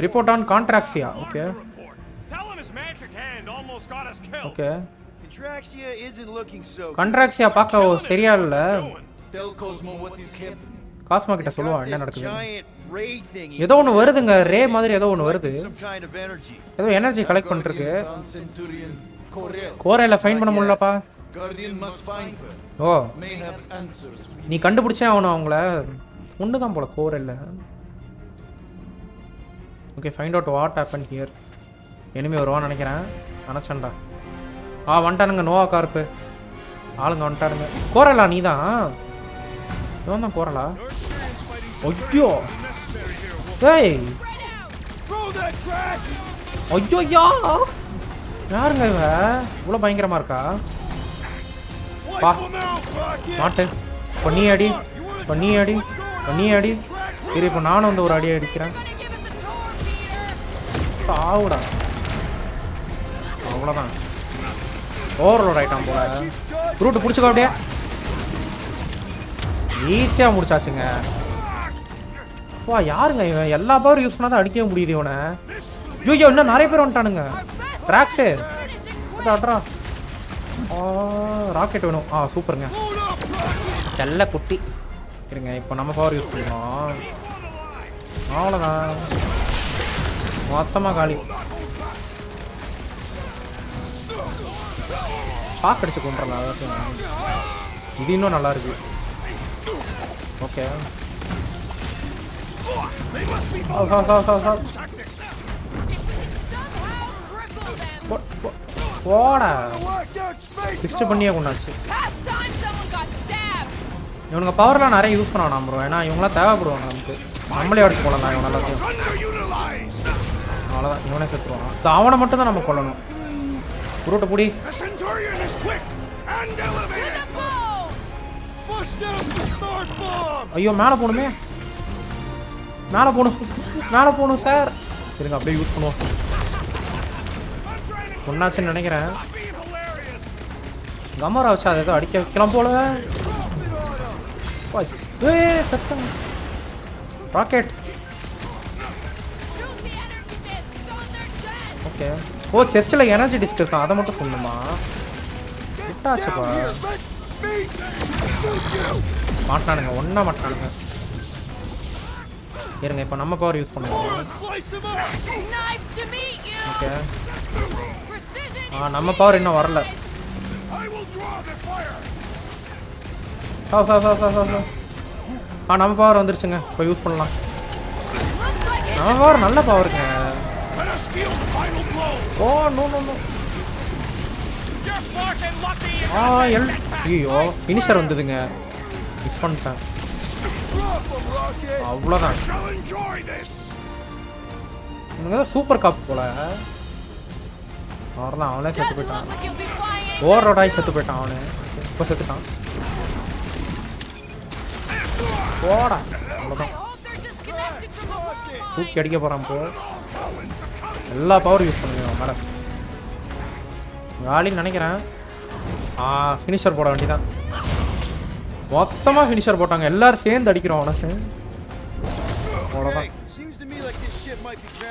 Report on Contraxia. Okay okay Contraxia பார்க்க சரியா இல்ல. காஸ்மோ கிட்ட சொல்லுவான் என்ன நடக்குது. ஏதோ ஒன்று வருதுங்க ரே மாதிரி ஏதோ ஒன்று வருது. ஏதோ எனர்ஜி கலெக்ட் பண்ணிருக்கு. கோரையில ஃபைன் பண்ண முடியலப்பா. ஓ நீ கண்டுபிடிச்சே ஆகணும் அவங்கள. ஒன்று தான் போல கோரையில். Okay find out what happen here. Enemy வருவான்னு நினைக்கிறேன். நினச்சேன்டா. வந்துட்டானுங்க நோவா கார்ப்பு ஆளுங்க வந்துட்டானுங்க. கோரலா நீ தான்? இவன் தான் கோரலா? ஐயோ ஏய் that, Drax! ஐயோ யாருங்க இவ இவ்வளோ பயங்கரமா இருக்கா? பா Wipe 'em out, Rocket! மாட்டு பண்ணி அடி பண்ணி அடி பண்ணி அடி. சரி இப்போ நானும் வந்து ஒரு அடி அடிக்கிறேன். ஆவுடா அவ்வளோதான். ஓவர்லோட் ஆயிட்டான் போல. ரூட்டு பிடிச்சிக்கோ அப்படியே. ஈஸியாக முடிச்சாச்சுங்க. வா யாருங்க இவன்? எல்லா பவரும் யூஸ் பண்ணால் தான் அடிக்கவே முடியுது இவனை. ஐயோ இன்னும் நிறைய பேர் வந்துட்டானுங்க. ட்ராக்ஸு அட்ரா. ராக்கெட் வேணும். சூப்பருங்க செல்ல குட்டி. இருங்க இப்போ நம்ம பவர் யூஸ் பண்ணுவோம். அவ்வளோதான் மொத்தமாக காலி. ஷாக் அடிச்சு கொண்டுறலாம். அதாச்சும் இது இன்னும் நல்லா இருக்கு. ஓகே போடா 6 பண்ணியே கொண்டாச்சு. இவனுங்க பவர்லாம் நிறைய யூஸ் பண்ண வேணாம் ப்ரோ. ஏன்னா இவங்களாம் தேவைப்படுவாங்க நமக்கு. நம்மளே எடுத்து கொள்ளலாம் இவன் எல்லாத்தையும். அவ்வளோதான் இவனே செத்துருவான். அவனை மட்டும் தான் நம்ம கொல்லணும். ரூட்டை பிடி. ஐயோ மேலே போகணுமே. மேலே போகணும் சார். இருங்க அப்படியே யூஸ் பண்ணுவோம். ஒன்னாச்சுன்னு நினைக்கிறேன். கமோரா வச்சு அதை ஏதோ அடிக்க வைக்கலாம் போல. சத்தம் ராக்கெட். ஓகே செஸ்ட்டில் எனர்ஜி டிஸ்க் இருக்கா? அதை மட்டும் சொல்லணுமா? விட்டாச்சுப்பா. மாட்டானுங்க ஒன்றா மாட்டானுங்க. இருங்க இப்போ நம்ம பவர் யூஸ் பண்ணுவோம். ஓகே நம்ம பவர் இன்னும் வரல. நம்ம பவர் வந்துருச்சுங்க. இப்போ யூஸ் பண்ணலாம். நம்ம பவர் நல்ல பவருங்க. நோ ஐயோ ஃபினிஷர் வந்ததுங்க. மிஸ் பண்ணிட்டேன். அவ்வளோதான். சூப்பர் காப் போல. அவரெல்லாம் அவனே செத்து போயிட்டான். ஓவர்லோடாகி செத்து போயிட்டான் அவனு. இப்போ செத்துட்டான். போடா அவ்வளோதான். தூக்கி அடிக்க போகிறான். இப்போ எல்லா பவரும் யூஸ் பண்ணுங்க மேலே. காலின்னு நினைக்கிறேன். ஃபினிஷர் போட வேண்டியதான். மொத்தமாக ஃபினிஷர் போட்டாங்க. எல்லாரும் சேர்ந்து அடிக்கிறோம் அவனுக்கு. அவ்வளோதான்.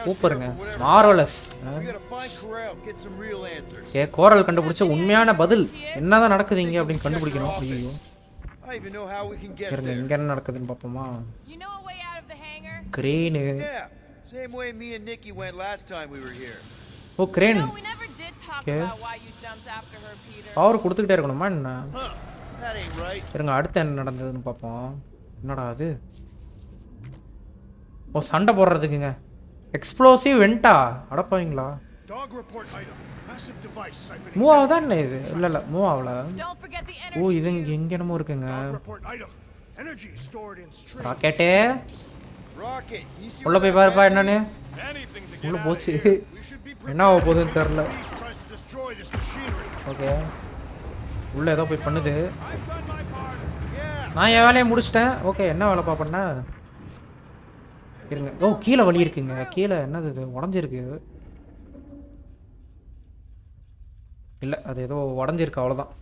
சூப்பருங்க மார்வலஸ். கோரல் கண்டுபிடிச்ச உண்மையான பதில் என்னதான் நடக்குது இங்கே அப்படின்னு கண்டுபிடிக்கணும். ஐயோ இங்க என்ன நடக்குதுன்னு பார்ப்போமா? கிரேனு. கிரேன். பவர் கொடுத்துக்கிட்டே இருக்கணுமா என்ன? இருங்க அடுத்து என்ன நடந்ததுன்னு பார்ப்போம். என்னடா அது? சண்டை போடுறதுக்குங்க. எக்ஸ்ப்ளோசிவ் வெண்டா. அடப்பாவீங்களா? மூவ் ஆகுதா என்ன இது? இல்லை மூவ் ஆகல. இது இங்க என்னமோ இருக்குங்க. ராக்கெட்டே உள்ள போய் பாருப்பா. என்னன்னு உள்ள போச்சு. என்ன ஆக போகுதுன்னு தெரில. ஓகே உள்ள ஏதோ போய் பண்ணுது. நான் என் வேலையை முடிச்சிட்டேன். ஓகே என்ன வேலைப்பா பண்ண? இருங்க. கீழே வலி இருக்குங்க. கீழே என்னது இது? உடஞ்சிருக்கு. இல்லை அது ஏதோ உடஞ்சிருக்கு அவ்வளோதான்.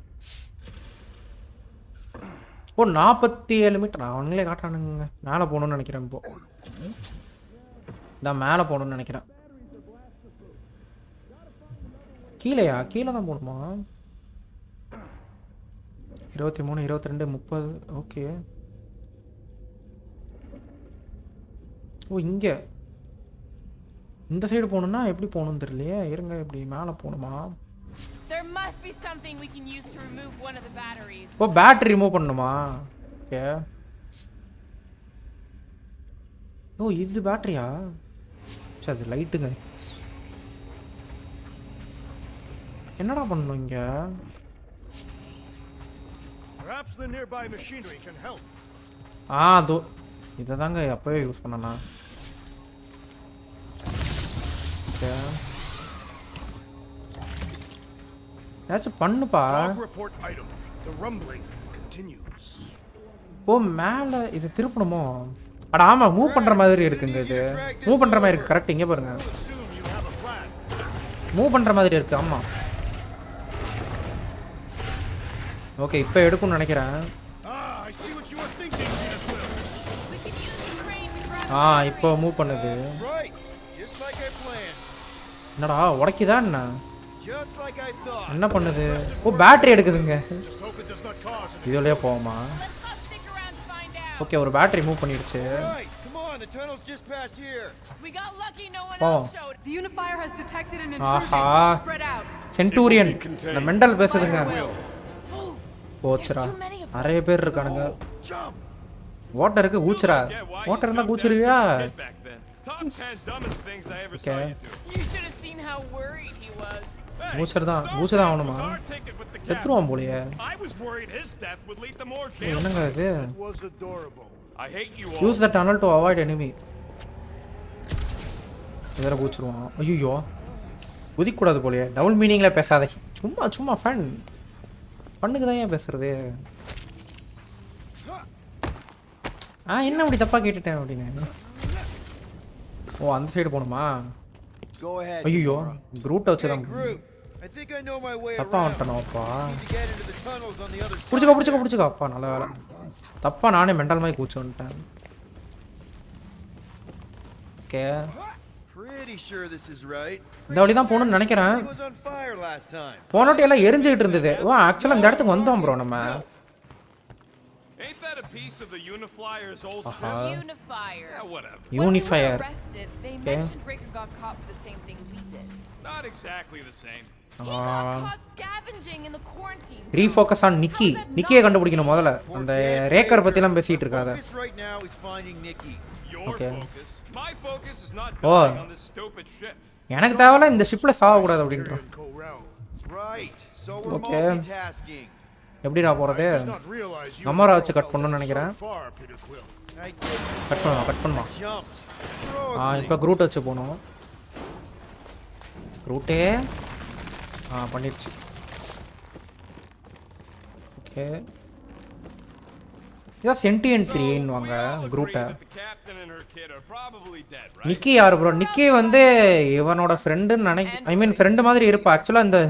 47 மீட்டர். அவங்களே காட்டானுங்க. மேலே போகணுன்னு நினைக்கிறேன். இப்போ இதான் மேலே போகணுன்னு நினைக்கிறேன். கீழேயா? கீழே தான் போகணுமா? 23 22 30. ஓகே இங்கே இந்த சைடு போகணுன்னா எப்படி போகணுன்னு தெரியலையே. இருங்க இப்படி மேலே போகணுமா? பேட்டரி ரிமூவ் பண்ணணுமா? ஓகே இது பேட்டரியா? சரி அது லைட்டுங்க. என்னடா பண்ணணும் இங்க? இதோ இதை தாங்க அப்பவே யூஸ் பண்ணனா. ஓகே ஏதாச்சும் பண்ணுப்பா. Dog report item. The rumbling continues. ஓ மேலே இது திருப்பணுமோ? அட ஆமாம், மூவ் பண்ணுற மாதிரி இருக்குங்க. இது மூவ் பண்ணுற மாதிரி இருக்குது. கரெக்ட், இங்கே பாருங்க, Assume you have a plan. Move பண்ணுற மாதிரி இருக்குது. ஆமாம், ஓகே இப்போ எடுக்கும்னு நினைக்கிறேன். I see what you were thinking, Peter Quill. We can use the crane to grab இப்போ மூவ் பண்ணுது. Right, just like I planned. என்னடா உடைக்குதா என்ன? Just like I thought. என்ன பண்ணுது? ஓ battery எடுக்குதுங்க. Just hope it does not cause an இது வழியா போவோமா? Let's not stick around to find out. Okay ஒரு பேட்டரி மூவ் பண்ணிடுச்சு. Right, come on, the tunnel's just past here. We got lucky no one Oh. else showed. The unifier has detected an intrusion. Aha. Spread out. சென்டூரியன் இந்த mental பேசுதுங்க. Move. போச்சுடா, There's too many of them. நிறைய பேர் இருக்கானுங்க. jump. வாட்டருக்கு ஊச்சுறா. Water இருந்தா ஊச்சிருவியா? Kid back then. Top 10 dumbest things I ever saw Okay. you do. You should have seen how worried he was. Hey, ஊச்சர்தான் Star ஊச்சுதான் Trek ஆகணுமா? was our ticket with the செத்துருவான் போலயே. captain. I was worried his death would lead to more jail. என்னங்க இது? Was adorable. I hate you all. Use the tunnel to avoid enemy. இதெல்லாம் ஊச்சிருவான். ஐயோ குதிக்கூடாது போலயே. Double மீனிங்ல பேசாத. சும்மா சும்மா ஃபன் பண்ணுக்கு தான் ஏன் பேசுறது? என்ன அப்படி தப்பா கேட்டுட்டேன் அப்படின்னு. ஓ அந்த சைடு போகணுமா? Go ahead. ஐயோ Gamora. க்ரூட்டை வச்சு Hey, தான் Groot. I think I know my way தப்பா around. வந்துட்டனோப்பா. Need to get into the tunnels on the other side. பிடிச்சிக்கோ அப்பா, நல்ல வேலை. தப்பா நானே மெண்டல் மாதிரி கூச்சு வந்துட்டேன். Okay Pretty sure this is right. இந்த வழி தான் போகணும்னு நினைக்கிறேன். It was on fire last time. போனோட்டி எல்லாம் எரிஞ்சுக்கிட்டு இருந்தது. ஓ ஆக்சுவலாக இந்த இடத்துக்கு வந்தோம் ப்ரோ நம்ம. Ain't that a piece of the Unifier's old ship? Unifier. Yeah, whatever. When we were Unifier. arrested, they Okay. mentioned Riker got caught for the same thing we did. Not exactly the same. He got caught scavenging in the quarantine zone. Refocus on Nikki. நிக்கியை கண்டுபிடிக்கணும் முதல்ல. அந்த rocker பற்றிலாம் பேசிகிட்டு இருக்காத. Focus right now is finding Nikki. Your Okay. focus. My focus is not Oh. dying on this stupid ship. எனக்கு தேவையில்ல இந்த ஷிப்பில் சாகக்கூடாது அப்படின்றோம். And Corel. Right, so we're Okay. multitasking. எப்படிடா போகிறது? Did not realize you Gamora were வச்சு cut so பண்ணணும்னு நினைக்கிறேன். far, Peter Quill. I did. Cut பண்ணுமா? Jumped. இப்போ Heroically. க்ரூட் வச்சு போகணும். க்ரூட்டே பண்ணிடுச்சு. ஓகே இதான் சென்டியன்ட் த்ரீன்னு வாங்க க்ரூட்டை. நிக்கி யார் ப்ரோ? நிக்கி வந்து இவனோட ஃப்ரெண்டுன்னு ஐ மீன் ஃப்ரெண்டு மாதிரி இருப்பா. ஆக்சுவலாக இந்த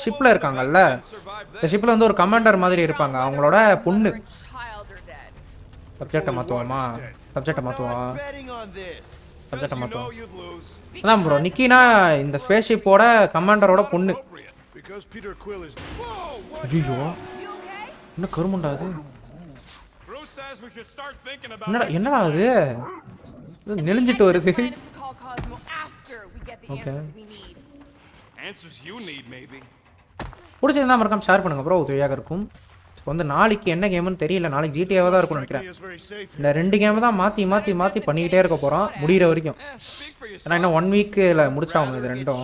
ஷிப்பில் இருக்காங்கல்ல, இந்த ஷிப்பில் வந்து ஒரு கமாண்டர் மாதிரி இருப்பாங்க. அவங்களோட பொண்ணு. Mother and child are dead. சப்ஜெக்டை மாற்றுவோமா? சப்ஜெக்டை மாற்றுவோம். I'm betting on this. சப்ஜெக்டை மாற்றுவோம். அதான் ப்ரோ, நிக்கினா இந்த ஸ்பேஸ் ஷிப்போட கமாண்டரோட பொண்ணு. Because Peter Quill is. ஐயோ You okay? என்ன கருமுண்டா அது? Groot says we should start thinking about என்னடா அது நெளிஞ்சிட்டு வருது? The plan is to call Cosmo after we get the Okay. answers we need. answers you need, maybe. பிடிச்சிருந்தா மறக்காம share பண்ணுங்க bro, உதவியாக இருக்கும். இப்போ வந்து நாளைக்கு என்ன கேம்னு தெரியல. நாளைக்கு ஜிடிஏவாக தான் இருக்கும்னு நினைக்கிறேன். Is very safe. இந்த 2 கேம் தான் மாற்றி பண்ணிக்கிட்டே இருக்க போகிறோம் முடிகிற வரைக்கும். Speak for yourself. ஏன்னா இன்னும் 1 வீக்கில் முடிச்சாகும் இது ரெண்டும்.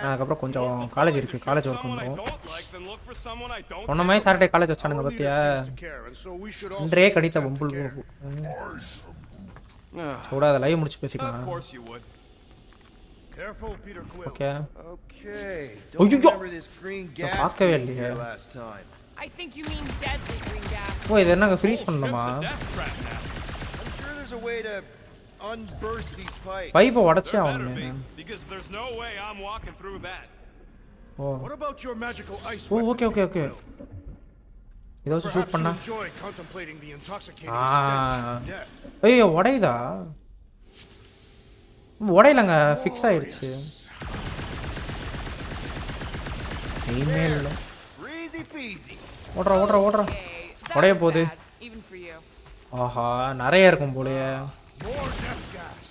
அதுக்கப்புறம் கொஞ்சம் காலேஜ் இருக்குது, காலேஜ் ஒர்க் Someone I பண்ணுறோம். don't like, then look for someone I don't. ஒன்ன மாதிரி சாட்டர்டே காலேஜ் வச்சானுங்க Our பார்த்தியா? leader seems to care, and so we should also இன்றே கடித்த attempt to பொம்புள் care. கூட அதை லைவ் முடிச்சு Of பேசிக்கலாம். course you would. Careful, Peter Quill. Okay Okay. Oh, Don't you got- remember this green gas பார்க்கவே being இல்லையே. here last time. I think you mean deadly green gas. ஓ இது என்னங்க freeze பண்ணணுமா? Ship's a death trap now. I'm sure there's a way to unburst these pipes. பைப்பை உடச்சே There better ஆகணுமே. be, because there's no way I'm walking through that. ஓ What about your magical ice ஓ weapon, okay okay Peter okay. Quill? இதை வச்சு shoot Perhaps you பண்ணா enjoy contemplating the intoxicating Ah. stench of death. ஐயோ உடையுதா? உடையலங்க, fix ஆயிடுச்சு. Email Easy peasy. ஓடுறா Okay, that உடைய was போகுது. bad, even for you. ஆஹா நிறைய இருக்கும் போலயே. More death gas.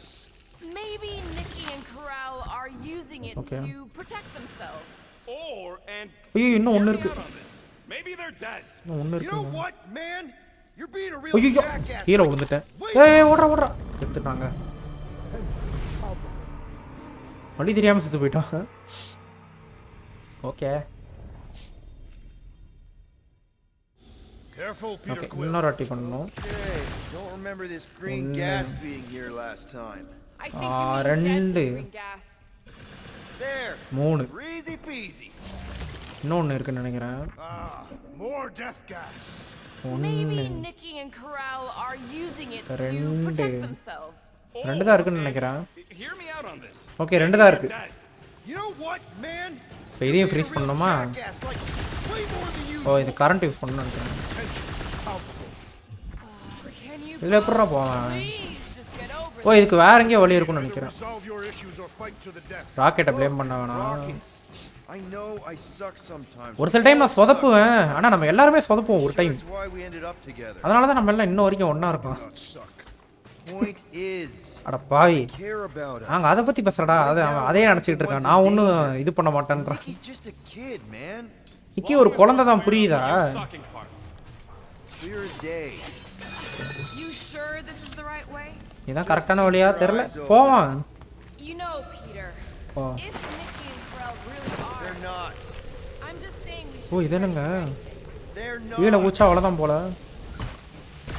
Maybe Nikki and Corral are using it Okay. to protect themselves. Or, and ஐயோ இன்னும் hear ஒன்று me இருக்கு. out on this. Maybe they're dead. இன்னும் ஒன்று You know இருக்குங்க. what, man? You're being a real ஐயோ jackass. கீழே Like- விழுந்துட்டேன். Wait. ஏய் ஓடுறா எடுத்துட்டாங்க. வழி தெரியாம செத்து போயிட்டான். Okay Careful, Peter okay Quill. இன்னொரு வாட்டி பண்ணணும். Okay. Don't remember this green gas being here last time. I think you Ah, mean deadly ரெண்டு. green gas. There. 3 Easy peasy. இன்னொன்னு இருக்குன்னு நினைக்கிறேன். More death gas. Maybe Nikki and Corral are using it to protect themselves. 2 தான் இருக்குன்னு நினைக்கிறேன். Hear me out on this. Okay 2 தான் இருக்கு. You know what, man? இப்போ இதையும் ஃப்ரீஸ் பண்ணணுமா? Jackass, like, way more than you. ஓ இது கரண்ட் யூஸ் பண்ணணும்னு நினைக்கிறேன். Can you இதில் எப்படிடா போவேன்? please just get over ஓ இதுக்கு வேற எங்கேயோ வழி இருக்கும்னு நினைக்கிறேன். Resolve your issues or fight to the death. ராக்கெட்டை ப்ளேம் பண்ண வேணாம். Rocket. I know I suck sometimes. ஒரு சில டைம் நான் சொதப்புவேன், ஆனால் நம்ம எல்லாருமே சொதப்புவோம் ஒரு time. That's why we ended up together. அதனால தான் நம்ம எல்லாம் இன்ன வரைக்கும் ஒன்றா இருக்கோம். Point is, அட பாவி, care about us. நாங்கள் அதை பற்றி பேசுகிறடா, அதே நினச்சிக்கிட்டு இருக்கேன். நான் ஒன்றும் இது பண்ண மாட்டேன்றேன். He's just a kid, man. இக்கி ஒரு குழந்தை தான், புரியுதா? Sucking part. Clear as day. You sure this is the right way? இதான் கரெக்டான வழியா தெரியல. போவான். You know, Peter. Oh. If Nikki and Corral really are, They're not. I'm just saying we O should. இது என்னங்க? They're கீழே not. ஊச்சா அவ்வளோதான் போல.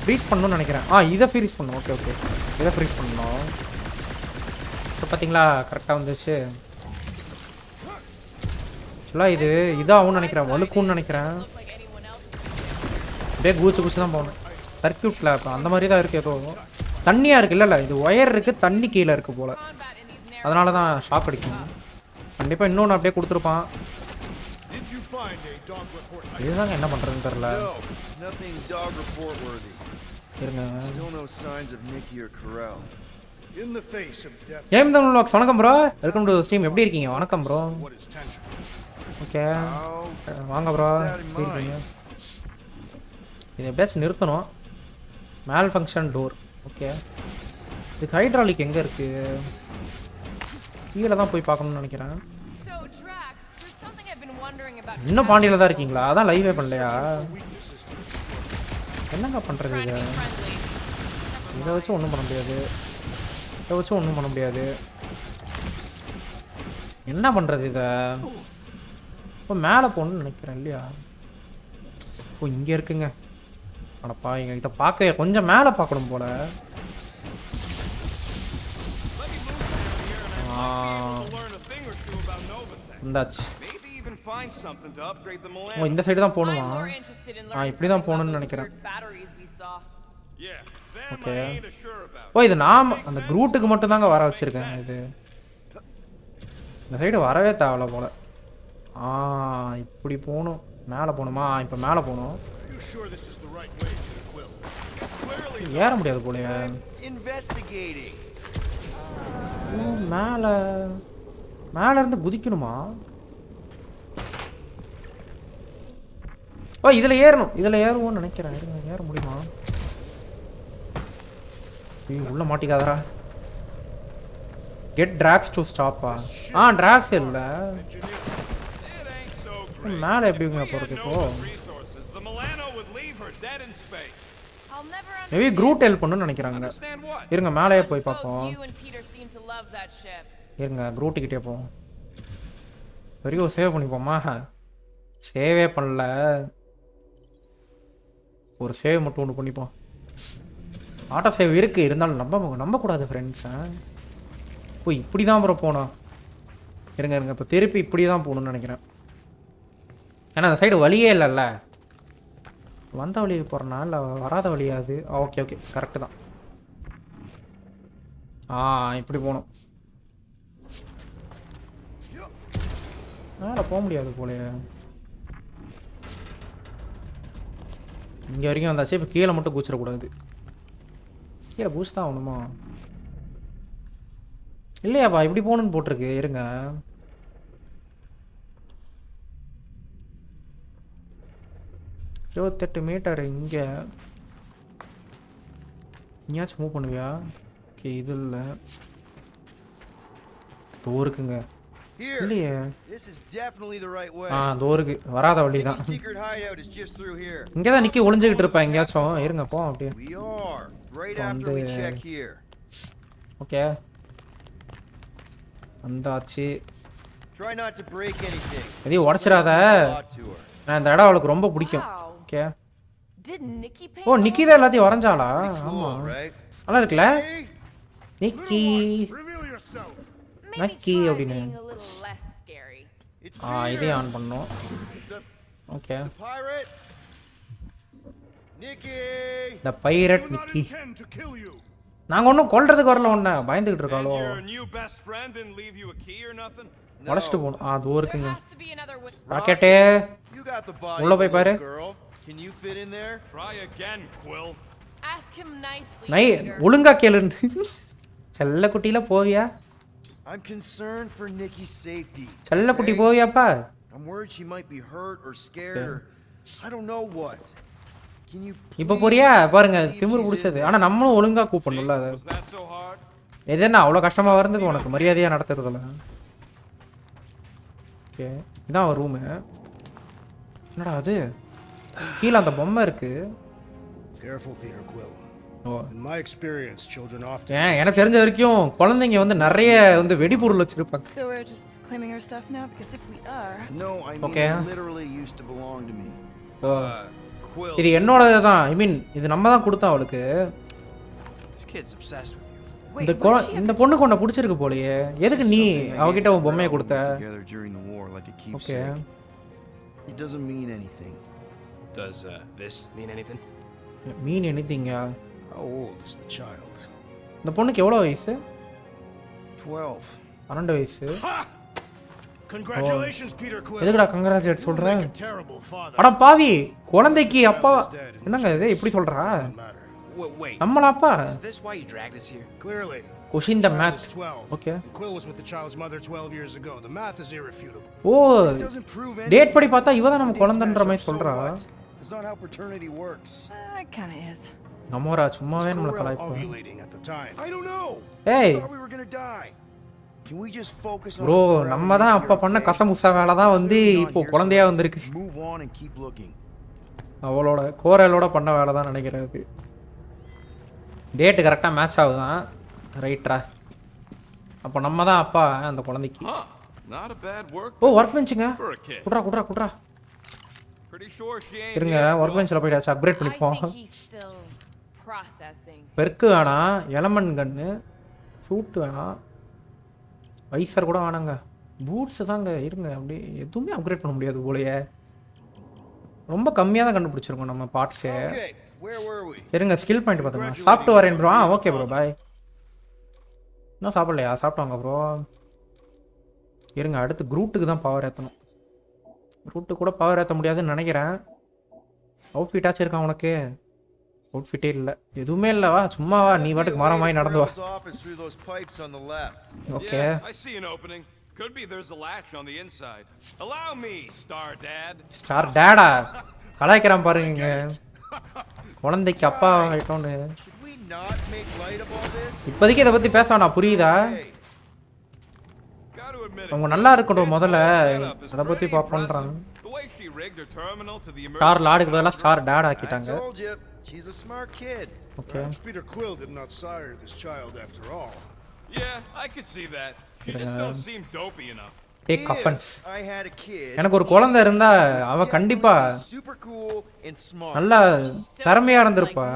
ஃப்ரீஸ் பண்ணணும்னு நினைக்கிறேன். இதை ஃப்ரீஸ் பண்ணணும். ஓகே ஓகே, இதை ஃப்ரீஸ் பண்ணணும். இப்போ பார்த்தீங்களா கரெக்டாக வந்துச்சு. ஆக்சுவலாக இது இதாகும்னு நினைக்கிறேன், வழுக்கும்னு நினைக்கிறேன். Look like anyone else is அப்படியே கூச்சு தான் போகணும். சர்க்கியூட்டில் இப்போ அந்த மாதிரி தான் இருக்குது. ஏதோ தண்ணியாக இருக்குது. இல்லை இது ஒயர் இருக்குது, தண்ணி கீழே இருக்குது போல். combat in these narrow. அதனால தான் ஷாக் அடிக்கும். கண்டிப்பாக இன்னொன்று அப்படியே கொடுத்துருப்பான். Did you find a dog report? இதுதாங்க என்ன பண்ணுறதுன்னு தெரில. No, nothing dog report worthy. இருங்க. Still no signs of Nikki or Corral. In the face of death, game Tamil vlogs வணக்கம் ப்ரோ, வெல்கம் டு ஸ்ட்ரீம். எப்படி இருக்கீங்க? வணக்கம் bro. what is tension? Okay How வாங்க ப்ரோ. எப்படி இருக்கீங்க? இதை எப்படியாச்சும் நிறுத்தணும். மேல் ஃபங்க்ஷன் டோர். ஓகே இதுக்கு ஹைட்ராலிக் எங்கே இருக்குது? கீழே தான் போய் பார்க்கணும்னு நினைக்கிறேன். So Drax, there's something I've been wondering about. இன்னும் பாண்டியில் தான் இருக்கீங்களா? அதான் லைவே பண்ணலையா? என்னங்க பண்ணுறது Trying இதை? to be friendly. இதை வச்சு ஒன்றும் பண்ண முடியாது. இதை வச்சு ஒன்றும் பண்ண முடியாது. என்ன பண்ணுறது இதை? இப்போ மேலே போகணும்னு நினைக்கிறேன் இல்லையா? ஓ இங்கே இருக்குங்க. அடப்பா இதை பார்க்க கொஞ்சம் மேலே பார்க்கணும் போல. Learn a thing or two about Nova Tech. வந்தாச்சு. Maybe even find something to upgrade the ஓ Millennium. இந்த சைடு தான் I'm போகணுமா? more interested in learning இப்படி தான் something போகணும்னு about those நினைக்கிறேன். weird batteries we saw. Yeah, them Okay. I ain't sure about. ஓ இது நாம் அந்த குரூட்டுக்கு மட்டும் தாங்க வர வச்சுருக்கேன். இது இந்த சைடு வரவே தேவையில்ல போல. இப்படி போகணும். மேலே போகணுமா? இப்போ மேலே போகணும். Are you sure this is the right way, Peter Quill? It's clearly ஏற முடியாது போலயே. investigating. ஓ மேலே இருந்து குதிக்கணுமா? ஓ இதில் ஏறணும். இதில் ஏறுவோன்னு நினைக்கிறேன். ஏற முடியுமா? உள்ள மாட்டிக்காதரா. கெட் டிராக்ஸ் டு ஸ்டாப்பா? டிராக்ஸ் இல்லை. It ain't so great. மேலே எப்படிங்க If we had போகிறது இப்போ? Nova's resources, the Milano would leave her dead in space. I'll never maybe crude help பண்ணணும்னு நினைக்கிறாங்க. Understand what? இருங்க மேலேயே போய் Both பார்ப்போம். you and Peter seem to love that ship. இருங்க குரூட்டுக்கிட்டே போவோம். வரைக்கும் சேவ் பண்ணிப்போமா? சேவே பண்ணல. ஒரு சேவ் மட்டும் ஒன்று பண்ணிப்போம். ஆட்டோ சேவ் இருக்குது, இருந்தாலும் நம்பக்கூடாது ஃப்ரெண்ட்ஸை. ஓ இப்படி தான் அப்புறம் போனோம். இருங்க இப்போ திருப்பி இப்படி தான் போகணுன்னு நினைக்கிறேன். ஏன்னா அந்த சைடு வழியே இல்லைல்ல. வந்த வழியை போகிறனா இல்லை வராத வழியாது? ஓகே கரெக்டு தான். இப்படி போகணும். மேலே போக முடியாது போலையே. இங்கே வரைக்கும் வந்தாச்சு. இப்போ கீழே மட்டும் குச்சிடக்கூடாது. கீழே பூச்சி தான் ஆகணுமா? இல்லையாப்பா இப்படி போகணுன்னு போட்டிருக்கு. இருங்க 28 மீட்டர். இங்கே எங்கேயாச்சும் மூவ் பண்ணுவியா? ஓகே இது இல்லை. இருக்குங்க. Here. இல்லையே. This is definitely the right way. இருக்கு. வராத வழி தான். Nikki's secret hideout is just through here. இங்கே தான் நிக்கி ஒளிஞ்சுக்கிட்டு இருப்பேன் எங்கேயாச்சும். இருங்க போ அப்படியே. We are right after we check here. Okay வந்தாச்சு. Try not to break anything. எதையும் உடச்சிடாத. நான் இந்த இடம் அவளுக்கு ரொம்ப பிடிக்கும். Okay Did Nikki paint? ஓ நிக்கி தான் எல்லாத்தையும் வரைஞ்சாளா? Cool, ஆமாம் right? நல்லா இருக்குல்ல Hey, நிக்கி. Reveal yourself. நக்கி அப்படின்னு a little less scary. It's இதே ஆன் பண்ணோம். Okay. pirate. Nikki. The pirate Do not Nikki. intend to kill you. நாங்க ஒன்றும் கொல்றதுக்கு வரல ஒன்ன பயந்துகிட்டு And இருக்காளோ. your new best friend didn't leave you a key or nothing? உடச்சிட்டு போகணும். அது There இருக்குங்க. has to be another way. ராக்கெட்டே. You got the body உள்ள of a போய் பாரு. little girl. Can you fit in there? Try again, Quill. Ask him nicely. நை Peter. ஒழுங்கா கேளுன்னு. செல்ல குட்டியில போவியா? I'm concerned for Nikki's safety. செல்ல குட்டி okay? போவியாப்பா? I'm worried she might be hurt or scared or I don't know what. Can you இப்போ போறியா பாருங்க see if திமிரு she's பிடிச்சது in ஆனா நம்மளும் ஒழுங்கா கூப்பிடணும்ல அது Was that so hard? எதுனா அவ்வளோ கஷ்டமா இருந்தது உனக்கு மரியாதையா நடத்துறதுல ஓகே இதான் ஒரு ரூமு என்னடா அது கீழே அந்த பொம்மை இருக்கு Careful, Peter Quill. O In my experience, children often. எனக்கு தெரிஞ்ச வரைக்கும் குழந்தைங்க வந்து நிறைய வந்து வெடிபொருள் வச்சிருப்பாங்க So we're just claiming our stuff now? Because if we are... No, I mean Okay. it literally used to belong to me. Quill. இது என்னோடது தான் ஐ மீன் இது நம்ம தான் கொடுத்தோம் அவளுக்கு This kid's obsessed with you. இந்த இந்த பொண்ணுக்கு ஒன்றை பிடிச்சிருக்கு போலயே எதுக்கு நீ அவகிட்ட உன் பொம்மையை கொடுத்த Together during the war like a okay keepsake. It doesn't mean anything. Does this mean anything? Mean anything How old is the child? இந்த பொண்ணுக்கு எவ்வளோ வயசு 12. 12 வயசு Congratulations, Peter Quill. எதுக்குடா கங்கராச்சுலேட் You'll சொல்கிறேன் make a terrible father. அட பாவி குழந்தைக்கு அப்பா என்னங்க இது இப்படி சொல்றா Doesn't matter. Wait. நம்மள அப்பா Is this why you dragged us here? Clearly. Question the Child math is 12. Okay And Quill was with the child's mother 12 years ago. The math is irrefutable. ஓ Doesn't prove anything. டேட் படி பார்த்தா இவ தான் நம்ம Dates குழந்தைன்ற match மாதிரி up, so சொல்றா what? It's not how paternity works. It kind of is. நம்மோரா சும்மாவே Was நம்மள Corell கலாய்ப்போம் ovulating at the time? I don't know. ஏய் I thought we were gonna die. Can we just focus on bro Corell நம்ம and தான் Nick அப்ப here, பண்ண okay? கசமுசா வேலை தான் வந்து Clearly இப்போ not here, குழந்தையா so let's வந்திருக்கு Move on and keep looking. அவளோட கோரலோட பண்ண வேலை தான் நினைக்கிறது டேட்டு கரெக்டாக மேட்ச் ஆகுதான் ரைட்ரா அப்போ நம்ம தான் அப்பா அந்த குழந்தைக்கு Huh. Not a bad work ஓ ஒர்க் பெஞ்சுங்க for a kid. குட்ரா Pretty sure she ain't இருங்க here. ஒர்க் பெஞ்சில் போயிட்டாச்சு அப்கிரேட் I பண்ணிப்போம் think he's still processing. பெருக்கு வேணாம் எலமன் கன்னு சூட்டு வேணாம் வைசர் கூட வேணாங்க பூட்ஸ் தாங்க இருங்க அப்படியே எதுவுமே அப்கிரேட் பண்ண முடியாது போலயே ரொம்ப கம்மியாக தான் கண்டுபிடிச்சிருக்கோம் நம்ம பார்ட்ஸே Okay, where were we? இருங்க ஸ்கில் பாயிண்ட் பார்த்துக்கலாம் சாப்பிட்டு வரேன் ப்ரோ ஓகே ப்ரோ பாய் இன்னும் சாப்பிடலையா சாப்பிட்டாங்க ப்ரோ இருங்க அடுத்து குரூட்டுக்கு தான் பவர் ஏற்றணும் குரூட்டுக்கு கூட பவர் ஏற்ற முடியாதுன்னு நினைக்கிறேன் அவுட்ஃபிட்டாச்சும் இருக்கான் உனக்கு அவுட்ஃபிட்டே இல்லை எதுவுமே இல்லைவா சும்மா வா நீ பாட்டுக்கு மரமாயி நடந்து வா Corell's office through those pipes on the left. Okay Yeah, I see an opening. Could be there's a latch on the inside. Allow me, Star Dad. Star டேடா கலாய்க்கிறான் பாருங்க குழந்தைக்கு அப்பா ஆகிட்டோன்னு Should we not make light of all this? இப்போதைக்கு இதை பற்றி பேச வேணாம் புரியுதா Hey, Gotta admit it. அவங்க நல்லா இருக்கட்டும் முதல்ல This whole setup is அதை பற்றி pretty பார்ப்போன்றாங்க impressive. The way she rigged her terminal to the star emergency லாடுக்கு பதிலாக power. ஸ்டார் டேட் I ஆக்கிட்டாங்க told you, she's a smart kid. Okay Perhaps Peter Quill did not sire this child after all. Yeah, I could see that. She just don't seem dopey enough. Take கஃபன்ஸ் If I had a kid, எனக்கு ஒரு குழந்தை இருந்தா அவ கண்டிப்பா super cool and smart. நல்லா திறமையா இருந்திருப்பா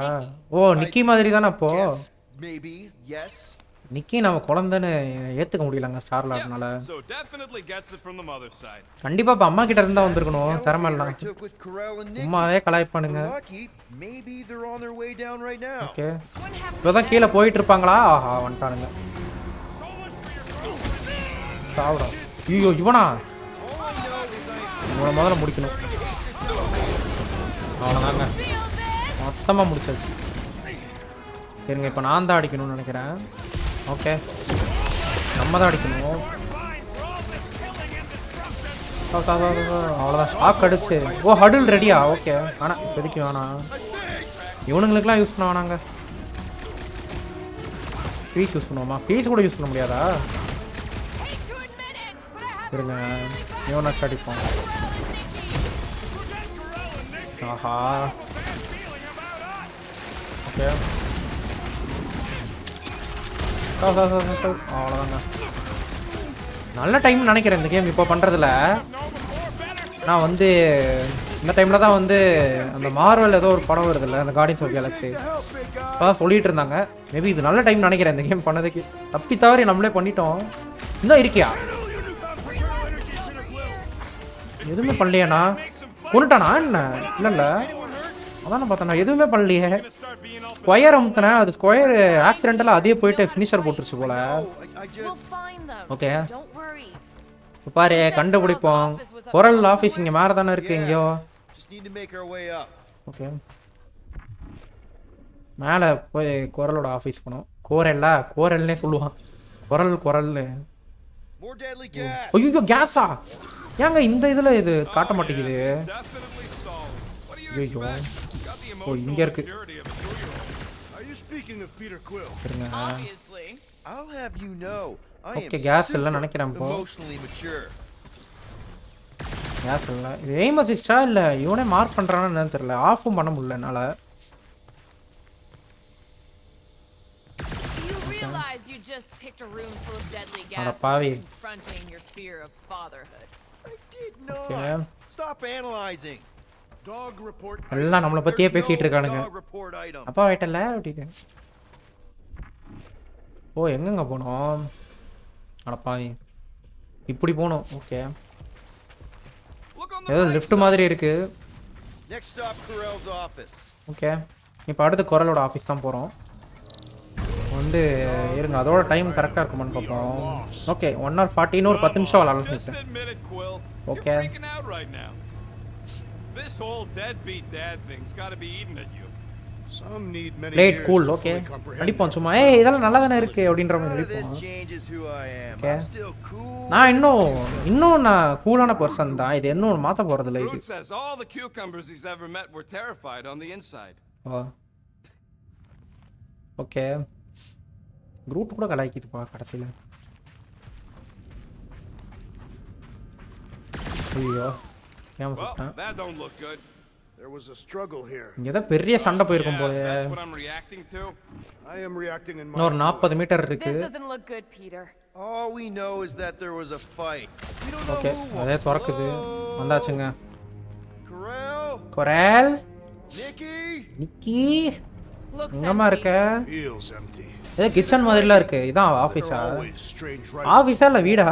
ஓ நிக்கி மாதிரி தானே அப்போ Yes, maybe, yes. நிக்கி நம்ம குழந்தைன்னு ஏத்துக்க முடியலங்க star லாட்னால So definitely gets it from the mother's side. கண்டிப்பா இப்ப அம்மா கிட்ட இருந்தா வந்திருக்கணும் திறமை Elevator எல்லாம் I took with Corell and Nick. சும்மாவே கலாய்ப்பானுங்க Lucky, maybe they're on their way down right now. Okay இப்போதான் கீழே போயிட்டு இருப்பாங்களா ஆஹா வந்துட்டானுங்க சாவுடா ஐயோ இவனா இவனை முதல்ல முடிக்கணும் அவ்வளோதாங்க மொத்தமாக முடிச்சாச்சு சரிங்க இப்போ நான் தான் அடிக்கணும்னு நினைக்கிறேன் ஓகே நம்ம தான் அடிக்கணும் அவ்வளோதான் ஷாக் அடிச்சு ஓ ஹடில் ரெடியா ஓகே வேணாம் இப்போதைக்கு வேணாம் இவனுங்களுக்குலாம் யூஸ் பண்ண வேணாங்க ஃபீஸ் யூஸ் பண்ணுவோமா ஃபீஸ் கூட யூஸ் பண்ண முடியாதா Hate to admit it, but I have இருங்க இவனாச்சும் அடிப்போம் ஆஹா ஓகே அவ்வளோதாங்க நல்ல டைம் நினைக்கிறேன் இந்த கேம் இப்போ பண்ணுறதுல நான் வந்து இந்த டைமில் தான் வந்து அந்த மார்வல் ஏதோ ஒரு படம் வருது இல்லை அந்த கார்டியன்ஸ் ஆஃப் கேலக்ஸி அதான் சொல்லிட்டு இருந்தாங்க. மேபி இது நல்ல டைம் நினைக்கிறேன் இந்த கேம் பண்ணதுக்கு. தப்பி தவறி நம்மளே பண்ணிட்டோம். இன்னும் இருக்கியா? எதுவுமே பண்ணலையாண்ணா? கொண்டுட்டானா என்ன? இல்லை அதான் பார்த்தேண்ணா எதுவுமே பண்ணலையே. ஸ்கொயர் அமுத்தினேன், அது ஸ்கொயர் ஆக்சிடென்டலாக அதே போயிட்டு ஃபினிஷர் போட்டுருச்சு போல. ஓகே பாரு கண்டுபிடிப்போம். குரல் ஆஃபீஸ் இங்கே மேலே தானே இருக்கு எங்கேயோ. ஓகே மேலே போய் குரலோட ஆஃபீஸ் போனோம். கோரல்னே சொல்லுவான். குரல்னு. ஐயோ கேஸா? ஏங்க இந்த இதில் இது காட்ட மாட்டேங்குது. ஐயோ ஓ இங்கே இருக்கு. Are you speaking of Peter Quill? Obviously. I'll have you know, I am okay case இல்லை நினைக்கிறேன். இப்போ emotionally mature. கேஸ் இல்லை. இது எய்ம் அசிஸ்டா இல்லை இவனே மார்க் பண்ணுறான்னு என்னன்னு தெரியல. ஆஃபும் பண்ண முடியல என்னால். You realize you just picked a room full of deadly அட gas பாவி. confronting your fear of fatherhood. I did Okay. not. Stop analyzing. Dog report. எல்லாம் நம்மளை பற்றியே There's பேசிகிட்டு no இருக்கானுங்க. dog report item. அப்பா ஆயிட்டல அப்படின்னு. ஓ எங்கெங்க போனோம்? அடப்பாவி இப்படி போனோம். ஓகே Look on the ஏதோ right லிஃப்ட் side. மாதிரி இருக்கு. Next stop, Corell's office. Okay இப்போ அடுத்து குரலோட ஆஃபீஸ் தான் போகிறோம். வந்து இருங்க அதோட டைம் கரெக்டாக இருக்குமான்னு பார்ப்போம். ஓகே 1 hour 40 இன்னும் ஒரு 10 நிமிஷம் விளாட்லாம். Just admit it, Quill. Okay. You're freaking out right now. This whole deadbeat dad thing's got to be eating at you. Some need many பிளேட் years cool. to okay fully comprehend. அடிப்போம் சும்மா. ஏய் இதெல்லாம் நல்லா தானே இருக்குது அப்படின்ற None மாதிரி of this அடிப்போம். changes who I am. Okay. I'm still cool. நான் இன்னும் நான் கூலான பர்சன் தான். இது இன்னும் மாற்ற போகிறதில்ல இது. Groot says all the cucumbers he's ever met were terrified on the inside. ஓ ஓகே குரூட் கூட கலாய்க்குதுப்பா கடைசியில். ஐயோ ஏன் Well, சொல்லிட்டேன். that don't look good. There was a struggle here. இங்கே ஏதோ பெரிய சண்டை போயிருக்கும் போல. That's what I'm reacting to. I am reacting in my இன்னொரு 40 மீட்டர் This இருக்கு. doesn't look good, Peter. All we know is that there was a fight. We don't know okay who அதே won. திறக்குது. வந்தாச்சுங்க. Corell, கொரல் Nikki. நிக்கி Looks எங்கம்மா empty. இருக்க? feels empty. ஏதோ kitchen மாதிரிலாம் இருக்கு. இதான் There ஆஃபீஸா? are always strange writers. ஆஃபீஸா இல்லை வீடா?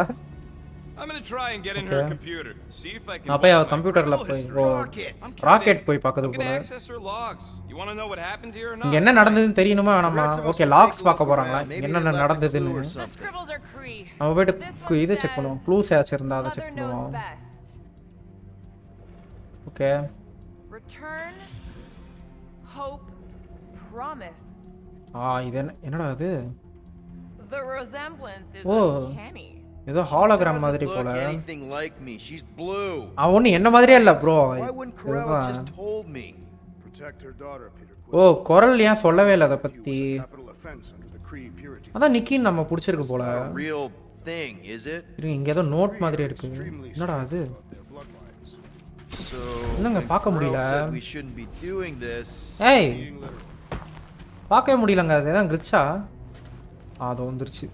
I'm gonna try and get in her Okay. computer. See if I can. நான் போய் அவ look at my கம்ப்யூட்டரில் criminal போய் history. ஓ Rocket. ராக்கெட் போய் பார்க்குது I'm gonna போல. access her logs. You want to know what happened here or not? இங்கே என்ன நடந்ததுன்னு தெரியணுமா வேணாமா? The rest of us okay will லாக்ஸ் take a பார்க்க look போகிறாங்களா around. Maybe என்னென்ன they left a நடந்ததுன்னு. clue or The something. scribbles are Cree. நம்ம போயிட்டு This one இதை செக் says, பண்ணுவோம். க்ளூஸ் ஏதாச்சும் இருந்தால் அதை Mother செக் knows பண்ணுவோம். best. Okay Return, hope, promise. இது என்னடா அது? The resemblance is Oh. uncanny. ஏதோ ஹாலோகிராம் Doesn't மாதிரி look போல. anything like me. She's blue. அவன் ஒன்றும் என்ன மாதிரியே இல்லை bro. Why wouldn't Corell have just told me? Protect her daughter, Peter O Quill. குரல் ஏன் சொல்லவே இல்லை அதை பற்றி? Capital offense under the Kree purity. அதான் நிக்கின்னு நம்ம பிடிச்சிருக்கு போல. Not a real thing, is it? இருங்க இங்கே ஏதோ நோட் மாதிரி இருக்கு. என்னடா அது? Of their bloodlines. So என்னங்க when பார்க்க Corell முடியல. said we shouldn't be doing this. ஏய் Being literal. பார்க்கவே முடியலங்க. அது எதாவது கிரிச்சா? அது வந்துருச்சு.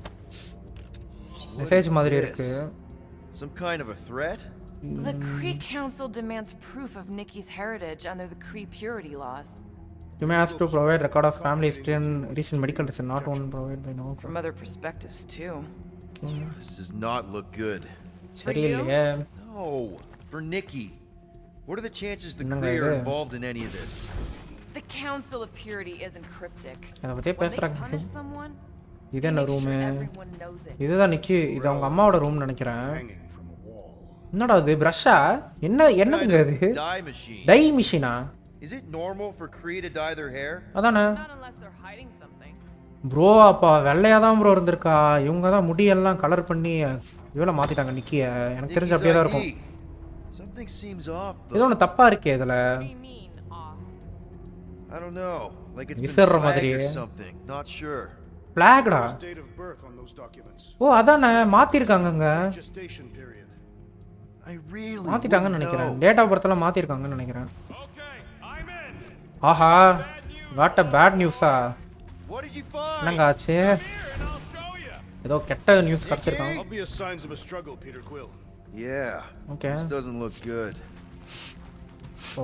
What மெசேஜ் is மாதிரி this? இருக்கு. Some kind of a threat? The Kree Council demands proof of Nikki's heritage under the Kree purity laws. You may ask to provide record of family history and recent medical reason, not one provided by no. From other perspectives, too. This does not look good. சரி இல்லையே. No, for Nikki. What are the chances the என்னங்க Kree are இது? involved in any of this? The Council of Purity isn't cryptic. அதை பற்றியே When they பேசுகிறாங்க. punish someone, இது they என்ன make room? sure everyone knows it. இதுதான் நிக்கி. இது அவங்க அம்மாவோட ரூம் நினைக்கிறேன். Hanging from a wall. என்னடா அது பிரஷ்ஷா? என்னதுங்க அது? Dye machine. டை மிஷினா? Is it normal for Kree to dye their hair? அதானே Not unless they're hiding something. Bro. அப்பா வெள்ளையாக தான் ப்ரோ இருந்திருக்கா. இவங்க தான் முடியெல்லாம் கலர் பண்ணி இவ்வளோ மாற்றிட்டாங்க நிக்கிய. எனக்கு தெரிஞ்ச Nikki's அப்படியே தான் இருக்கும். ID. Something seems off ஏதோ though. ஒன்று தப்பாக இருக்கே இதில். What do you mean, off? I don't know. Like it's been விசிற flagged or மாதிரியே. something. Not sure. ஃப்ளாக்டா? First date of birth on those documents. ஓ அதானே மாற்றிருக்காங்கங்க. Gestation period. I really மாற்றிட்டாங்கன்னு wouldn't நினைக்கிறேன். know. Date of பர்த்லாம் மாற்றிருக்காங்கன்னு நினைக்கிறேன். Okay, I'm in. ஆஹா what a bad நியூஸா? What did you find? என்னங்க ஆச்சு? Here and I'll show you. ஏதோ கெட்ட news கிடச்சிருக்காங்க. Obvious signs of a struggle, Peter Quill. Yeah. Okay. This doesn't look good.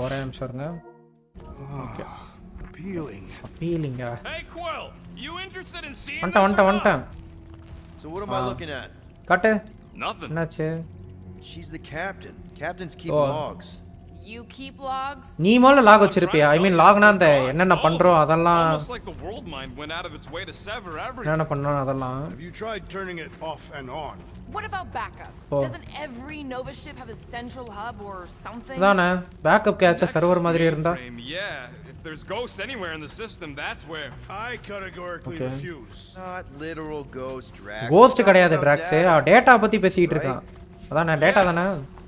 ஒரே நிமிஷம் இருங்க. Appealing. அப்பீலிங்க. Hey, Quill, you interested in seeing வந்துட்டேன். So what am I looking at? காட்டு. Nothing. என்னாச்சு? She's the captain. Captains keep logs. You keep logs? நீ முதல்ல lock வச்சிருப்பியா? ஐ மீன் லாக்னா அந்த என்னென்ன பண்றோம் அதெல்லாம் Almost like the world mind went out of its way to sever everything. என்னென்ன பண்ணோம் அதெல்லாம். Have you tried turning it off and on? What about backups? Doesn't every Nova ship have a central hub or something? அதானே backup கேட்ச server மாதிரி இருந்தா. Yeah, if there's ghosts anywhere in the system, that's where. I categorically refuse. Not literal ghost, Drax. Ghost கிடையாது Drax. Data பத்தி பேசிட்டு இருக்கான். அதானே data தானே.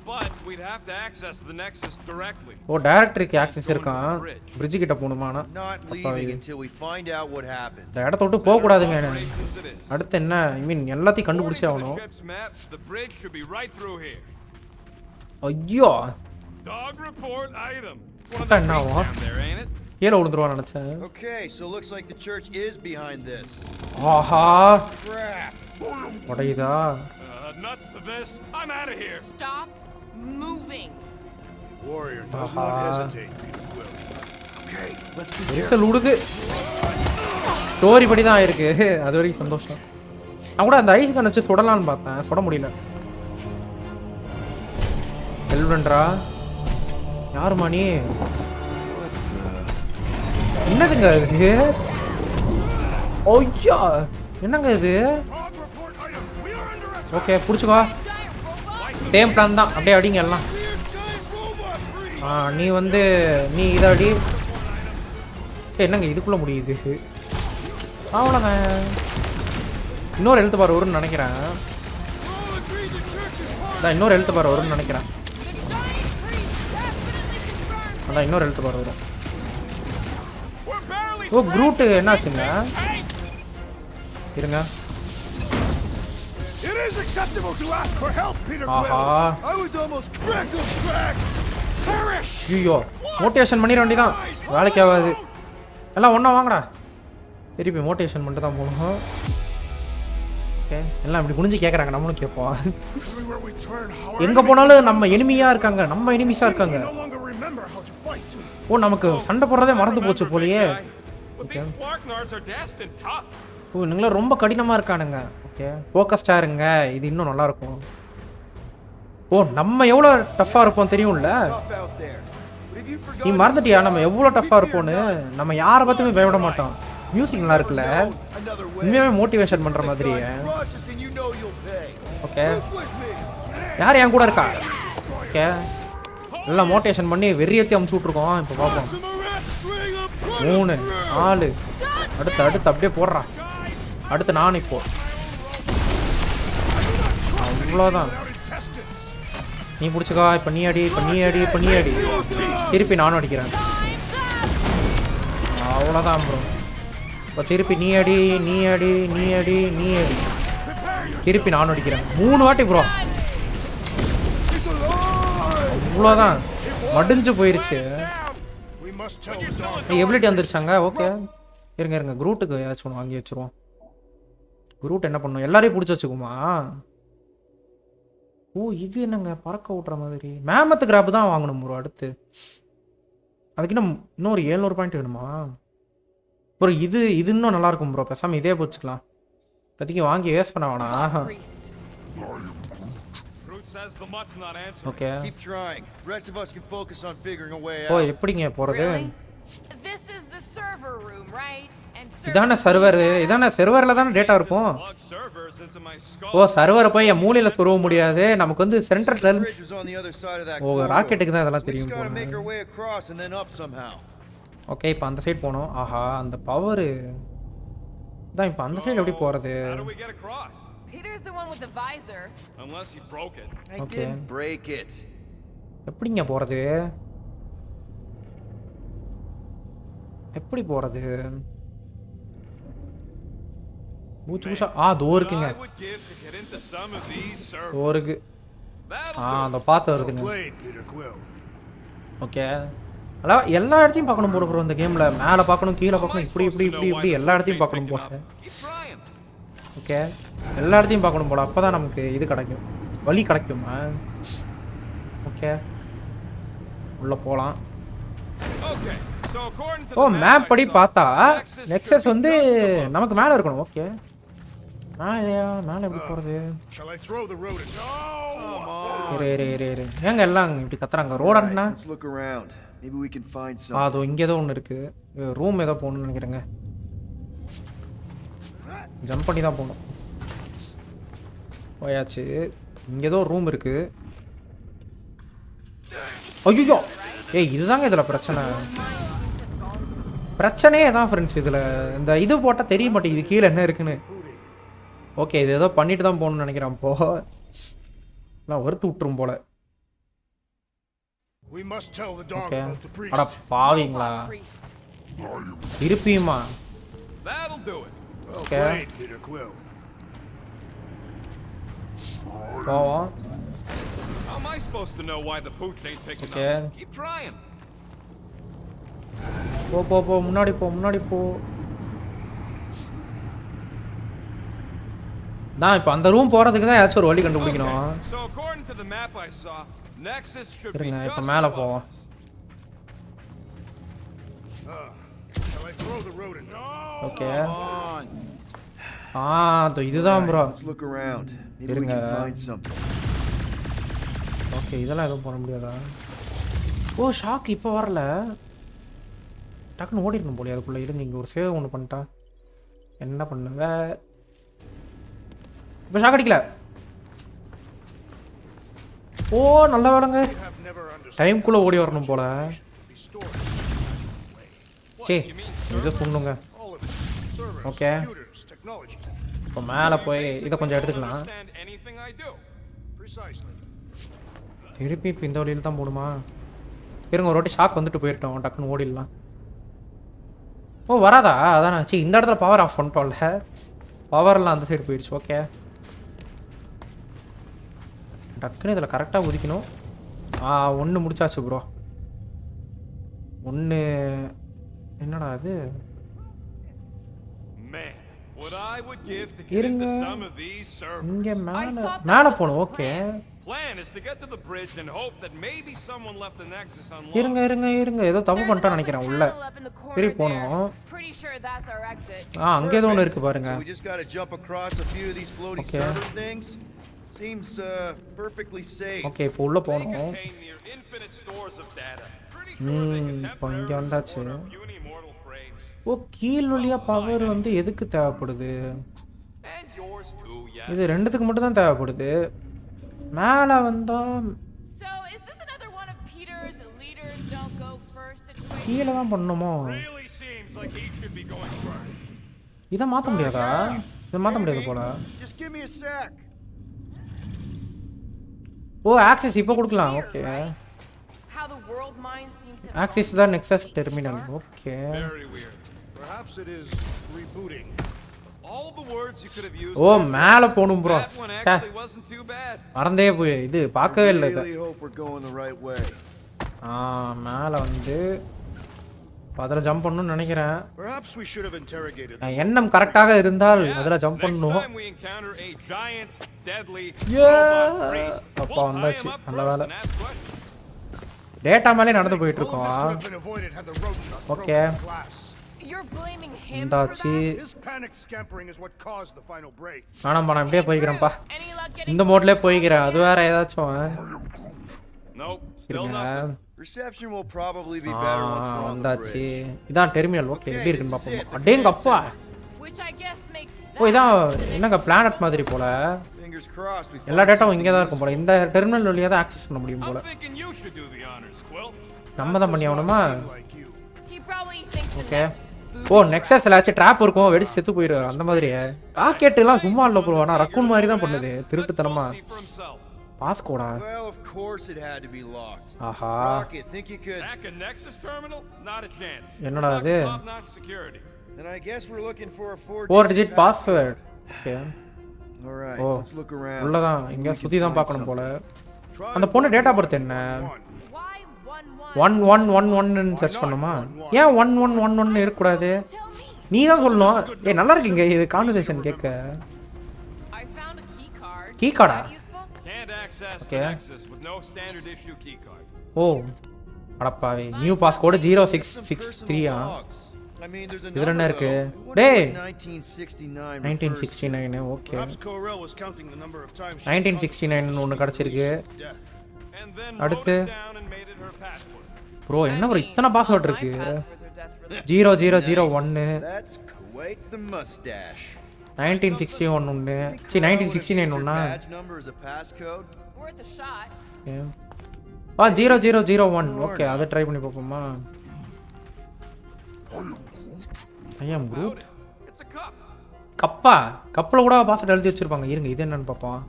But we'd have to access the Nexus directly. ஓ டைரக்டருக்கு access இருக்கான். பிரிட்ஜ் கிட்ட போணுமானா. Not leaving until we find out what happened. இந்த இடத்த விட்டு போக கூடாதுங்க. அடுத்து என்ன? ஐ மீன் எல்லாத்தையும் கண்டுபிடிச்சே ஆகணும். The bridge should be right through here. ஐயோ. Dog report item. என்னவா? There ain't it? கீழ விழுந்துருவான்னு நினைச்சேன். Okay, so looks like the church is behind this. ஆஹா. Crap. உடையுதா? Nuts to this. I'm out of here. Stop moving. The warrior does not hesitate, Peter Quill. Okay, let's be careful. எரிசல் உடுது. Story படி தான் ஆயிருக்கு. அது வரைக்கும் சந்தோஷம். நான் கூட அந்த ஐஸ் கன் வச்சு சுடலாம்னு பார்த்தேன். சுட முடியல. எல்வன்டா. யார் மணி? என்னதுங்க இது? ஓய்யா. என்னங்க இது? ஓகே புடிச்சுக்கோ. சேம் பிளான் தான். அப்படியே அடிங்க எல்லாம். நீ வந்து நீ இதை அடி. என்னங்க இதுக்குள்ள முடியுது? அவ்வளோங்க. இன்னொரு எழுத்து பார் வரும்னு நினைக்கிறேன். அதான் இன்னொரு எழுத்து பார் வரும்னு நினைக்கிறேன். அதான் இன்னொரு எழுத்து பார் வரும். ஓ க்ரூட்டு என்னாச்சுங்க? இருங்க. It is acceptable to ask for help, Peter Quill. I was almost cracked of tracks. Perish. ஐயோ மோட்டிவேஷன் பண்ணிட வேண்டியதான். வேலைக்கு ஆகாது. எல்லாம் ஒன்றா வாங்கடா. திருப்பி மோட்டிவேஷன் பண்ணிட்டு தான் போகணும். ஓகே எல்லாம் இப்படி குனிஞ்சு கேட்குறாங்க. நம்மளும் கேட்போம். எங்கே போனாலும் நம்ம எனிமியாக இருக்காங்க. நம்ம எனிமிஸாக இருக்காங்க. ஓ நமக்கு சண்டை போடுறதே மறந்து போச்சு போலயே. ஓ நீங்களாம் ரொம்ப கடினமாக இருக்கானுங்க. ஓகே ஃபோக்கஸ்டாக இருங்க. இது இன்னும் நல்லா இருக்கும். ஓ நம்ம எவ்வளோ டஃப்பாக இருப்போம் தெரியும்ல. நீ மறந்துட்டியா நம்ம எவ்வளோ டஃப்பாக இருப்போன்னு? நம்ம யாரை பார்த்துமே பயப்பட மாட்டோம். மியூசிக் நல்லா இருக்குல்ல. உண்மையாகவே மோட்டிவேஷன் பண்ணுற மாதிரியே. ஓகே யார் என் கூட இருக்கா? ஓகே எல்லாம் மோட்டிவேஷன் பண்ணி வெறியத்தி அமுச்சு விட்ருக்கோம். இப்போ பார்ப்போம். 3 4 அடுத்து அப்படியே போடுறான். அடுத்து நான் இப்போ அவ்வளோதான். நீ பிடிச்சிக்கா. இப்போ நீ அடி. திருப்பி நானும் அடிக்கிறேன். அவ்வளோதான் ப்ரோ. இப்போ திருப்பி நீ அடி. திருப்பி நானும் அடிக்கிறேன். 3 வாட்டி ப்ரோ. அவ்வளோதான் மடிஞ்சு போயிருச்சு. எபிலிட்டி வந்துருச்சாங்க. ஓகே இருங்க குரூட்டுக்கு ஏதாச்சும் ஒன்று வாங்கி வச்சுருவோம். குரூட் என்ன பண்ணும்? எல்லாரையும் பிடிச்சி வச்சுக்குமா? ஓ இது என்னங்க பறக்க விட்ற மாதிரி. மேமத்து கிராப் தான் வாங்கணும் ப்ரோ. அடுத்து அதுக்கு இன்னொரு 700 பாயிண்ட் வேணுமா ப்ரோ? இது இன்னும் நல்லா இருக்கும் ப்ரோ. பேசாமல் இதே போச்சுக்கலாம். இப்போதைக்கு வாங்கி வேஸ்ட் பண்ண வேணாம். ஓகே ஓ எப்படிங்க போகிறது? இதான சர்வர். இதான சர்வரில் தானே டேட்டா இருக்கும். ஓ சர்வரை போய் என் மூலையில் சொருவ முடியாது. நமக்கு வந்து சென்ட்ரல். ஓ ராக்கெட்டுக்கு தான் இதெல்லாம் தெரியும். ஓகே இப்போ அந்த சைடு போனோம். ஆஹா அந்த பவரு தான். இப்போ அந்த சைடு எப்படி போகிறது? எப்படிங்க போகிறது? எப்படி போகிறது? மூச்சு தோ இருக்குங்க. தோ இருக்கு. அந்த பார்த்து வருதுங்க. ஓகே அதான் எல்லா இடத்தையும் பார்க்கணும் போல இந்த கேமில். மேலே பார்க்கணும், கீழே பார்க்கணும், இப்படி எல்லா இடத்தையும் பார்க்கணும் போல. ஓகே எல்லா இடத்தையும் பார்க்கணும் போல. அப்போ தான் நமக்கு இது கிடைக்கும், வழி கிடைக்குமா? ஓகே உள்ளே போகலாம். Okay, so according to ஓ the மேப் map படி I saw, பார்த்தா Nexus நெக்ஸஸ் should be வந்து just above. நமக்கு மேல இருக்கணும். ஓகே மேல எப்படி போறது? Shall I throw the rodent? இரு ஏங்க எல்லாம் இப்படி கத்துறாங்க? ரோடன்னா Let's look around. Maybe we can find something. அதோ இங்க ஏதோ ஒன்று இருக்கு. ரூம் ஏதோ போகணும்னு நினைக்கிறேங்க. ஜம்ப் பண்ணி தான் போகணும். போயாச்சு. இங்க ஏதோ ரூம் இருக்கு. ஐயோ ஏய் இதுதாங்க இதுல பிரச்சனையே தான் ஃப்ரெண்ட்ஸ். இதுல இந்த இது போட்டால் தெரிய மாட்டேங்குது கீழே என்ன இருக்குன்னு. ஓகே இது ஏதோ பண்ணிட்டு தான் போகணும்னு நினைக்கிறேன். போ நான் வறுத்து விட்டுரும் போல. We must tell the dog okay about the priest. அட பாவீங்களா இருப்பியுமா? That'll do it. Well Okay. played, Peter Quill. போவோம். How am I supposed to know why the pooch ain't picking Okay. up? Keep trying. போ முன்னாடி போ. நான் இப்போ அந்த room போறதுக்கு தான் ஏதாச்சும் ஒரு வழி கண்டுபிடிக்கணும். Okay, so according to the map I saw, Nexus should be இருங்க இப்போ just மேலே above போவோம். us. Shall I throw the rodent? Okay On. இதுதான் bro. Let's look around. Maybe we இருங்க. can find something. ஓகே இதெல்லாம் எதுவும் பண்ண முடியாதா? ஓ ஷாக் இப்போ வரல. டக்குன்னு ஓடிடணும் போலியா அதுக்குள்ளே. இருங்க இங்கே ஒரு சேவ் ஒன்று பண்ணிட்டா என்ன பண்ணுங்க. இப்போ ஷாக் அடிக்கல. ஓ நல்லா வேலைங்க. டைம்குள்ளே ஓடி வரணும் போல. சே இது சொன்னுங்க. ஓகே இப்போ மேலே போய் இதை கொஞ்சம் எடுத்துக்கலாம். Understand anything I do? Precisely. திருப்பி இப்போ இந்த வழியில் தான் போகணுமா? இருங்க ஒரு வாட்டி ஷாக் வந்துட்டு போயிட்டோம். டக்குன்னு ஓடிடலாம். ஓ வராதா? அதான் ஆச்சு. இந்த இடத்துல பவர் ஆஃப் பண்ணிட்டோம்ல. பவர்லாம் அந்த சைடு போயிடுச்சு. ஓகே டக்குன்னு இதில் கரெக்டாக உதிக்கணும். ஒன்று முடிச்சாச்சு ப்ரோ. ஒன்று என்னடா அது? Man, what I would give to get into some of these servers. இங்கே மேலே போகணும். Okay Plan is to get to the bridge and hope that maybe someone left the Nexus unlocked. இருங்க ஏதோ தப்பு பண்ணிட்டோன்னு நினைக்கிறேன். உள்ள சரி போகணும். Pretty sure that's our exit. அங்கே ஏதோ ஒன்று இருக்குது பாருங்க. So we just got to jump across a few of these floaty server things. Seems perfectly safe. Okay இப்போ உள்ளே They போகணும். contain near infinite stores of data. Pretty sure they can இப்போ இங்கே temporarily வந்தாச்சு. support our puny mortal frames. ஓ கீழ் வழியாக power வந்து எதுக்கு தேவைப்படுது? And yours too, yes. இது ரெண்டுத்துக்கு மட்டும் தான் தேவைப்படுது. மேலே வந்தால் So is this another one of Peter's leaders don't go first situation? கீழே தான் பண்ணணுமோ? Really seems like he should be going first. இதை மாற்ற முடியாதா? இதை மாற்ற முடியாது போல. Just give me a sec. ஓ ஆக்சஸ் இப்போ கொடுக்கலாம். Okay How the world minds seem to access தான் nexus terminal. Okay Very weird. Perhaps it is rebooting. All the words you could have used. ஓ மேலே போகணும் bro. That one actually wasn't too bad. மறந்தே போய் இது பார்க்கவே இல்லை இதை. Really hope we're going the right way. மேலே வந்து அதில் ஜம்ப் பண்ணணும்னு நினைக்கிறேன். Perhaps we should have interrogated. எண்ணம் கரெக்டாக இருந்தால் Yeah, அதில் ஜம்ப் next பண்ணணும். time we encounter a giant, deadly Yeah. robot priest, அப்பா we'll tie வந்தாச்சு. him up நல்ல first வேலை. and ask questions. டேட்டா மேலே நடந்து போயிட்டு All of this could இருக்கோம். have been avoided had the rodent not Okay. broken the glass. You're blaming him for இந்தாச்சு. that? His panic scampering is what caused the final break. வேணாம்பா நான் இப்படியே போய்க்கிறேன்ப்பா. Any luck getting இந்த மோட்லேயே போய்க்கிறேன். அது வேற ஏதாச்சும் Nope, still இருங்க. nothing. Reception will probably be better once we're on the வந்தாச்சு. bridge. இதான் டெர்மினல். ஓகே எப்படி இருக்குன்னு பார்ப்போம். அடேங்க அப்பா. Which I guess makes ஓ இதான் என்னங்க பிளானட் மாதிரி போல. Fingers crossed we எல்லா find டேட்டாவும் something இங்கே தான் இருக்கும் போல. useful. இந்த டெர்மினல் வழியாக தான் ஆக்சஸ் பண்ண முடியும் போல. I'm thinking you should do the honors, Quill. நம்ம தான் பண்ணி ஆகணுமா? Like you. he probably thinks the okay Nexus is ஓ நெக்ஸஸ்ல ஆச்சு ட்ராப் இருக்கும். வெடிச்சு செத்து போயிடுவார் அந்த மாதிரி. ராக்கெட்டுலாம் சும்மா இல்லை ப்ரோ. ஆனால் ரக்கூன் மாதிரி தான் பண்ணுது திருட்டுத்தனமா. See for himself. பாஸ்கோடா. Well, of course it had to be locked. ஆஹா Rocket, think you could? Hack a Nexus terminal? Not a chance. என்னடா Talk இது? to top-notch security. Then I guess we're looking for a 4 digit password. Okay All right, ஓ let's look around. உள்ளதான் Maybe எங்கேயா we சுற்றி can தான் find பார்க்கணும் போல. something. அந்த பொண்ணு டேட்டா பர்த் என்ன? why 1111 சர்ச் பண்ணுமா? ஏன் 1111 இருக்கக்கூடாது? Tell me. நீ தான் சொல்லணும். நல்லா இருக்குங்க இது கான்வர்சேஷன் கேட்க. I found a key card. Key கார்டா? Useful? Can't access Okay. the Nexus with no standard issue keycard. ஓ அடப்பாவே நியூ பாஸ் கோட் 0663 ஆ I mean, there's இதுல என்ன another இருக்கு though. What டேய் about 1969 1969 okay Perhaps Corell was counting the number of times she 1969 ன்னு ஒன்னு கிடைச்சிருக்கு death. And then அடுத்து wrote it down and made it her password. Bro என்ன ப்ரோ இத்தனை பாஸ்வேர்ட் இருக்கு Passwords are death related. 0001 That's quite the mustache. 1961 ஒன்னு C 1969 ஒண்ணா Badge number is a passcode. Worth a shot. ஆ 0001 okay அதை try பண்ணி பார்ப்போமா I am Groot. It's a cup. கப்பா கப்பல கூட பாஸ்வேர்ட் எழுதி வச்சிருப்பாங்க இருங்க இது என்னன்னு பாப்போம்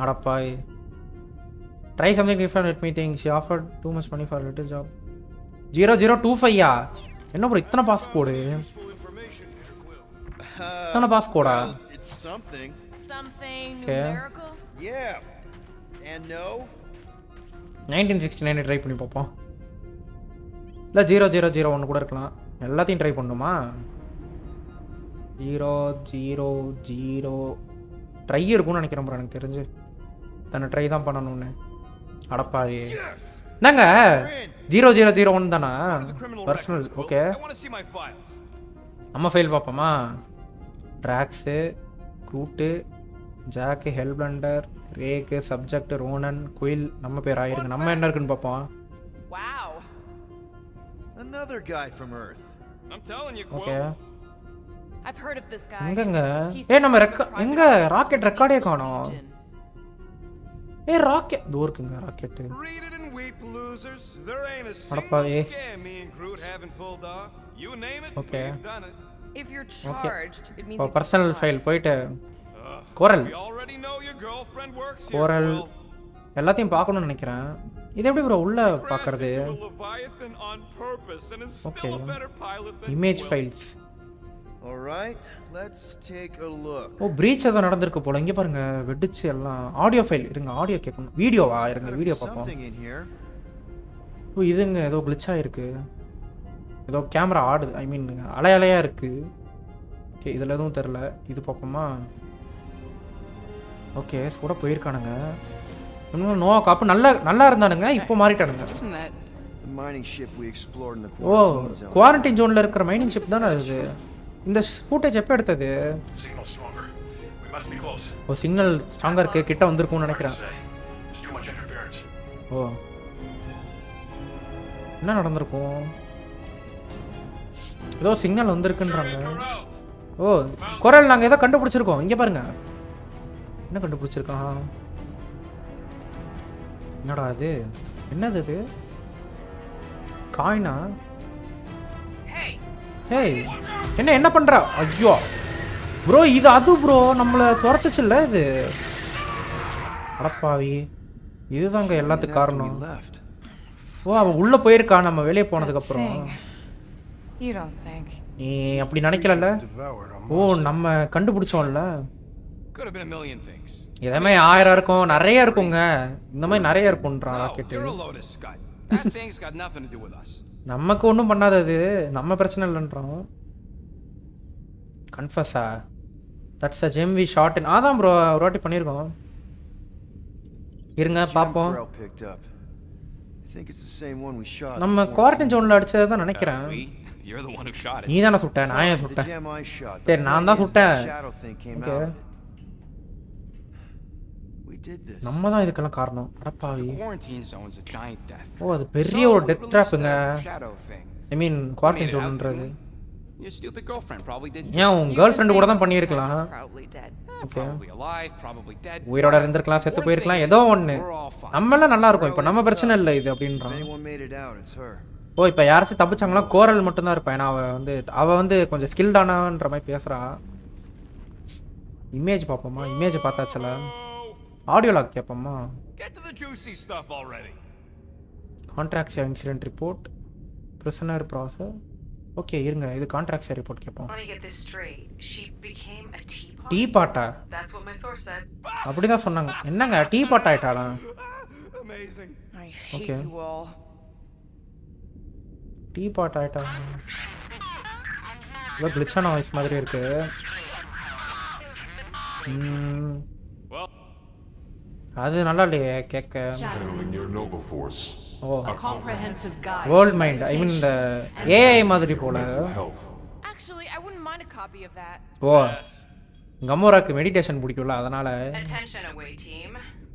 அடப்பாய் try something different let me think she offered too much money for a little job 0025 யா என்ன ப்ரோ இத்தனை pass code Useful information, Peter Quill. இத்தனை பாஸ் கோடா It's something. Something Okay. numerical? Yeah. And no. 1969 try பண்ணி பார்ப்போம் இல்லை 0001 கூட இருக்கலாம் எல்லாத்தையும் ட்ரை பண்ணணுமா 000 ட்ரை இருக்கும்னு நினைக்கிறேன் ப்ரோ எனக்கு தெரிஞ்சு தானே ட்ரை தான் பண்ணணும்னு அடப்பாவே என்னங்க 0001 தானா personal okay I want to see my files. நம்ம ஃபைல் பார்ப்போமா ட்ராக்ஸு க்ரூட்டு ஜாக்கு ஹெல்பிளண்டர் ரேக்கு சப்ஜெக்ட் ரோனன் குயில் நம்ம பேர் ஆயிருக்கு நம்ம என்ன இருக்குன்னு பார்ப்போம் Wow. Another guy from Earth. I'm telling you, Quill. Okay I've heard of this guy. எங்கங்க He's ஏ நம்ம part of ரெக்க the private எங்க activity ராக்கெட் ரெக்கார்டே காணோம் Legion. ஏ ராக்கெட் தூர இருக்குங்க rocket Read it and weep, losers. There ain't a Adappa, single eh. scam me and Groot haven't pulled off. You name it, Okay. we've done it. If you're charged, it means இப்போ you personal got file caught. போயிட்டு கோரல் We already know your girlfriend works here, coral Quill. எல்லாத்தையும் பார்க்கணும்னு நினைக்கிறேன் இது எப்படி bro உள்ள Crashed பார்க்கறது into a Leviathan on purpose and is still Okay. a better pilot than image Quill. Files All right, let's take a look. ஓ breach ஏதோ நடந்திருக்கு போல இங்கே பாருங்க வெடிச்சு எல்லாம் ஆடியோ ஃபைல் இருங்க ஆடியோ கேட்கணும் வீடியோவா இருங்க Gotta be வீடியோ பார்ப்போம் something in here. ஓ இதுங்க ஏதோ glitch ஆயிருக்கு ஏதோ கேமரா ஆடுது ஐ மீன் அலையா இருக்கு ஓகே இதில் எதுவும் தெரில இது பார்ப்போமா ஓகே கூட போயிருக்கானுங்க இன்னும் நோ காப்பு நல்லா இருந்தானுங்க இப்போ மாறிட்டானுங்க The mining ship we explored in the ஓ quarantine zone. குவாரண்டைன் ஜோனில் இருக்கிற மைனிங் ஷிப் தானே அது இந்த ஃபுட்டேஜ் எப்போ எடுத்தது Signal stronger. We must be close. ஓ சிக்னல் ஸ்ட்ராங்காக இருக்கு கிட்ட வந்திருக்கும்னு நினைக்கிறேன் There's too much interference. ஓ என்ன நடந்திருக்கும் ஏதோ சிக்னல் வந்திருக்குன்றாங்க ஓ குரல் நாங்கள் ஏதோ கண்டுபிடிச்சிருக்கோம் இங்கே பாருங்க என்ன கண்டுபிடிச்சிருக்கான் என்னடா அது என்னது இது காயினா ஹேய் என்ன பண்ற ஐயோ ப்ரோ இது அது ப்ரோ நம்மளை துரத்துச்சுல்ல இது அடப்பாவி இதுதாங்க எல்லாத்துக்கும் காரணம் We left. ஓ அவன் உள்ள போயிருக்கா நம்ம வெளியே போனதுக்கு அப்புறம் You don't think. நீ அப்படி நினைக்கலல்ல Devoured on ஓ நம்ம கண்டுபிடிச்சோம்ல Could have been a million things. இதமே 1000 இருக்கும் நிறைய இருக்குங்க இந்த மாதிரி நிறைய இருக்கும்ன்றான் No, rocket you're a load of scud. That thing's got nothing to do with us. நமக்கு ஒன்றும் பண்ணாதது நம்ம பிரச்சனை இல்லைன்றான் கன்ஃபஸா that's a gem we short in அதான் ப்ரோ ஒரு வாட்டி பண்ணியிருக்கோம் இருங்க Gem பார்ப்போம் Corell picked up. I think it's the same one we shot. நம்ம குவாரண்டைன் ஜோனில் அடிச்சதை தான் நினைக்கிறேன் We? You're the one who shot it. நீ தானே சுட்ட நான் ஏன் The சுட்டேன் gem I shot. சரி நான் தான் The சுட்டேன் shadow thing came Okay. out of it. We did this. நம்ம தான் இதுக்கெல்லாம் காரணம் அடப்பாவி Quarantine zone's a giant death. ஓ அது பெரிய ஒரு டெத் ட்ராப்புங்க Shadow thing. I mean quarantine ஜோன்ன்றது Your stupid girlfriend probably did. ஏன் உன் கேர்ள் ஃப்ரெண்டு கூட தான் பண்ணியிருக்கலாம் He's probably dead. Okay Probably alive, probably dead. உயிரோட இருந்திருக்கலாம் செத்து போயிருக்கலாம் ஏதோ ஒன்று நம்மளாம் நல்லா இருக்கும் இப்போ நம்ம பிரச்சனை இல்லை இது If அப்படின்றான் anyone made it out, it's her. ஓ இப்போ யாராச்சும் தப்பிச்சாங்கன்னா கோரல் மட்டும்தான் இருப்பேன் ஏன்னா அவ வந்து கொஞ்சம் ஸ்கில்டானன்ற மாதிரி பேசுகிறா இமேஜ் பார்ப்போமா இமேஜ் பார்த்தாச்சல ஆடியோ லாக் கேட்போமா Get to the juicy stuff already. Contract incident report prisoner process okay இருங்க இது கான்ட்ராக்ட் ரிப்போர்ட் கேட்போம் Let me get this straight. She became a teapot? Tea பாட்டா That's what my source said. அப்படிதான் சொன்னாங்க என்னங்க teapot ஆயிட்டாளா Amazing. I hate Okay. you all. Teapot ஆயிட்டா ஏதோ கிளிச்சான வாய்ஸ் மாதிரி இருக்கு Well, அது நல்லா இல்லையே கேட்க. Channeling your Nova Force. ஓ A comprehensive guide. World mind I mean இந்த ஏஐ மாதிரி போல. Health. Actually, I wouldn't mind a copy of that. ஓ கமோராக்கு மெடிடேஷன் பிடிக்கும்ல அதனால. Attention away team.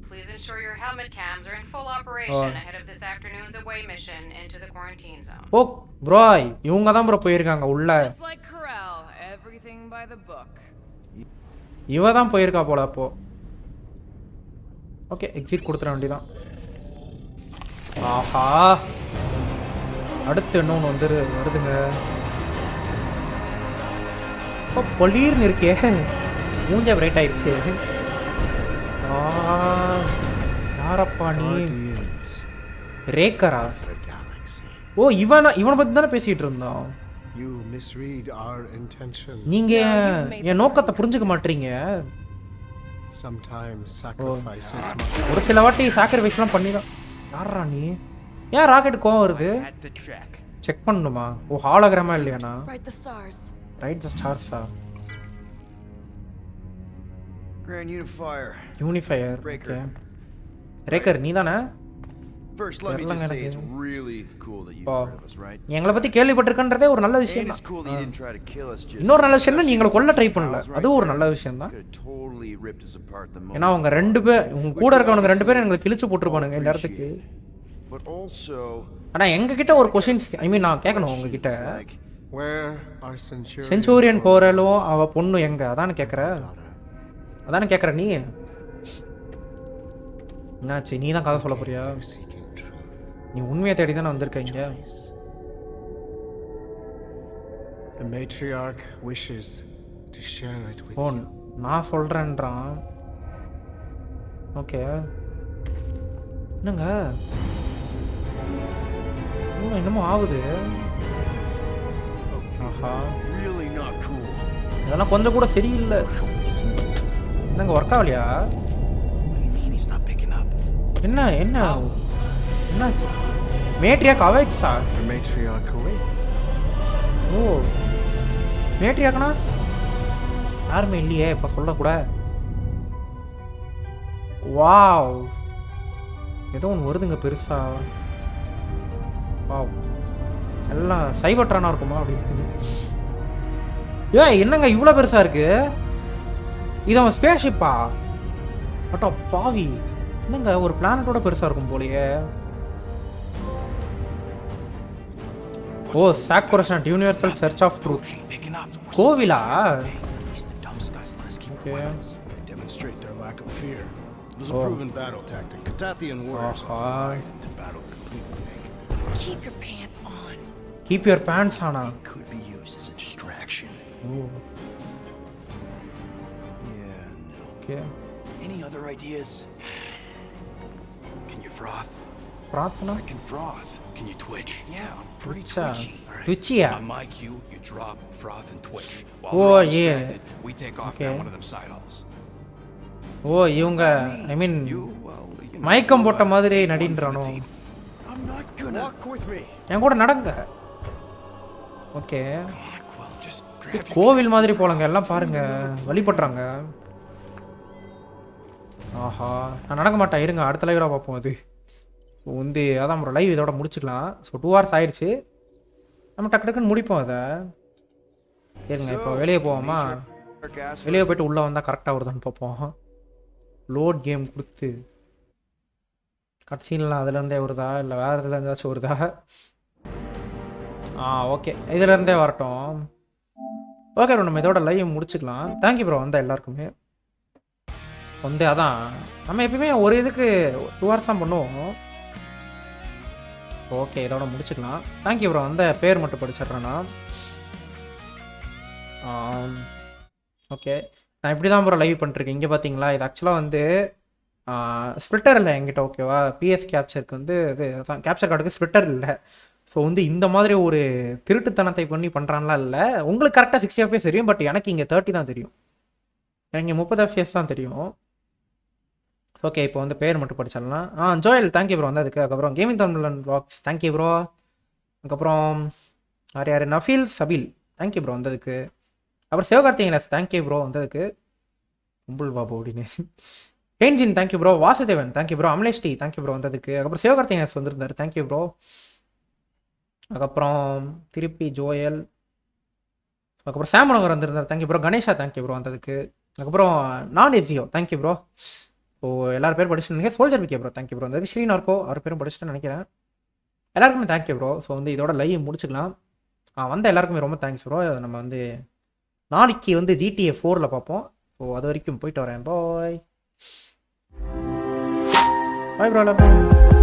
Please ensure your helmet cams are in full operation ahead of this afternoon's away mission into the quarantine zone. ஓ bro இவங்க தான் bro போயிருக்காங்க உள்ள. Just like Corral, everything by the book. இவ தான் போயிருக்கா போல அப்போ. ஓகே எக்ஸிட் கொடுத்துற வேண்டியதான். ஆஹா அடுத்து இன்னொன்று வருதுங்க. இப்போ பொலீர்னு இருக்கே மூஞ்ச பிரைட் ஆயிடுச்சு. யாரப்பா நீ? ரேக்கரா? ஓ இவனை பத்தி தானே பேசிட்டு இருந்தோம். You misread our intentions. நீங்க என் நோக்கத்தை புரிஞ்சுக்க மாட்டீங்க. Sometimes sacrifices must. ஒரு சில வாட்டி சாக்ரிஃபைஸ்லாம் பண்ணிதான். யாரா நீ? ஏன் ராக்கெட் கோவம் வருது? செக் பண்ணணுமா? ஓ ஹாலோகிராமா இல்லையானா? Write the stars. Right the ஸ்டார்ஸா? Grand Unifier. யூனிஃபையர். Breaker. Rocker நீ தானே? First, let me just say it's really cool that you've heard of us, right? எங்களை பத்தி கேள்விப்பட்டிருக்கன்றதே ஒரு நல்ல விஷயம் And தான். it's cool that you didn't try to kill us just. இன்னொரு நல்ல விஷயம் நீங்க கொல்ல ட்ரை பண்ணல. அது ஒரு நல்ல விஷயம் தான். Totally ripped us apart the moment. ஏன்னா அவங்க ரெண்டு பேர் உங்க கூட இருக்கவங்க ரெண்டு பேரும் எங்களை கிழிச்சு போட்டுருப்பானுங்க இந்த இடத்துக்கு. But also ஆனா எங்க கிட்ட ஒரு क्वेश्चंस ஐ மீன் நான் கேட்கணும் உங்க கிட்ட. Where are Centurion? சென்ச்சூரியன் கோரலும் அவ பொண்ணு எங்க? அதானே கேக்குற நீ. என்னாச்சு நீ தான் கதை சொல்ல போறியா? நீ உண்மையை தேடி தானே வந்திருக்கீங்க. The matriarch wishes to share it with O you. நான் சொல்றேன்றான். ஓகே என்னங்க என்னமோ ஆகுது. ஆஹா really not cool. இதெல்லாம் கொஞ்சம் கூட சரியில்லை. என்னங்க ஒர்க் ஆகலையா? What do you mean he's not picking up? என்னாச்சு? மேட்ரியாக் அவைட்ஸா? The matriarch awaits. ஓ மேட்ரியாக்னா யாருமே இல்லையே இப்போ சொல்லக்கூட. வாவ் ஏதோ ஒன்று வருதுங்க பெருசா. வாவ் எல்லாம் சைபர்ட்ரானா இருக்குமா அப்படின்னு. என்னங்க இவ்வளோ பெருசா இருக்கு? இது அவன் ஸ்பேஸ்ஷிப்பா? பட்டா பாவி என்னங்க ஒரு பிளானட்டோட பெருசா இருக்கும் போலயே. ஓ சாக்ரோசன்ட் யூனிவர்சல் சர்ச் ஆஃப் ட்ரூத் கோவிலா? Demonstrate their lack of fear. It was a proven battle tactic. Catathian warriors are fight into battle completely naked. Keep your pants on. Keep your pants on. Could be used as a distraction. Oh. Yeah, no. Okay. Any other ideas? Can you froth? Froth? No. I can froth. Can you twitch? Yeah, I'm pretty twitchy. Right. Twitchy, yeah. On my cue, you drop, froth, and twitch. While oh, we're yeah. distracted, we take off down one of them side halls. ஓ இவங்க ஐ மீன் மயக்கம் போட்ட மாதிரி நடின்றானோ. என் கூட நடங்க. Okay கோவில் மாதிரி போலங்க எல்லாம் பாருங்க வழிபடுறாங்க. ஆஹா நான் நடக்க மாட்டேன் இருங்க அடுத்த லைவ்ல பார்ப்போம். அது வந்து அதான் ஒரு லைவ் இதோட முடிச்சுக்கலாம். ஸோ 2 hours ஆயிடுச்சு. நம்ம டக்கு டக்குன்னு முடிப்போம் அதை. இருங்க இப்போ வெளியே போவோமா? வெளியே போயிட்டு உள்ளே வந்தால் கரெக்டாக வருதான்னு பார்ப்போம். லோட் கேம் கொடுத்து கட்சீன்லாம் அதுலேருந்தே வருதா இல்லை வேறு இதில் இருந்தாச்சும் வருதா? ஓகே இதுலேருந்தே வரட்டும். ஓகே ப்ரோ நம்ம இதோட லைவ் முடிச்சுக்கலாம். தேங்க்யூ ப்ரோ வந்தால் எல்லாருக்குமே வந்து அதான் நம்ம எப்பயுமே ஒரு இதுக்கு 2 hours தான் பண்ணுவோம். ஓகே இதோட முடிச்சுக்கலாம். தேங்க்யூ ப்ரோ வந்த பேர் மட்டும் படிச்சிட்றேன்னா. ஓகே நான் இப்படி தான் ப்ரோ லைவ் பண்ணிருக்கேன். இங்கே பார்த்தீங்களா இது ஆக்சுவலாக வந்து ஸ்ப்ளிட்டர் இல்லை என்கிட்ட ஓகேவா. பிஎஸ் கேப்சருக்கு வந்து இது அதான் கேப்சர் கார்டுக்கு ஸ்ப்ளிட்டர் இல்லை. ஸோ வந்து இந்த மாதிரி ஒரு திருட்டுத்தனத்தை பண்ணி பண்ணுறான்லாம் இல்லை. உங்களுக்கு கரெக்டாக 60 FPS தெரியும். பட் எனக்கு இங்கே 30 தான் தெரியும். எனக்கு 30 FPS தான் தெரியும். ஓகே இப்போ வந்து பேர் மட்டும் படிச்சிடலாம். ஜோயல் தேங்க்யூ ப்ரோ வந்து அதுக்கு. அதுக்கப்புறம் கேமிங் தமிழன் வ்ளாக்ஸ் தேங்க்யூ ப்ரோ. அதுக்கப்புறம் யார் நஃபீல் சபீல் தேங்க்யூ ப்ரோ வந்ததுக்கு. அப்புறம் சிவகார்த்திகேயன் தேங்க்யூ ப்ரோ வந்ததுக்கு. கும்பல் பாபு அப்படின்னு பெயின்ஜின் thank you bro. Vasudevan thank you bro. அமலேஷ்டி தேங்க்யூ ப்ரோ வந்ததுக்கு. அதுக்கப்புறம் சிவகார்த்திகேயன் வந்திருந்தாரு தேங்க்யூ ப்ரோ. அதுக்கப்புறம் திருப்பி ஜோயல். அதுக்கப்புறம் சாமனகர் வந்திருந்தார் thank you bro. Ganesha thank you bro வந்ததுக்கு. அதுக்கப்புறம் நான் எஃப்ஜியோ தேங்க்யூ ப்ரோ. ஸோ எல்லாரும் பேர் படிச்சுட்டு soldier Vikhe bro thank you bro. அந்த ஸ்ரீன் இருக்கோ அவர் பேரும் படிச்சுட்டு நினைக்கிறேன். எல்லாருக்குமே தேங்க்யூ ப்ரோ. ஸோ வந்து இதோட லைவ் முடிச்சுக்கலாம். வந்த எல்லாருக்குமே ரொம்ப தேங்க்ஸ் ப்ரோ. நம்ம வந்து நாளைக்கு வந்து GTA 4ல் பார்ப்போம். ஸோ அது வரைக்கும் போயிட்டு வரேன். பாய் பாய் ப்ரோ எல்லாருக்கும்.